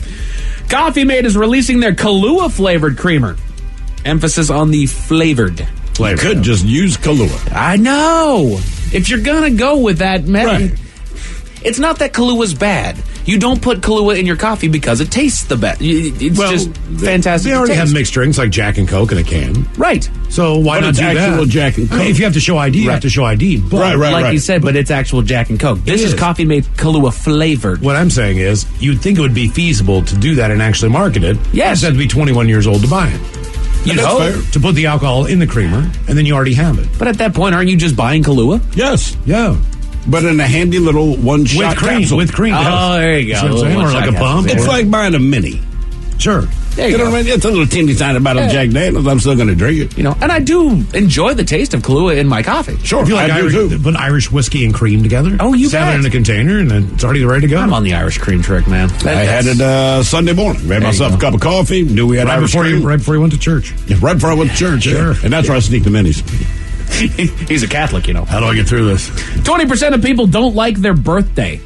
Coffee Mate is releasing their Kahlua flavored creamer. Emphasis on the flavored flavor. You could just use Kahlua. I know. If you're going to go with that method. Right. It's not that Kahlúa's bad. You don't put Kahlúa in your coffee because it tastes the best. It's just fantastic. They already taste. have mixed drinks like Jack and Coke in a can. Right. So why But not it's do actual that? Jack and Coke. If you have to show ID, you have to show ID. But Like you said, but it's actual Jack and Coke. This is coffee made Kahlúa flavored. What I'm saying is, you'd think it would be feasible to do that and actually market it. Yes. You have to be 21 years old to buy it. You'd hope. To put the alcohol in the creamer, and then you already have it. But at that point, aren't you just buying Kahlúa? Yes. Yeah. But in a handy little one-shot capsule. With cream. Oh, there you go. See what I'm saying? Or like a pump. It's like buying a mini. Sure. There You you know go. what I mean? It's a little teeny tiny bottle of Jack Daniels. I'm still going to drink it. You know, and I do enjoy the taste of Kahlúa in my coffee. Sure. If you like I do Irish, too. put Irish whiskey and cream together. Oh, you Have bet. it in a container, and then it's already ready to go. I'm on the Irish cream trick, man. I had it Sunday morning. Made myself a cup of coffee. Knew we had right Irish before cream. you went to church. Yeah, right before I went to church. Sure. Yeah. And that's where I sneak the minis. He's a Catholic, you know. How do I get through this? 20% of people don't like their birthday.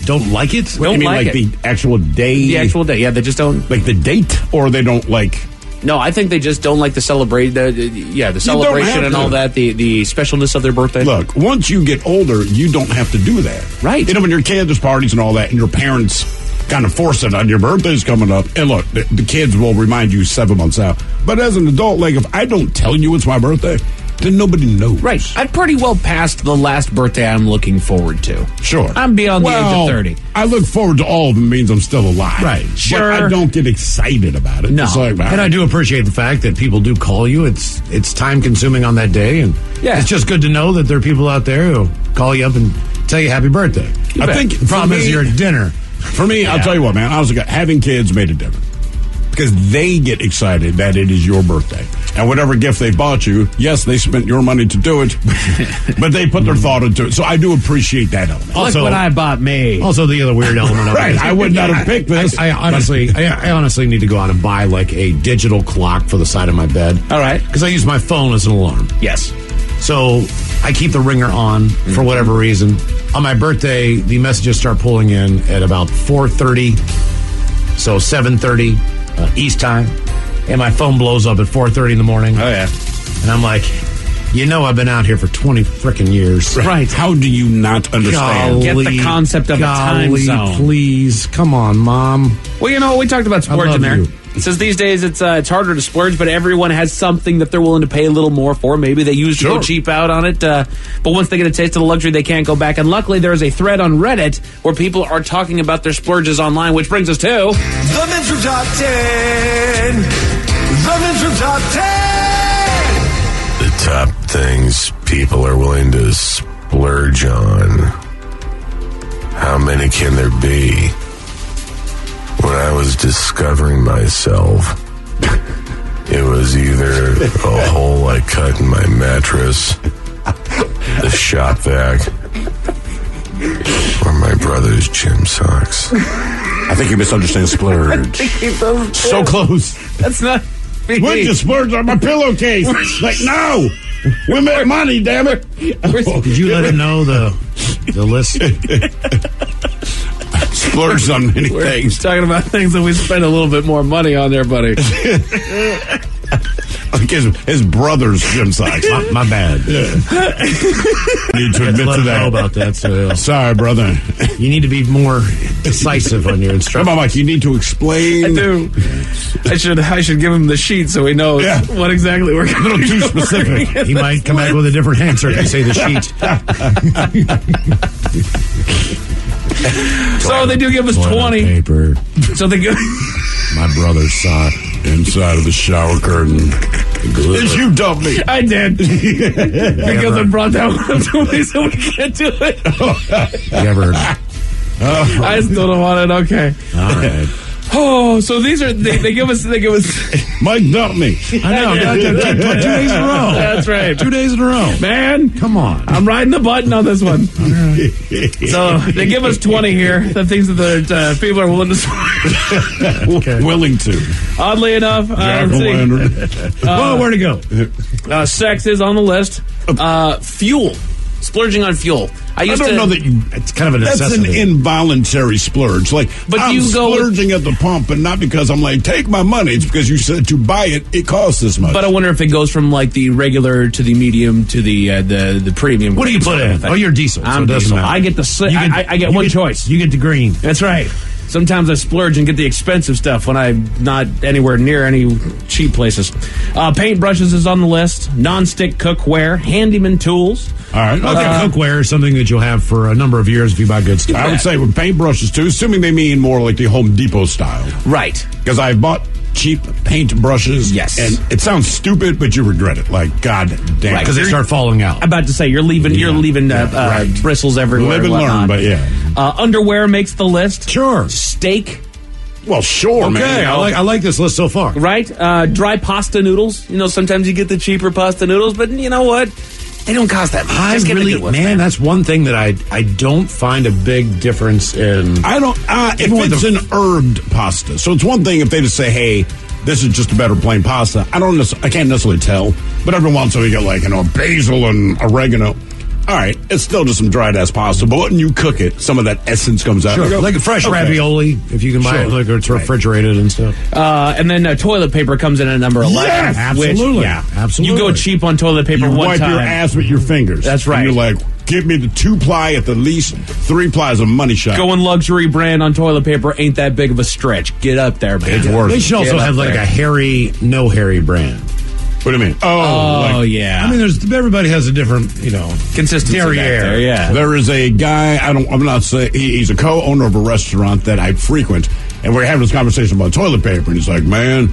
Don't like it? What, you mean like the actual day? The actual day, yeah. They just don't like the date, or they don't like. No, I think they just don't like the celebration and all that, the specialness of their birthday. Look, once you get older, you don't have to do that. Right. You know, when your kid, there's parties and all that, and your parents kind of force it on your birthday's coming up. And look, the kids will remind you 7 months out. But as an adult, like if I don't tell you it's my birthday, then nobody knows. Right. I'm pretty well past the last birthday I'm looking forward to. Sure. I'm beyond the age of 30. I look forward to all of them means I'm still alive. Right. Sure. But I don't get excited about it. No. It's like, And I do appreciate the fact that people do call you. It's time consuming on that day, and Yeah. it's just good to know that there are people out there who call you up and tell you happy birthday. I think the problem for is me- you're at dinner. For me, I'll tell you what, man. Honestly, having kids made a difference because they get excited that it is your birthday, and whatever gift they bought you, yes, they spent your money to do it, but they put their thought into it. So I do appreciate that element. Also- Look what I bought me. Also, the other weird element of Right, it is, I would not have picked this. I honestly need to go out and buy like a digital clock for the side of my bed. All right. Because I use my phone as an alarm. Yes. So I keep the ringer on for whatever reason. On my birthday, the messages start pulling in at about 4:30, so 7:30 East time, and my phone blows up at 4:30 in the morning. Oh, yeah. And I'm like, I've been out here for 20 frickin' years. Right. How do you not understand? Get the concept of a time zone. Please, come on, Mom. Well, you know, we talked about splurging love there. you. It says these days it's harder to splurge, but everyone has something that they're willing to pay a little more for. Maybe they used to go Sure. cheap out on it, but once they get a taste of the luxury, they can't go back. And luckily, there is a thread on Reddit where people are talking about their splurges online, which brings us to... The Men's Room Top 10. The Men's Room Top 10. The top things people are willing to splurge on. How many can there be? When I was discovering myself, it was either a hole I cut in my mattress, the shop vac, or my brother's gym socks. I think you misunderstand splurge. So close. That's not... Would you splurge on my pillowcase? Like, no! We make money, damn it! Did you let him know the list? Splurged on many things. Talking about things that we spend a little bit more money on there, buddy. Like his brother's gym socks. My bad. Need to admit let to him that. know about that. So Sorry, brother. you need to be more decisive on your Come instructions. on, Mike. You need to explain. I do. I should give him the sheet so he knows what exactly we're going to A little too specific. He might come back with a different answer if you say the sheet. So they do give us Toilet 20. paper. So they give... My brother's sock. Inside of the shower curtain. Did you dump me? I did. Because I brought that one up to me so we can't do it. You ever? I still don't want it. Okay. All right. Oh, so these are they give us Mike dumped me. I know. 2 days in a row. That's right. 2 days in a row. Man, Come on. I'm riding the button on this one. So they give us 20 here. The things that people are willing to spend. Willing to. Oddly enough, let's see. Where'd it go? Sex is on the list. Fuel. splurging on fuel. I don't know that you. It's kind of a necessity. That's an involuntary splurge. Like, but I'm splurging at the pump, and not because I'm like, take my money. It's because you said to buy it, it costs this much. But I wonder if it goes from like the regular to the medium to the premium. What do you put in? Oh, you're diesel. I'm so it doesn't diesel. matter. I get I get one choice. You get the green. That's right. Sometimes I splurge and get the expensive stuff when I'm not anywhere near any cheap places. Paintbrushes is on the list. Non-stick cookware, handyman tools. All right. Okay, cookware is something that you'll have for a number of years if you buy good stuff. I would say with paintbrushes too, assuming they mean more like the Home Depot style. Right. Because I bought cheap paint brushes. Yes. And it sounds stupid, but you regret it. Like, God damn. Because they start falling out. I'm about to say, you're leaving bristles everywhere. Live and learn, but yeah. Underwear makes the list. Sure. Steak. Well, sure, okay, man. I like this list so far. Right? Dry pasta noodles. You know, sometimes you get the cheaper pasta noodles, but you know what? They don't cost that much. Just get the good ones, man. That's one thing that I don't find a big difference in. I don't. If it's an herbed pasta, so it's one thing if they just say, "Hey, this is just a better plain pasta." I can't necessarily tell, but every once in a while you get like basil and oregano. All right, it's still just some dried ass pasta, but when you cook it, some of that essence comes out. Sure, like a fresh ravioli, if you can buy it, like it's refrigerated and stuff. And then toilet paper comes in at number 11. Yes, absolutely. Absolutely. You go cheap on toilet paper you one wipe time. your ass with your fingers. That's right. And you're like, give me the 2-ply at the least, 3 plies of money shot. Going luxury brand on toilet paper ain't that big of a stretch. Get up there, man. It's worth it. They should also have like a hairy, no hairy brand. What do you mean? Yeah. I mean, everybody has a different, consistency derriere. There, yeah. There is a guy. I'm not saying he's a co-owner of a restaurant that I frequent, and we're having this conversation about toilet paper, and he's like, "Man,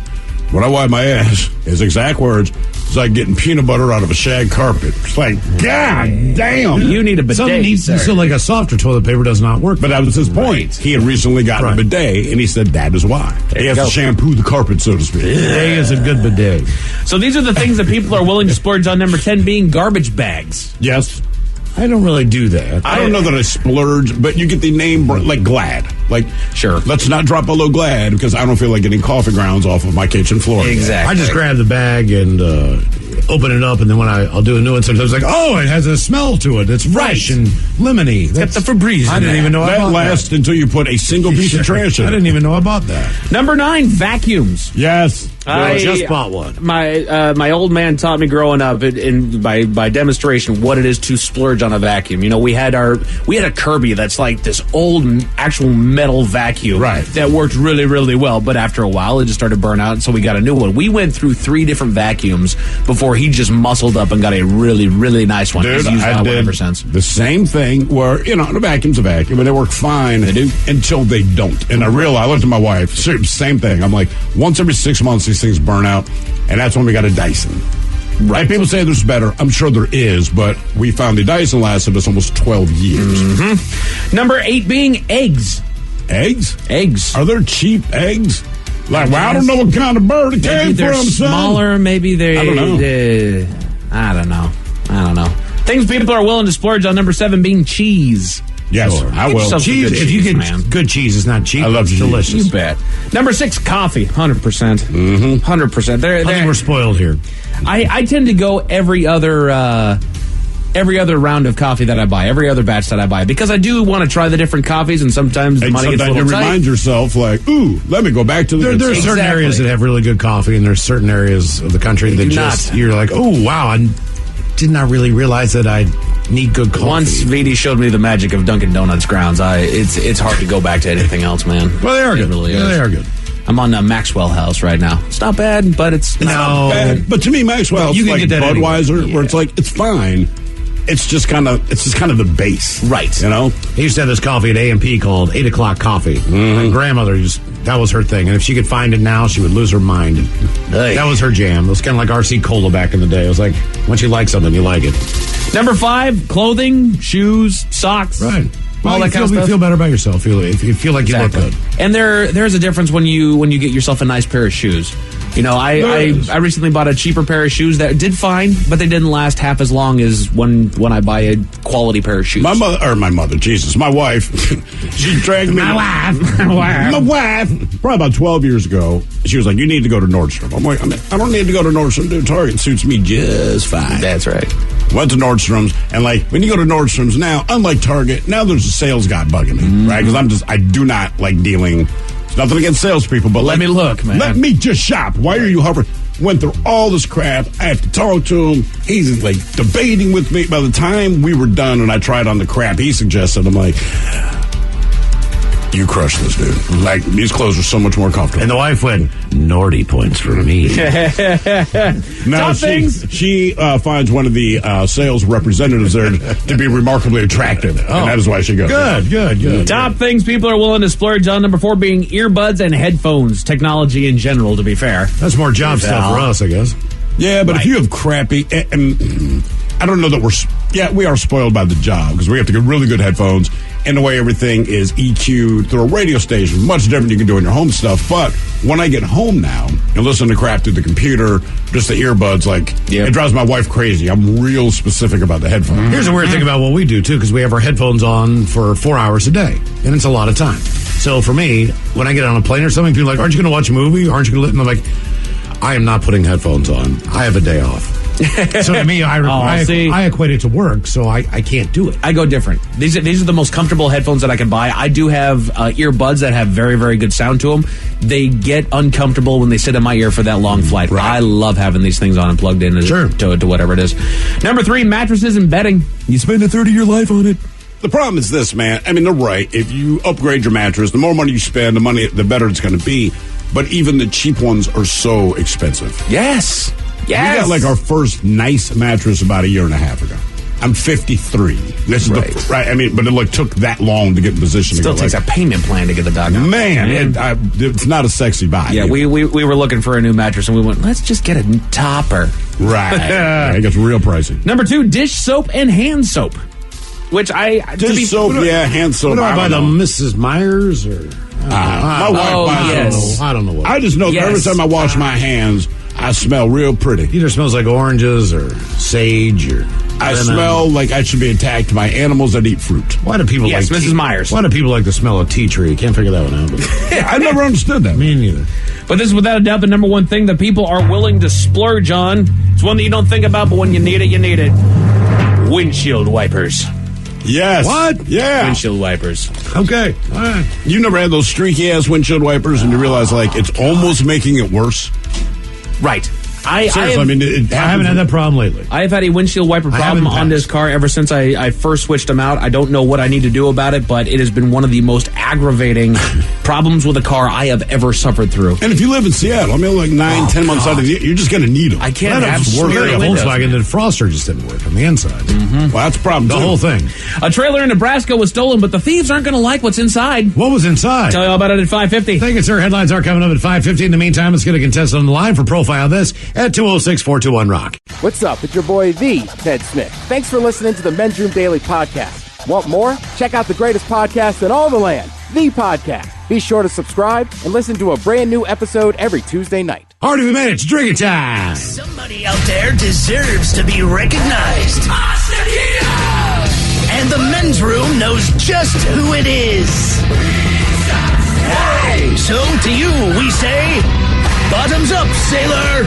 when I wipe my ass," his exact words, it's like getting peanut butter out of a shag carpet. It's like, God damn. You need a bidet. So like a softer toilet paper does not work. But that was his point. He had recently gotten a bidet, and he said that is why. He has to shampoo the carpet, so to speak. Bidet is a good bidet. So these are the things that people are willing to splurge on. Number 10 being garbage bags. Yes. I don't really do that. I don't know that I splurge, but you get the name like Glad. Like, sure, let's not drop below Glad because I don't feel like getting coffee grounds off of my kitchen floor. Exactly. I just grab the bag and open it up, and then when I'll do a new one, sometimes like, oh, it has a smell to it. It's fresh and lemony. Got the Febreze. I didn't even know that about lasts until you put a single piece of trash in. I didn't even know about that. Number 9, vacuums. Yes. I just bought one. My old man taught me growing up by demonstration what it is to splurge on a vacuum. You know, we had a Kirby that's like this old actual metal vacuum that worked really, really well. But after a while, it just started to burn out, and so we got a new one. We went through 3 different vacuums before he just muscled up and got a really, really nice one. Dude, He's used I that one did ever since. the same thing where, the vacuum's a vacuum, and they work fine until they don't. And I looked at my wife, same thing. I'm like, once every 6 months, these things burn out, and that's when we got a Dyson. Right. And people say there's better. I'm sure there is, but we found the Dyson lasted us almost 12 years. Mm-hmm. Number 8 being eggs. Eggs? Eggs. Are there cheap eggs? Like, well, I don't know what kind of bird it came they're from, son. smaller. Maybe they're. I don't know. I don't know. Things people are willing to splurge on. Number 7 being cheese. Yes, I will. Cheese, if you get good cheese, it's not cheap. I love cheese. Delicious. You bet. Number 6, coffee. 100%. 100%. I think we're spoiled here. I tend to go every other round of coffee that I buy, every other batch that I buy, because I do want to try the different coffees, and sometimes the money gets a little you tight. remind yourself, like, ooh, let me go back to the. There are certain areas that have really good coffee, and there's certain areas of the country that you're like, oh wow, I did not really realize that I need good coffee. Once VD showed me the magic of Dunkin' Donuts grounds, it's hard to go back to anything else, man. Well, they are good. Really yeah, they are good. I'm on Maxwell House right now. It's not bad, but it's not bad. But to me, Maxwell, you can like get that Budweiser, anyway. where it's like it's fine. It's just kind of the base, right? You know, he used to have this coffee at A&P called 8 o'clock coffee. My grandmother that was her thing, and if she could find it now, she would lose her mind. That was her jam. It was kind of like RC Cola back in the day. It was like once you like something, you like it. Number 5, clothing, shoes, socks, right. All that kind of You stuff. feel better about yourself. You feel like you look good. And there's a difference when you get yourself a nice pair of shoes. You know, I recently bought a cheaper pair of shoes that did fine, but they didn't last half as long as when I buy a quality pair of shoes. My wife, she dragged me. My wife. Probably about 12 years ago, she was like, "You need to go to Nordstrom." I'm like, I don't need to go to Nordstrom. Dude, Target suits me just fine. That's right. Went to Nordstrom's, and like when you go to Nordstrom's now, unlike Target, now there's a sales guy bugging me, right? Because I do not like dealing. It's nothing against salespeople, but let me look, man. Let me just shop. Why are you hovering? Went through all this crap. I have to talk to him. He's like debating with me. By the time we were done and I tried on the crap he suggested, I'm like, you crushed this, dude. Like, these clothes are so much more comfortable. And the wife went, Nordy points for me. Now she finds one of the sales representatives there to be remarkably attractive. And that is why she goes. Good. Top things people are willing to splurge on. Number 4 being earbuds and headphones. Technology in general, to be fair. That's more job stuff for us, I guess. Yeah, but if you have crappy... And I don't know that we are spoiled by the job because we have to get really good headphones, and the way everything is EQ'd through a radio station, much different you can do in your home stuff. But when I get home now and listen to crap through the computer, just the earbuds, it drives my wife crazy. I'm real specific about the headphones. Here's a weird thing about what we do, too, because we have our headphones on for 4 hours a day, and it's a lot of time. So for me, when I get on a plane or something, people are like, aren't you going to watch a movie? Aren't you going to listen? I'm like, I am not putting headphones on. I have a day off. So to me, I equate it to work, so I can't do it. I go different. These are the most comfortable headphones that I can buy. I do have earbuds that have very, very good sound to them. They get uncomfortable when they sit in my ear for that long flight. Right. I love having these things on and plugged in to whatever it is. Number 3, mattresses and bedding. You spend a third of your life on it. The problem is this, man. I mean, they're right. If you upgrade your mattress, the more money you spend, the better it's going to be. But even the cheap ones are so expensive. Yes. We got like our first nice mattress about a year and a half ago. I'm 53. This is right. I mean, but it took that long to get in position. Still takes a payment plan to get the dog out. Man, it's not a sexy buy. Yeah, we were looking for a new mattress and we went, let's just get a topper. Right. It gets real pricey. Number 2, dish soap and hand soap. Which dish soap, hand soap. What do I buy, the Mrs. Myers or? My wife buys. I don't know what. I just know that every time I wash my hands, I smell real pretty. Either smells like oranges or sage or... I smell like I should be attacked by animals that eat fruit. Why do people like Mrs. Myers. Why do people like the smell of tea tree? Can't figure that one out. But I never understood that. Me neither. But this is without a doubt the number 1 thing that people are willing to splurge on. It's one that you don't think about, but when you need it, you need it. Windshield wipers. Yes. What? Yeah. Windshield wipers. Okay. All right. You never had those streaky ass windshield wipers and you realize it's almost making it worse? Right. Seriously, I haven't had that problem lately. I have had a windshield wiper problem on this car ever since I first switched them out. I don't know what I need to do about it, but it has been one of the most aggravating problems with a car I have ever suffered through. And if you live in Seattle, 9-10 months out of the year, you're just going to need them. I can't have Volkswagen, the Froster just didn't work on the inside. Mm-hmm. Well, that's a problem, The whole thing. A trailer in Nebraska was stolen, but the thieves aren't going to like what's inside. What was inside? Tell you all about it at 5:50. Thank you, sir. Headlines are coming up at 5:50. In the meantime, let's get a contestant on the line for Profile This at 206-421-ROCK. What's up? It's your boy, the Ted Smith. Thanks for listening to the Men's Room Daily Podcast. Want more? Check out the greatest podcast in all the land, the podcast. Be sure to subscribe and listen to a brand new episode every Tuesday night. Alright, we made it. It's drinking time. Somebody out there deserves to be recognized. And the Men's Room knows just who it is. So to you, we say, bottoms up, sailor.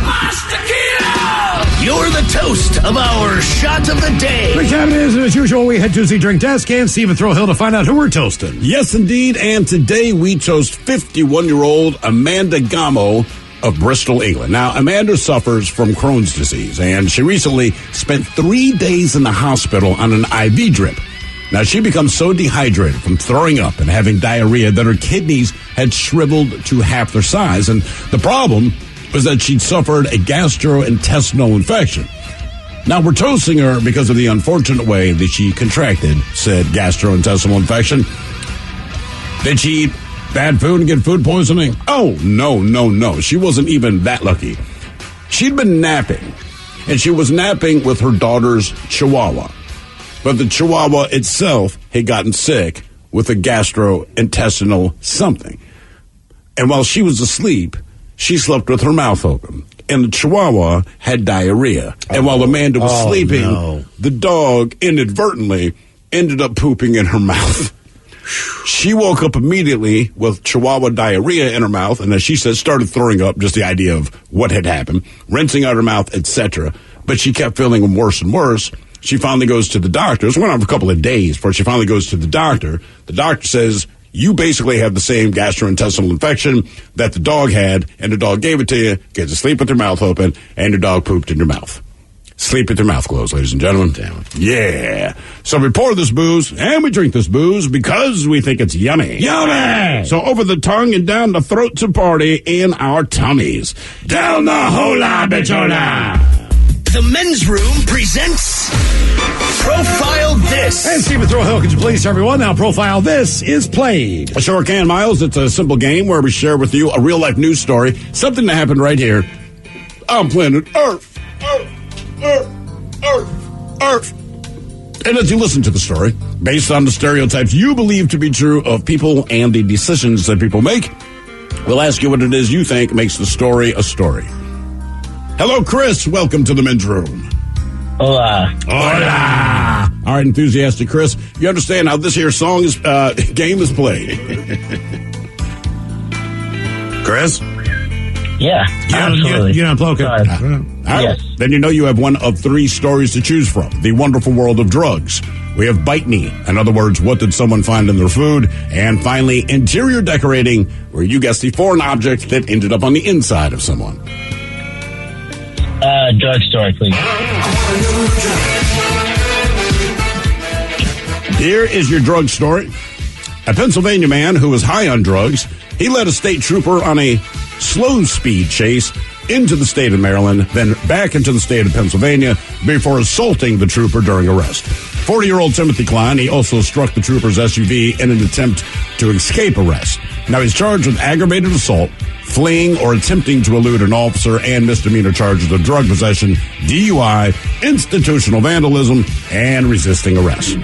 You're the toast of our shot of the day. The time it is, and as usual, we head to the drink desk and Stephen Throwhill to find out who we're toasting. Yes, indeed. And today we toast 51-year-old Amanda Gamo of Bristol, England. Now, Amanda suffers from Crohn's disease, and she recently spent 3 days in the hospital on an IV drip. Now, she becomes so dehydrated from throwing up and having diarrhea that her kidneys had shriveled to half their size. And the problem was that she'd suffered a gastrointestinal infection. Now, we're toasting her because of the unfortunate way that she contracted said gastrointestinal infection. Did she eat bad food and get food poisoning? Oh, no. She wasn't even that lucky. She'd been napping, and she was napping with her daughter's Chihuahua. But the Chihuahua itself had gotten sick with a gastrointestinal something. And while she was asleep, she slept with her mouth open. And the Chihuahua had diarrhea. And while Amanda was sleeping, the dog inadvertently ended up pooping in her mouth. She woke up immediately with Chihuahua diarrhea in her mouth, and as she said, started throwing up, just the idea of what had happened, rinsing out her mouth, etc. But she kept feeling worse and worse. she finally goes to the doctor. This went on for a couple of days before she finally goes to the doctor. The doctor says, you basically have the same gastrointestinal infection that the dog had, and the dog gave it to you. Get to sleep with your mouth open, and your dog pooped in your mouth. Sleep with your mouth closed, ladies and gentlemen. Damn it. Yeah. So we pour this booze, and we drink this booze because we think it's yummy. Yummy! So over the tongue and down the throat to party in our tummies. Down the hola, bichona! The Men's Room presents Profile This. And Stephen Throwhill, could you please, everyone? Now, Profile This is played. I sure can, Miles. It's a simple game where we share with you a real-life news story, something that happened right here on planet Earth. Earth. And as you listen to the story, based on the stereotypes you believe to be true of people and the decisions that people make, we'll ask you what it is you think makes the story a story. Hello, Chris. Welcome to the Men's Room. Hola. Hola. All right, enthusiastic Chris. You understand how this here song is game is played. Chris? Yeah, absolutely. You don't okay. Yes. Then you know you have one of three stories to choose from. The Wonderful World of Drugs. We have Bite Me. In other words, what did someone find in their food? And finally, Interior Decorating, where you guess the foreign object that ended up on the inside of someone. Drug story, please. Here is your drug story. A Pennsylvania man who was high on drugs, he led a state trooper on a slow speed chase into the state of Maryland, then back into the state of Pennsylvania before assaulting the trooper during arrest. 40-year-old Timothy Klein, he also struck the trooper's SUV in an attempt to escape arrest. Now he's charged with aggravated assault, fleeing or attempting to elude an officer, and misdemeanor charges of drug possession, DUI, institutional vandalism, and resisting arrest.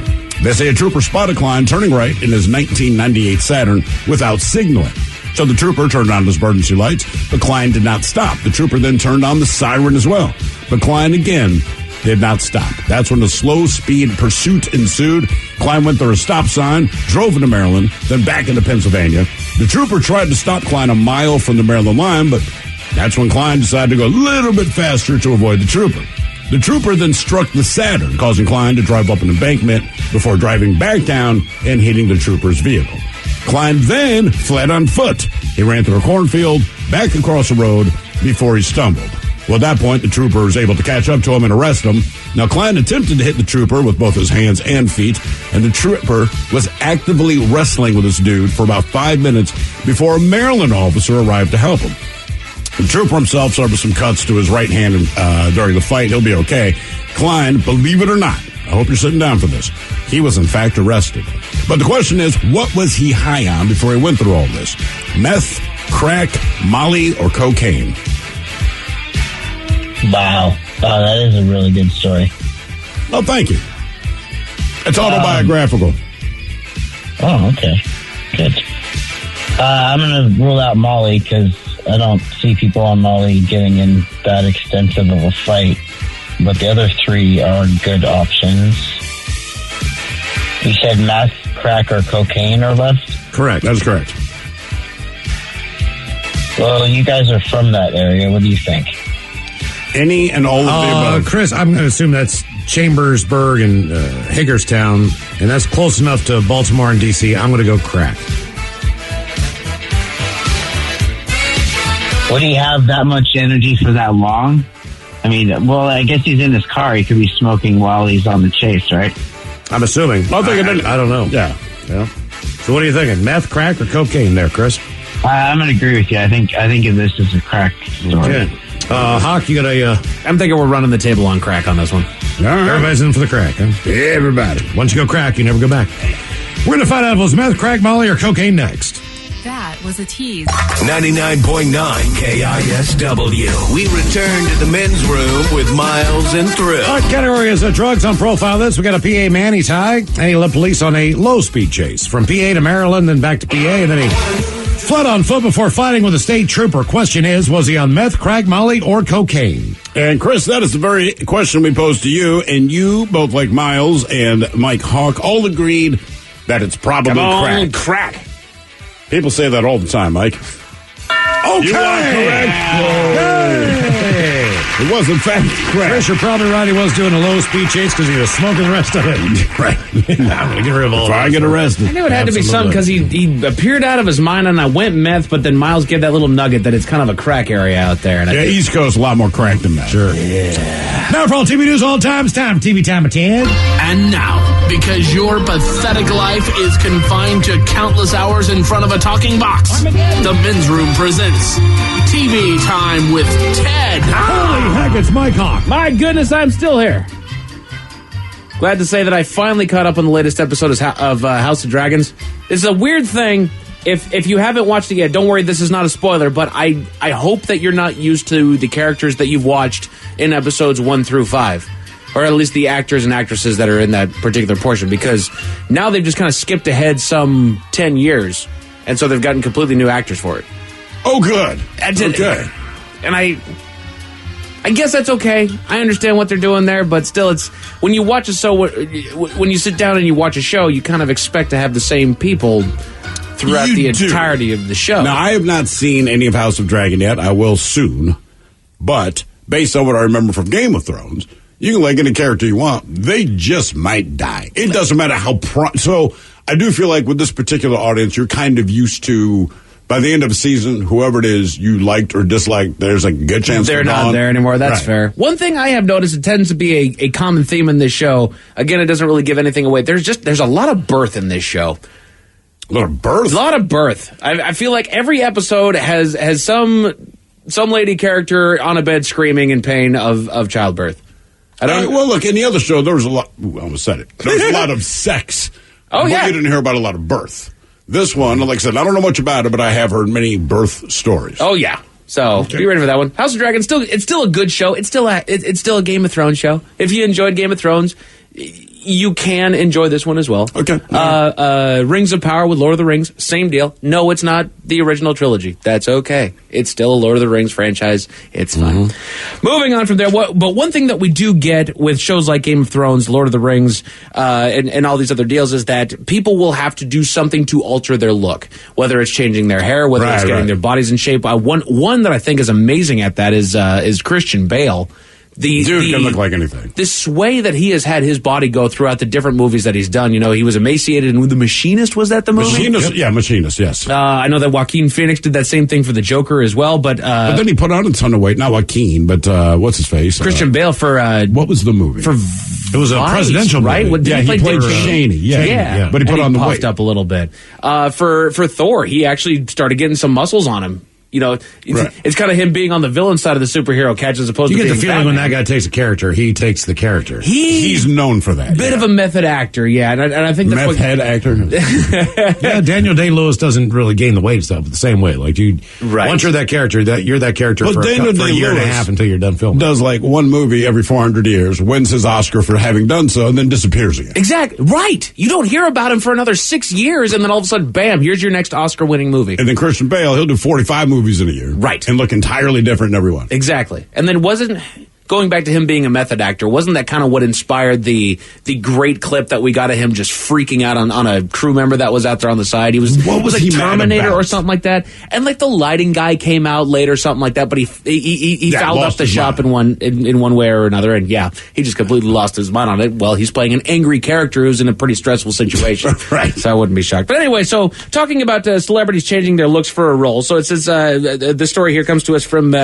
They say a trooper spotted Klein turning right in his 1998 Saturn without signaling. So the trooper turned on his emergency lights, but Klein did not stop. The trooper then turned on the siren as well. But Klein again did not stop. That's when the slow speed pursuit ensued. Klein went through a stop sign, drove into Maryland, then back into Pennsylvania. The trooper tried to stop Klein a mile from the Maryland line, but that's when Klein decided to go a little bit faster to avoid the trooper. The trooper then struck the Saturn, causing Klein to drive up an embankment before driving back down and hitting the trooper's vehicle. Klein then fled on foot. He ran through a cornfield, back across the road before he stumbled. Well, at that point, the trooper was able to catch up to him and arrest him. Now, Klein attempted to hit the trooper with both his hands and feet, and the trooper was actively wrestling with this dude for about 5 minutes before a Maryland officer arrived to help him. The trooper himself suffered some cuts to his right hand during the fight. He'll be okay. Klein, believe it or not, I hope you're sitting down for this, he was in fact arrested. But the question is, what was he high on before he went through all this? Meth, crack, Molly, or cocaine? Wow. Oh, that is a really good story. Oh, thank you. It's autobiographical. Oh, okay. Good. I'm going to rule out Molly because I don't see people on Molly getting in that extensive of a fight. But the other three are good options. You said meth, crack, or cocaine are left? Correct. That's correct. Well, you guys are from that area. What do you think? Any and all of the above. Chris, I'm going to assume that's Chambersburg and Hagerstown, and that's close enough to Baltimore and D.C. I'm going to go crack. Would he have that much energy for that long? I mean, well, I guess he's in his car. He could be smoking while he's on the chase, right? I'm assuming. I don't know. Yeah. So what are you thinking? Meth, crack, or cocaine there, Chris? I'm going to agree with you. I think this is a crack story. Okay. Hawk, you got a... I'm thinking we're running the table on crack on this one. All right. Everybody's in for the crack, huh? Everybody. Once you go crack, you never go back. We're going to find out if it was meth, crack, Molly, or cocaine next. That was a tease. 99.9 KISW. We return to the Men's Room with Miles and Thrill. Our category is drugs on Profile This. We got a PA man. He's high, and he led police on a low-speed chase from PA to Maryland, then back to PA, and then he fled on foot before fighting with a state trooper. Question is, was he on meth, crack, Molly, or cocaine? And Chris, that is the very question we posed to you, and you, both like Miles and Mike Hawk, all agreed that it's probably crack. People say that all the time, Mike. Okay. You are correct. Hey. It was, in fact, crack. Chris, you're probably right. He was doing a low-speed chase because he was smoking the rest of it. Right. I'm going to get rid of all Before I get arrested. I knew it had to be something because he appeared out of his mind, and I went meth, but then Miles gave that little nugget that it's kind of a crack area out there. And East Coast, a lot more crack than that. Sure. Yeah. Now for all TV news all time, it's time for TV Time with Ted. And now, because your pathetic life is confined to countless hours in front of a talking box, the Men's Room presents TV Time with Ted. Holy heck, it's Mike Hawk. My goodness, I'm still here. Glad to say that I finally caught up on the latest episode of House of Dragons. It's a weird thing. If you haven't watched it yet, don't worry, this is not a spoiler, but I hope that you're not used to the characters that you've watched in episodes 1 through 5. Or at least the actors and actresses that are in that particular portion, because now they've just kind of skipped ahead some 10 years, and so they've gotten completely new actors for it. Oh, good. Okay. And I guess that's okay. I understand what they're doing there, but still, it's when you watch a show, when you sit down and you watch a show, you kind of expect to have the same people throughout the entirety of the show. Now, I have not seen any of House of Dragon yet. I will soon. But based on what I remember from Game of Thrones, you can like any character you want. They just might die. It doesn't matter how... So I do feel like with this particular audience, you're kind of used to... By the end of the season, whoever it is you liked or disliked, there's a good chance they're not there anymore. That's right. Fair. One thing I have noticed, it tends to be a common theme in this show. Again, it doesn't really give anything away. There's a lot of birth in this show. A lot of birth? A lot of birth. I feel like every episode has some lady character on a bed screaming in pain of childbirth. Well, look, in the other show, there was a lot... I almost said it. There was a lot of sex. Oh, yeah. But you didn't hear about a lot of birth. This one, like I said, I don't know much about it, but I have heard many birth stories. Oh, yeah. So, Be ready for that one. House of Dragons, it's still a good show. It's still a Game of Thrones show. If you enjoyed Game of Thrones, you can enjoy this one as well. Okay. Rings of Power with Lord of the Rings, same deal. No, it's not the original trilogy. That's okay. It's still a Lord of the Rings franchise. It's fine. Moving on from there, but one thing that we do get with shows like Game of Thrones, Lord of the Rings, and all these other deals is that people will have to do something to alter their look, whether it's changing their hair, whether it's getting their bodies in shape. One that I think is amazing at that is Christian Bale. Dude can look like anything. The sway that he has had his body go throughout the different movies that he's done. You know, he was emaciated in The Machinist. Was that the movie? Machinist, yeah, Machinist, yes. I know that Joaquin Phoenix did that same thing for the Joker as well, but then he put on a ton of weight. Not Joaquin, but what's his face? Christian Bale for what was the movie? It was a presidential right? movie. He played Cheney. Yeah, but he put on the weight up a little bit. For Thor, he actually started getting some muscles on him. You know, it's kind of him being on the villain side of the superhero catch as opposed to being You get the feeling Batman. when that guy takes a character, he takes the character. He's known for that. Bit of a method actor, yeah. And I think that's meth head actor. Yeah, Daniel Day-Lewis doesn't really gain the weight stuff the same way. Like once you're that character, you're that character for a year and a half until you're done filming. Does like one movie every 400 years, wins his Oscar for having done so, and then disappears again. Exactly. Right. You don't hear about him for another 6 years, and then all of a sudden, bam, here's your next Oscar-winning movie. And then Christian Bale, he'll do 45 movies in a year. Right. And look entirely different in every one. Exactly. And then going back to him being a method actor, wasn't that kind of what inspired the great clip that we got of him just freaking out on a crew member that was out there on the side? He was like Terminator or something like that. And like the lighting guy came out late or something like that, but he fouled up the shop in one way or another, and he just completely lost his mind on it. Well, he's playing an angry character who's in a pretty stressful situation. Right. So I wouldn't be shocked. But anyway, so talking about celebrities changing their looks for a role. So it says the story here comes to us from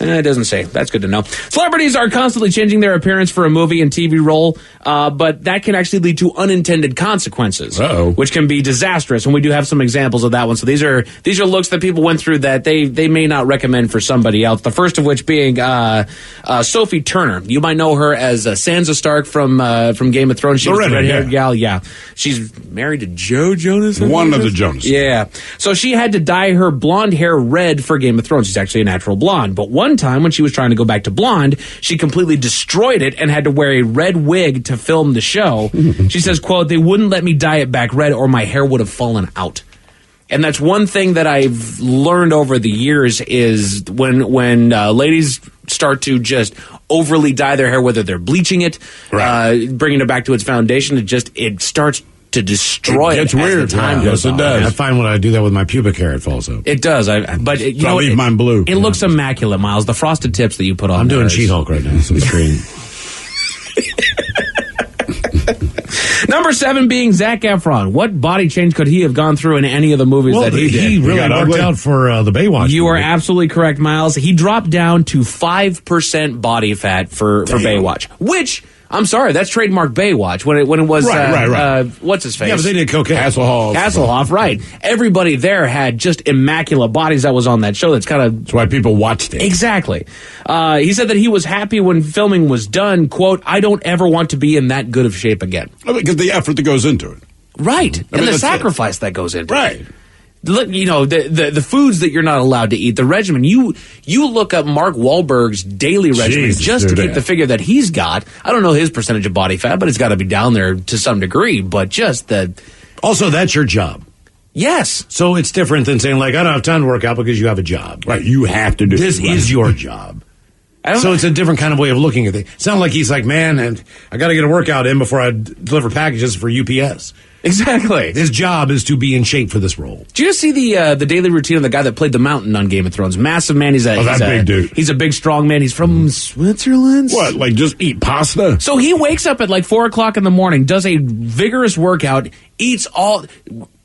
it doesn't say. That's good to know. Celebrities are constantly changing their appearance for a movie and TV role, but that can actually lead to unintended consequences, which can be disastrous. And we do have some examples of that one. So these are looks that people went through that they may not recommend for somebody else. The first of which being Sophie Turner. You might know her as Sansa Stark from Game of Thrones. She was the red-haired gal. Yeah, she's married to Joe Jonas. One of the Jonas. Yeah. So she had to dye her blonde hair red for Game of Thrones. She's actually a natural blonde, but one time when she was trying to go back to blonde, she completely destroyed it and had to wear a red wig to film the show. She says, quote, "They wouldn't let me dye it back red or my hair would have fallen out." And that's one thing that I've learned over the years is when ladies start to just overly dye their hair, whether they're bleaching it, bringing it back to its foundation, it starts to destroy it. It gets weird. As the time goes on. It does. I find when I do that with my pubic hair, it falls out. It does. But you know, leave mine blue. It looks immaculate, Miles. The frosted tips that you put on. I'm doing She-Hulk right now, so it's green. Number 7 being Zac Efron. What body change could he have gone through in any of the movies that he did? He really worked out for the Baywatch. You movie. are absolutely correct, Miles. He dropped down to 5% body fat for Baywatch, which, I'm sorry, that's trademark Baywatch. When it was, right. What's his face? Yeah, but they did cocaine. Hasselhoff, right. Everybody there had just immaculate bodies that was on that show. That's why people watched it. Exactly. He said that he was happy when filming was done. Quote, I don't ever want to be in that good of shape again. Because the effort that goes into it. Right. I mean, and the that's sacrifice that goes into it. Right. Look, you know, the foods that you're not allowed to eat, the regimen. You look up Mark Wahlberg's daily regimen just to keep the figure that he's got. I don't know his percentage of body fat, but it's got to be down there to some degree. But just the... Also, that's your job. Yes. So it's different than saying, like, I don't have time to work out because you have a job. Right. You have to do it. This is your job. So it's a different kind of way of looking at it. It's not like he's like, man, and I got to get a workout in before I deliver packages for UPS. Exactly. His job is to be in shape for this role. Did you see the daily routine of the guy that played the Mountain on Game of Thrones? Massive man. He's that big dude. He's a big, strong man. He's from Switzerland. What? Like just eat pasta? So he wakes up at like 4 o'clock in the morning, does a vigorous workout, eats all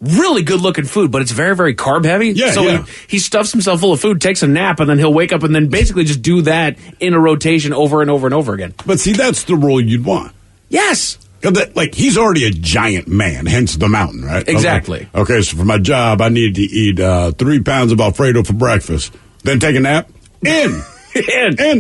really good looking food, but it's very, very carb heavy. Yeah, so he stuffs himself full of food, takes a nap, and then he'll wake up and then basically just do that in a rotation over and over and over again. But see, that's the role you'd want. Yes. Like, he's already a giant man, hence the Mountain, right? Exactly. Okay, so for my job, I need to eat 3 pounds of Alfredo for breakfast, then take a nap. In,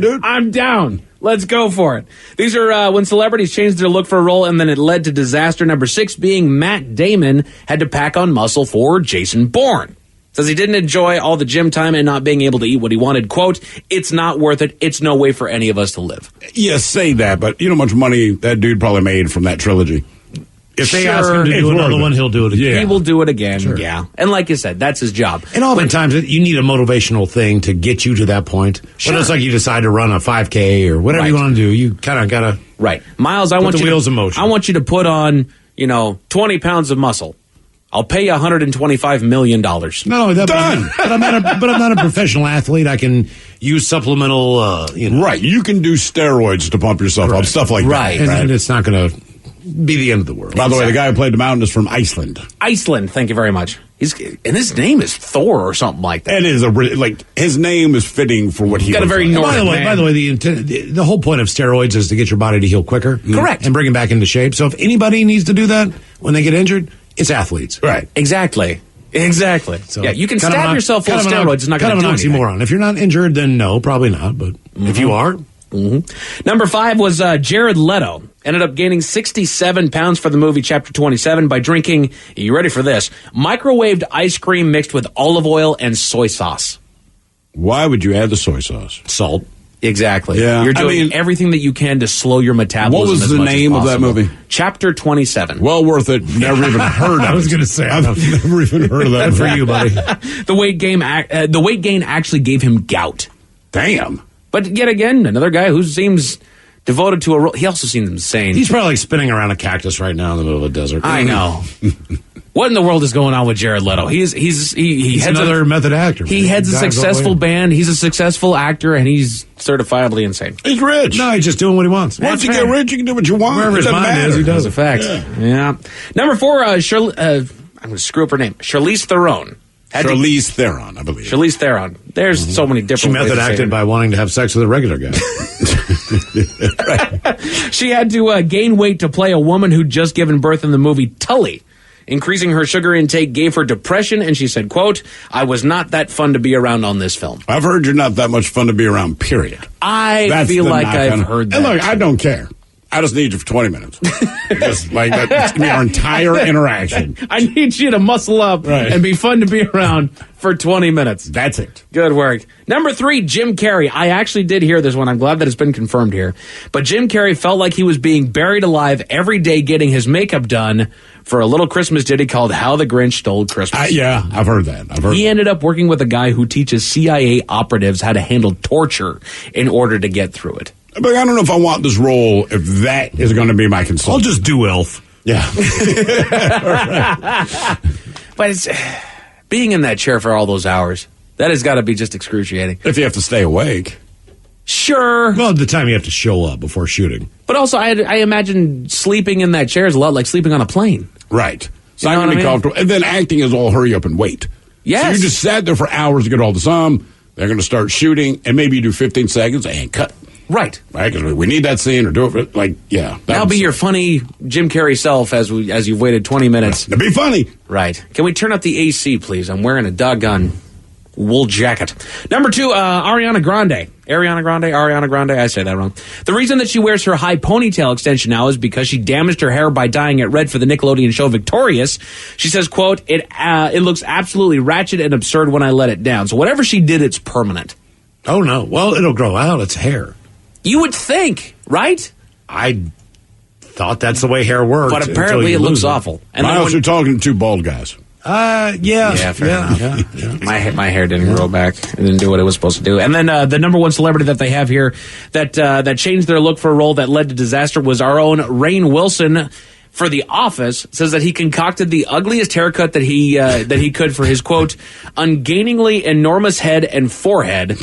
dude. I'm down. Let's go for it. These are when celebrities changed their look for a role, and then it led to disaster. Number 6 being Matt Damon had to pack on muscle for Jason Bourne. Says he didn't enjoy all the gym time and not being able to eat what he wanted. Quote, it's not worth it. It's no way for any of us to live. Yes, say that, but you know how much money that dude probably made from that trilogy? If they ask him to do another one, he'll do it again. He will do it again, Sure. yeah. And like you said, that's his job. And oftentimes, you need a motivational thing to get you to that point. Sure. But it's like you decide to run a 5K or whatever you want to do. You kind of got to... Right. Miles, I want the wheels in motion. I want you to put on, 20 pounds of muscle. I'll pay you $125 million. No, done. But I'm not a professional athlete. I can use supplemental. Right. You can do steroids to pump yourself up, stuff like that. And it's not going to be the end of the world. By the way, the guy who played the Mountain is from Iceland. Iceland. Thank you very much. And his name is Thor or something like that. It is his name is fitting for what he got a very Nordic name. By the way, the whole point of steroids is to get your body to heal quicker. Correct. And bring it back into shape. So if anybody needs to do that when they get injured, it's athletes. Right. Exactly. So, yeah, you can kind stab yourself full of steroids. It's not going to do anything. Oxymoron. If you're not injured, then no, probably not. But if you are. Number 5 was Jared Leto. Ended up gaining 67 pounds for the movie Chapter 27 by drinking, you ready for this, microwaved ice cream mixed with olive oil and soy sauce. Why would you add the soy sauce? Salt. Exactly. Yeah, You're doing everything that you can to slow your metabolism. What was the name of that movie? Chapter 27. Well worth it. Never even heard of it. I was going to say, I've never even heard of that. Good for you, buddy. The weight gain actually gave him gout. Damn. But yet again, another guy who seems devoted to a role. He also seems insane. He's probably like spinning around a cactus right now in the middle of the desert. I know. What in the world is going on with Jared Leto? He's heads another method actor. He heads a successful band. He's a successful actor, and he's certifiable insane. He's rich. No, he's just doing what he wants. Once you get rich, you can do what you want. Wherever his mind is, he does. That's a fact. Yeah. Number 4, I'm going to screw up her name. Charlize Theron. Charlize Theron, I believe. Charlize Theron. There's so many different ways. She method acted by wanting to have sex with a regular guy. She had to gain weight to play a woman who'd just given birth in the movie Tully. Increasing her sugar intake gave her depression, and she said, quote, I was not that fun to be around on this film. I've heard you're not that much fun to be around, period. I feel like I've heard that. And look, I don't care. I just need you for 20 minutes. Just like that. It's going to be our entire interaction. I need you to muscle up and be fun to be around for 20 minutes. That's it. Good work. Number 3, Jim Carrey. I actually did hear this one. I'm glad that it's been confirmed here. But Jim Carrey felt like he was being buried alive every day getting his makeup done for a little Christmas ditty called How the Grinch Stole Christmas. Yeah, I've heard that. He ended up working with a guy who teaches CIA operatives how to handle torture in order to get through it. But I don't know if I want this role if that is going to be my consultant. I'll just do Elf. Yeah. But it's, being in that chair for all those hours, that has got to be just excruciating. If you have to stay awake. Sure. Well, the time you have to show up before shooting. But also, I imagine sleeping in that chair is a lot like sleeping on a plane. Right. It's You not know going to what be I mean? comfortable. And then acting is all hurry up and wait. Yes. So you just sat there for hours to get all the sun. They're going to start shooting, and maybe you do 15 seconds and cut. Right. Right? Because we need that scene or do it. Like, yeah. Now be your funny Jim Carrey self as you've waited 20 minutes. To be funny. Right. Can we turn up the AC, please? I'm wearing a doggone wool jacket. Number 2, Ariana Grande. Ariana Grande, I say that wrong. The reason that she wears her high ponytail extension now is because she damaged her hair by dyeing it red for the Nickelodeon show Victorious. She says, quote, it looks absolutely ratchet and absurd when I let it down. So whatever she did, it's permanent. Oh, no. Well, it'll grow out. It's hair. You would think, right? I thought that's the way hair works. But apparently it looks awful. And Miles, you're talking to 2 bald guys. Yeah. Yeah, fair enough. Yeah. My hair didn't grow back. It didn't do what it was supposed to do. And then the number 1 celebrity that they have here that changed their look for a role that led to disaster was our own Rainn Wilson. For The Office, says that he concocted the ugliest haircut that he could for his, quote, ungainingly enormous head and forehead.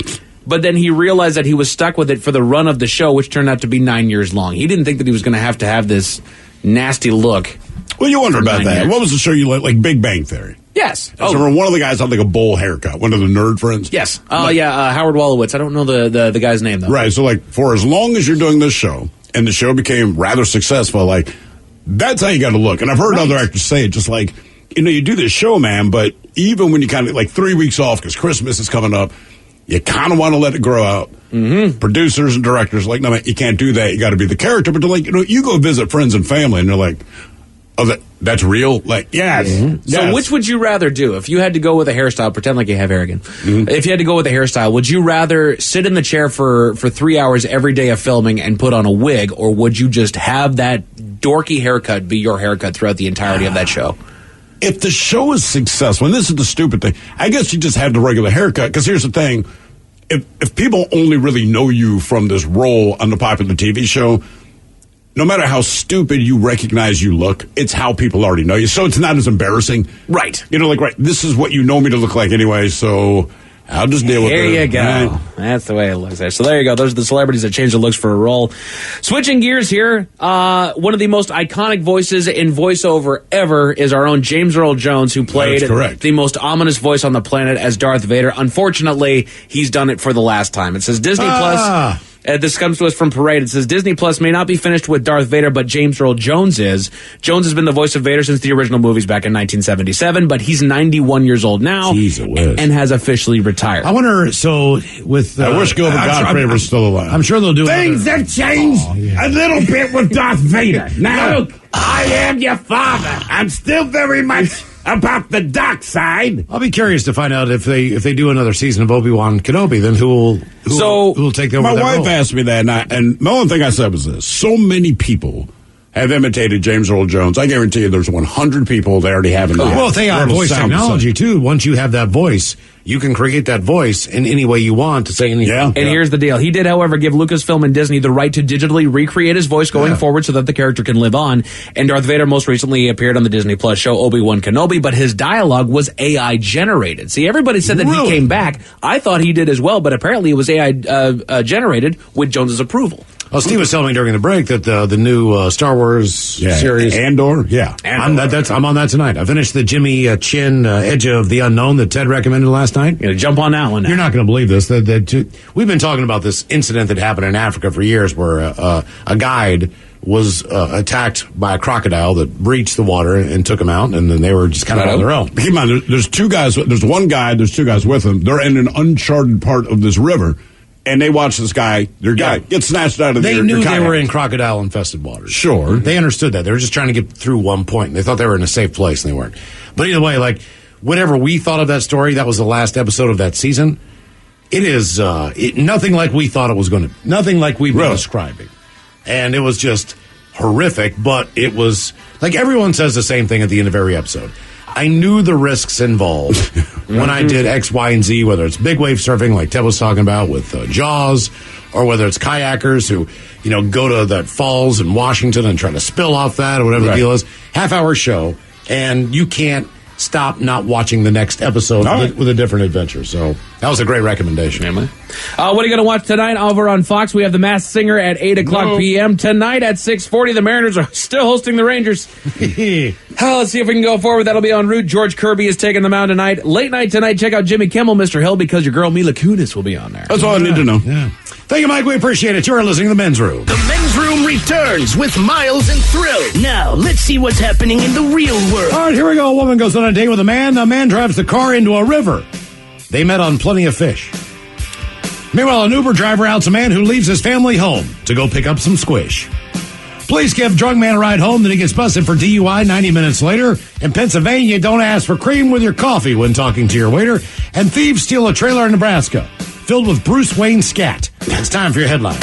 But then he realized that he was stuck with it for the run of the show, which turned out to be 9 years long. He didn't think that he was going to have this nasty look. Well, you wonder about that. Years. What was the show you like Big Bang Theory? Yes. So remember one of the guys had like a bowl haircut, one of the nerd friends? Yes. Howard Wolowitz. I don't know the guy's name, though. Right. So, like, for as long as you're doing this show, and the show became rather successful, like, that's how you got to look. And I've heard other actors say it, just like, you do this show, man, but even when you kind of, like, 3 weeks off because Christmas is coming up, you kind of want to let it grow out. Mm-hmm. Producers and directors are like, no, man, you can't do that. You got to be the character. But they're like, you go visit friends and family, and they're like, oh, that's real? Like, yes. Mm-hmm. Yes. So which would you rather do? If you had to go with a hairstyle, pretend like you have hair again. Mm-hmm. If you had to go with a hairstyle, would you rather sit in the chair for 3 hours every day of filming and put on a wig, or would you just have that dorky haircut be your haircut throughout the entirety of that show? If the show is successful, and this is the stupid thing, I guess you just have the regular haircut, because here's the thing. If people only really know you from this role on the popular TV show, no matter how stupid you recognize you look, it's how people already know you. So it's not as embarrassing. Right. Right, this is what you know me to look like anyway, so I'll just deal with it. There you go. Right. That's the way it looks there. So there you go. Those are the celebrities that changed their looks for a role. Switching gears here, one of the most iconic voices in voiceover ever is our own James Earl Jones, who played the most ominous voice on the planet as Darth Vader. Unfortunately, he's done it for the last time. It says Disney Plus. This comes to us from Parade. It says Disney Plus may not be finished with Darth Vader, but James Earl Jones is. Jones has been the voice of Vader since the original movies back in 1977, but he's 91 years old now and has officially retired. I wonder, with... I wish Gilbert Godfrey was still alive. I'm sure they'll do Things have changed a little bit with Darth Vader. Now, look, I am your father. I'm still very much about the dark side. I'll be curious to find out if they do another season of Obi-Wan Kenobi, then who will take over my that wife role? asked me that, and the only thing I said was this. So many people have imitated James Earl Jones. I guarantee you there's 100 people they already have in Well, if they have voice technology, too, once you have that voice, you can create that voice in any way you want to say anything. Yeah. And here's the deal. He did, however, give Lucasfilm and Disney the right to digitally recreate his voice going forward so that the character can live on. And Darth Vader most recently appeared on the Disney Plus show Obi-Wan Kenobi, but his dialogue was AI generated. See, everybody said that he came back. I thought he did as well, but apparently it was AI generated with Jones's approval. Well, Steve was telling me during the break that the new Star Wars series Andor, I'm on that tonight. I finished the Jimmy Chin Edge of the Unknown that Ted recommended last night. You're gonna jump on that one now. You're not going to believe this. We've been talking about this incident that happened in Africa for years, where a guide was attacked by a crocodile that breached the water and took him out, and then they were just kind of on their own. Keep in mind, there's 2 guys. There's one guy. There's 2 guys with him. They're in an uncharted part of this river. And they watch this guy, get snatched out of They knew they were in crocodile-infested waters. Sure. They understood that. They were just trying to get through one point. They thought they were in a safe place, and they weren't. But either way, whenever we thought of that story, that was the last episode of that season. It is nothing like we thought it was going to. Nothing like we've been describing. And it was just horrific, but it was... everyone says the same thing at the end of every episode. I knew the risks involved when I did X, Y, and Z, whether it's big wave surfing like Ted was talking about with Jaws, or whether it's kayakers who, go to the falls in Washington and try to spill off that or whatever the deal is. Half-hour show, and you can't stop not watching the next episode with a different adventure. So that was a great recommendation. What are you going to watch tonight over on Fox? We have The Masked Singer at 8 o'clock p.m. Tonight at 6:40, the Mariners are still hosting the Rangers. Let's see if we can go forward. That'll be en route. George Kirby is taking them out tonight. Late night tonight, check out Jimmy Kimmel, Mr. Hill, because your girl Mila Kunis will be on there. That's all I need to know. Yeah. Thank you, Mike. We appreciate it. You're listening to The Men's Room. The Men's Room returns with Miles and Thrill. Now, let's see what's happening in the real world. All right, here we go. A woman goes on a date with a man. The man drives the car into a river. They met on Plenty of Fish. Meanwhile, an Uber driver outs a man who leaves his family home to go pick up some squish. Police give drunk man a ride home, then he gets busted for DUI 90 minutes later. In Pennsylvania, don't ask for cream with your coffee when talking to your waiter. And thieves steal a trailer in Nebraska filled with Bruce Wayne scat. It's time for your headlines.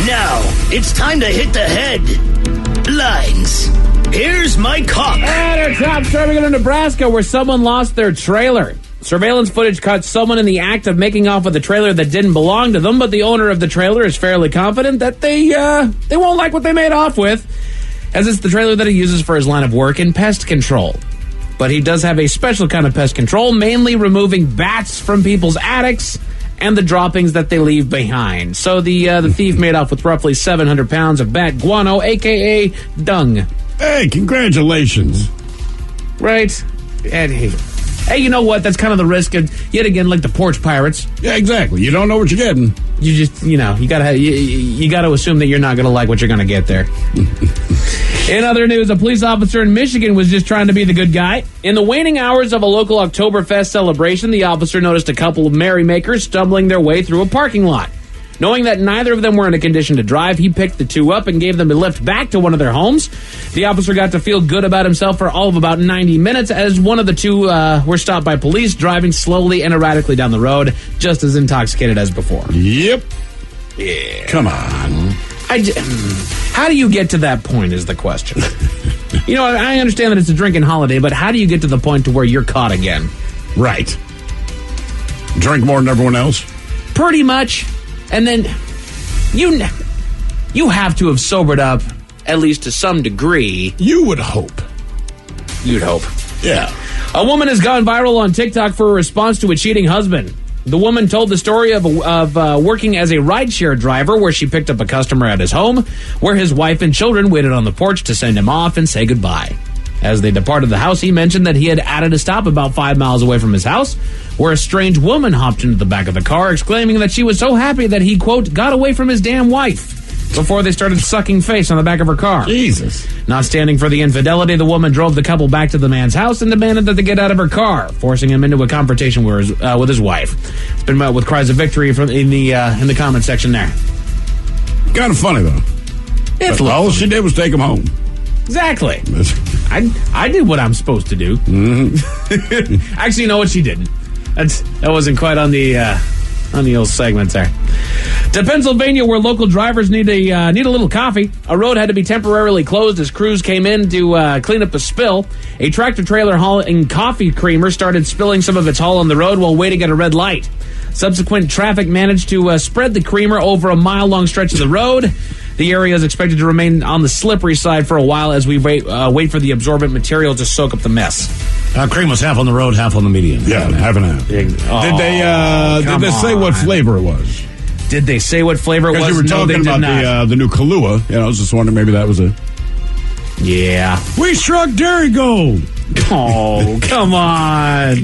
Now, it's time to hit the headlines. Here's my cop. And our top story, we go to Nebraska, where someone lost their trailer. Surveillance footage caught someone in the act of making off with a trailer that didn't belong to them, but the owner of the trailer is fairly confident that they won't like what they made off with, as it's the trailer that he uses for his line of work in pest control. But he does have a special kind of pest control, mainly removing bats from people's attics and the droppings that they leave behind. So the thief made off with roughly 700 pounds of bat guano, a.k.a. dung. Hey, congratulations. Right? And hey, you know what? That's kind of the risk of, yet again, like the porch pirates. Yeah, exactly. You don't know what you're getting. You just, you gotta assume that you're not gonna like what you're gonna get there. In other news, a police officer in Michigan was just trying to be the good guy. In the waning hours of a local Oktoberfest celebration, the officer noticed a couple of merrymakers stumbling their way through a parking lot. Knowing that neither of them were in a condition to drive, he picked the two up and gave them a lift back to one of their homes. The officer got to feel good about himself for all of about 90 minutes as one of the two were stopped by police driving slowly and erratically down the road, just as intoxicated as before. Yep. Yeah. Come on. How do you get to that point is the question. I understand that it's a drinking holiday, but how do you get to the point to where you're caught again? Right. Drink more than everyone else? Pretty much. And then you have to have sobered up at least to some degree. You would hope. You'd hope. Yeah. A woman has gone viral on TikTok for a response to a cheating husband. The woman told the story of working as a rideshare driver where she picked up a customer at his home, where his wife and children waited on the porch to send him off and say goodbye. As they departed the house, he mentioned that he had added a stop about 5 miles away from his house, where a strange woman hopped into the back of the car, exclaiming that she was so happy that he, quote, got away from his damn wife before they started sucking face on the back of her car. Jesus. Not standing for the infidelity, the woman drove the couple back to the man's house and demanded that they get out of her car, forcing him into a confrontation with his wife. It's been met with cries of victory in the comment section there. Kind of funny, though. It's all she did was take him home. Exactly. I did what I'm supposed to do. Mm-hmm. Actually, you know what? She didn't. That wasn't quite on the old segment there. To Pennsylvania, where local drivers need a little coffee. A road had to be temporarily closed as crews came in to clean up a spill. A tractor trailer hauling coffee creamer started spilling some of its hull on the road while waiting at a red light. Subsequent traffic managed to spread the creamer over a mile-long stretch of the road. The area is expected to remain on the slippery side for a while as we wait for the absorbent material to soak up the mess. Cream was half on the road, half on the median. Yeah, half and half. Did they say what flavor it was? Did they say what flavor it was? Because you were talking about the new Kahlua. I was just wondering maybe that was it. Yeah. We struck Dairy Gold. Oh, come on.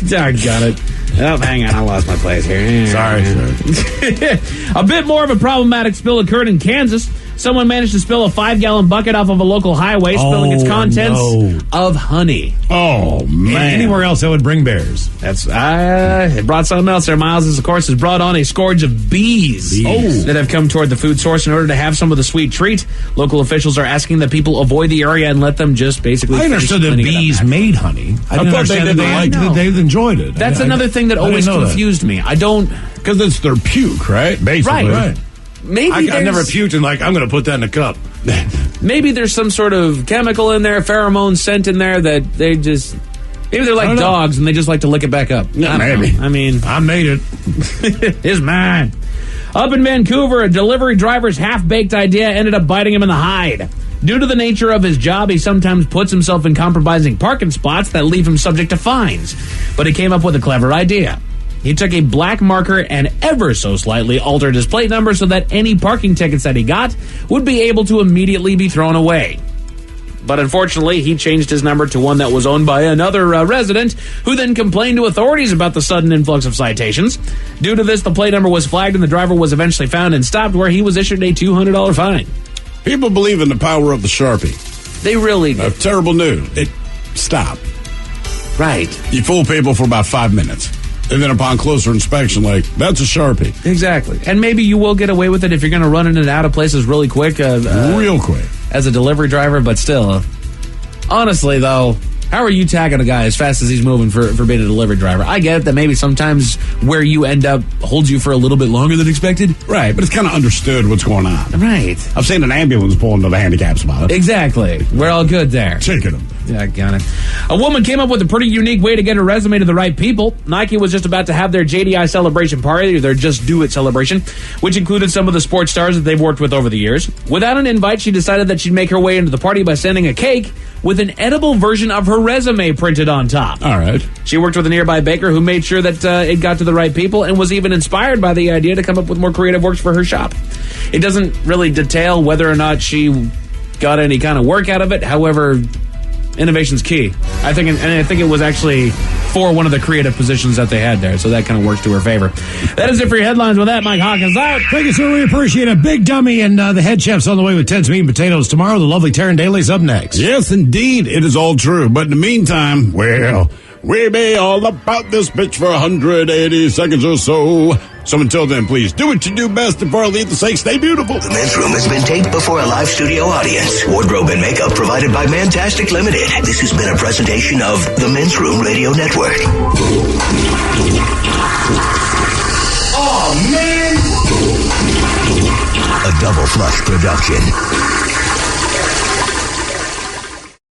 Doggone it. Oh, hang on. I lost my place here. Sorry. A bit more of a problematic spill occurred in Kansas. Someone managed to spill a 5-gallon bucket off of a local highway, spilling its contents of honey. Oh, man. Anywhere else that would bring bears. That's it brought something else there, Miles. This, of course, has brought on a scourge of bees that have come toward the food source in order to have some of the sweet treat. Local officials are asking that people avoid the area and let them just basically I understood that bees made honey. I thought they didn't like it. They enjoyed it. That's another thing that always confused me. I don't... Because it's their puke, right? Basically. Right. Maybe I never puked and I'm going to put that in a cup. Maybe there's some sort of chemical in there, pheromone scent in there that they just Maybe they're like dogs and they just like to lick it back up. Yeah, maybe. I mean, I made it. It's mine. Up in Vancouver, a delivery driver's half-baked idea ended up biting him in the hide. Due to the nature of his job, he sometimes puts himself in compromising parking spots that leave him subject to fines. But he came up with a clever idea. He took a black marker and ever so slightly altered his plate number so that any parking tickets that he got would be able to immediately be thrown away. But unfortunately, he changed his number to one that was owned by another resident, who then complained to authorities about the sudden influx of citations. Due to this, the plate number was flagged and the driver was eventually found and stopped, where he was issued a $200 fine. People believe in the power of the Sharpie. They really do. Terrible news. Stop. Right. You fool people for about 5 minutes. And then upon closer inspection, that's a Sharpie. Exactly. And maybe you will get away with it if you're going to run in and out of places really quick. Real quick. As a delivery driver, but still. Honestly, though, how are you tagging a guy as fast as he's moving for being a delivery driver? I get that maybe sometimes where you end up holds you for a little bit longer than expected. Right, but it's kind of understood what's going on. Right. I've seen an ambulance pull into the handicap spot. Exactly. We're all good there. Taking them. Yeah, got it. A woman came up with a pretty unique way to get her resume to the right people. Nike was just about to have their JDI celebration party, or their Just Do It celebration, which included some of the sports stars that they've worked with over the years. Without an invite, she decided that she'd make her way into the party by sending a cake with an edible version of her resume printed on top. All right. She worked with a nearby baker who made sure that it got to the right people and was even inspired by the idea to come up with more creative works for her shop. It doesn't really detail whether or not she got any kind of work out of it. However, innovation's key. I think it was actually for one of the creative positions that they had there, so that kind of works to her favor. That is it for your headlines. With that, Mike Hawkins out. Thank you, sir. We appreciate it. Big Dummy and the head chef's on the way with Ted's Meat and Potatoes tomorrow. The lovely Taryn Daly's up next. Yes, indeed. It is all true. But in the meantime, well, we be all about this bitch for 180 seconds or so. So until then, please do what you do best, and for our lead's sake, stay beautiful. The men's room has been taped before a live studio audience. Wardrobe and makeup provided by Mantastic Limited. This has been a presentation of the Men's Room Radio Network. Oh, man! A Double Flush production.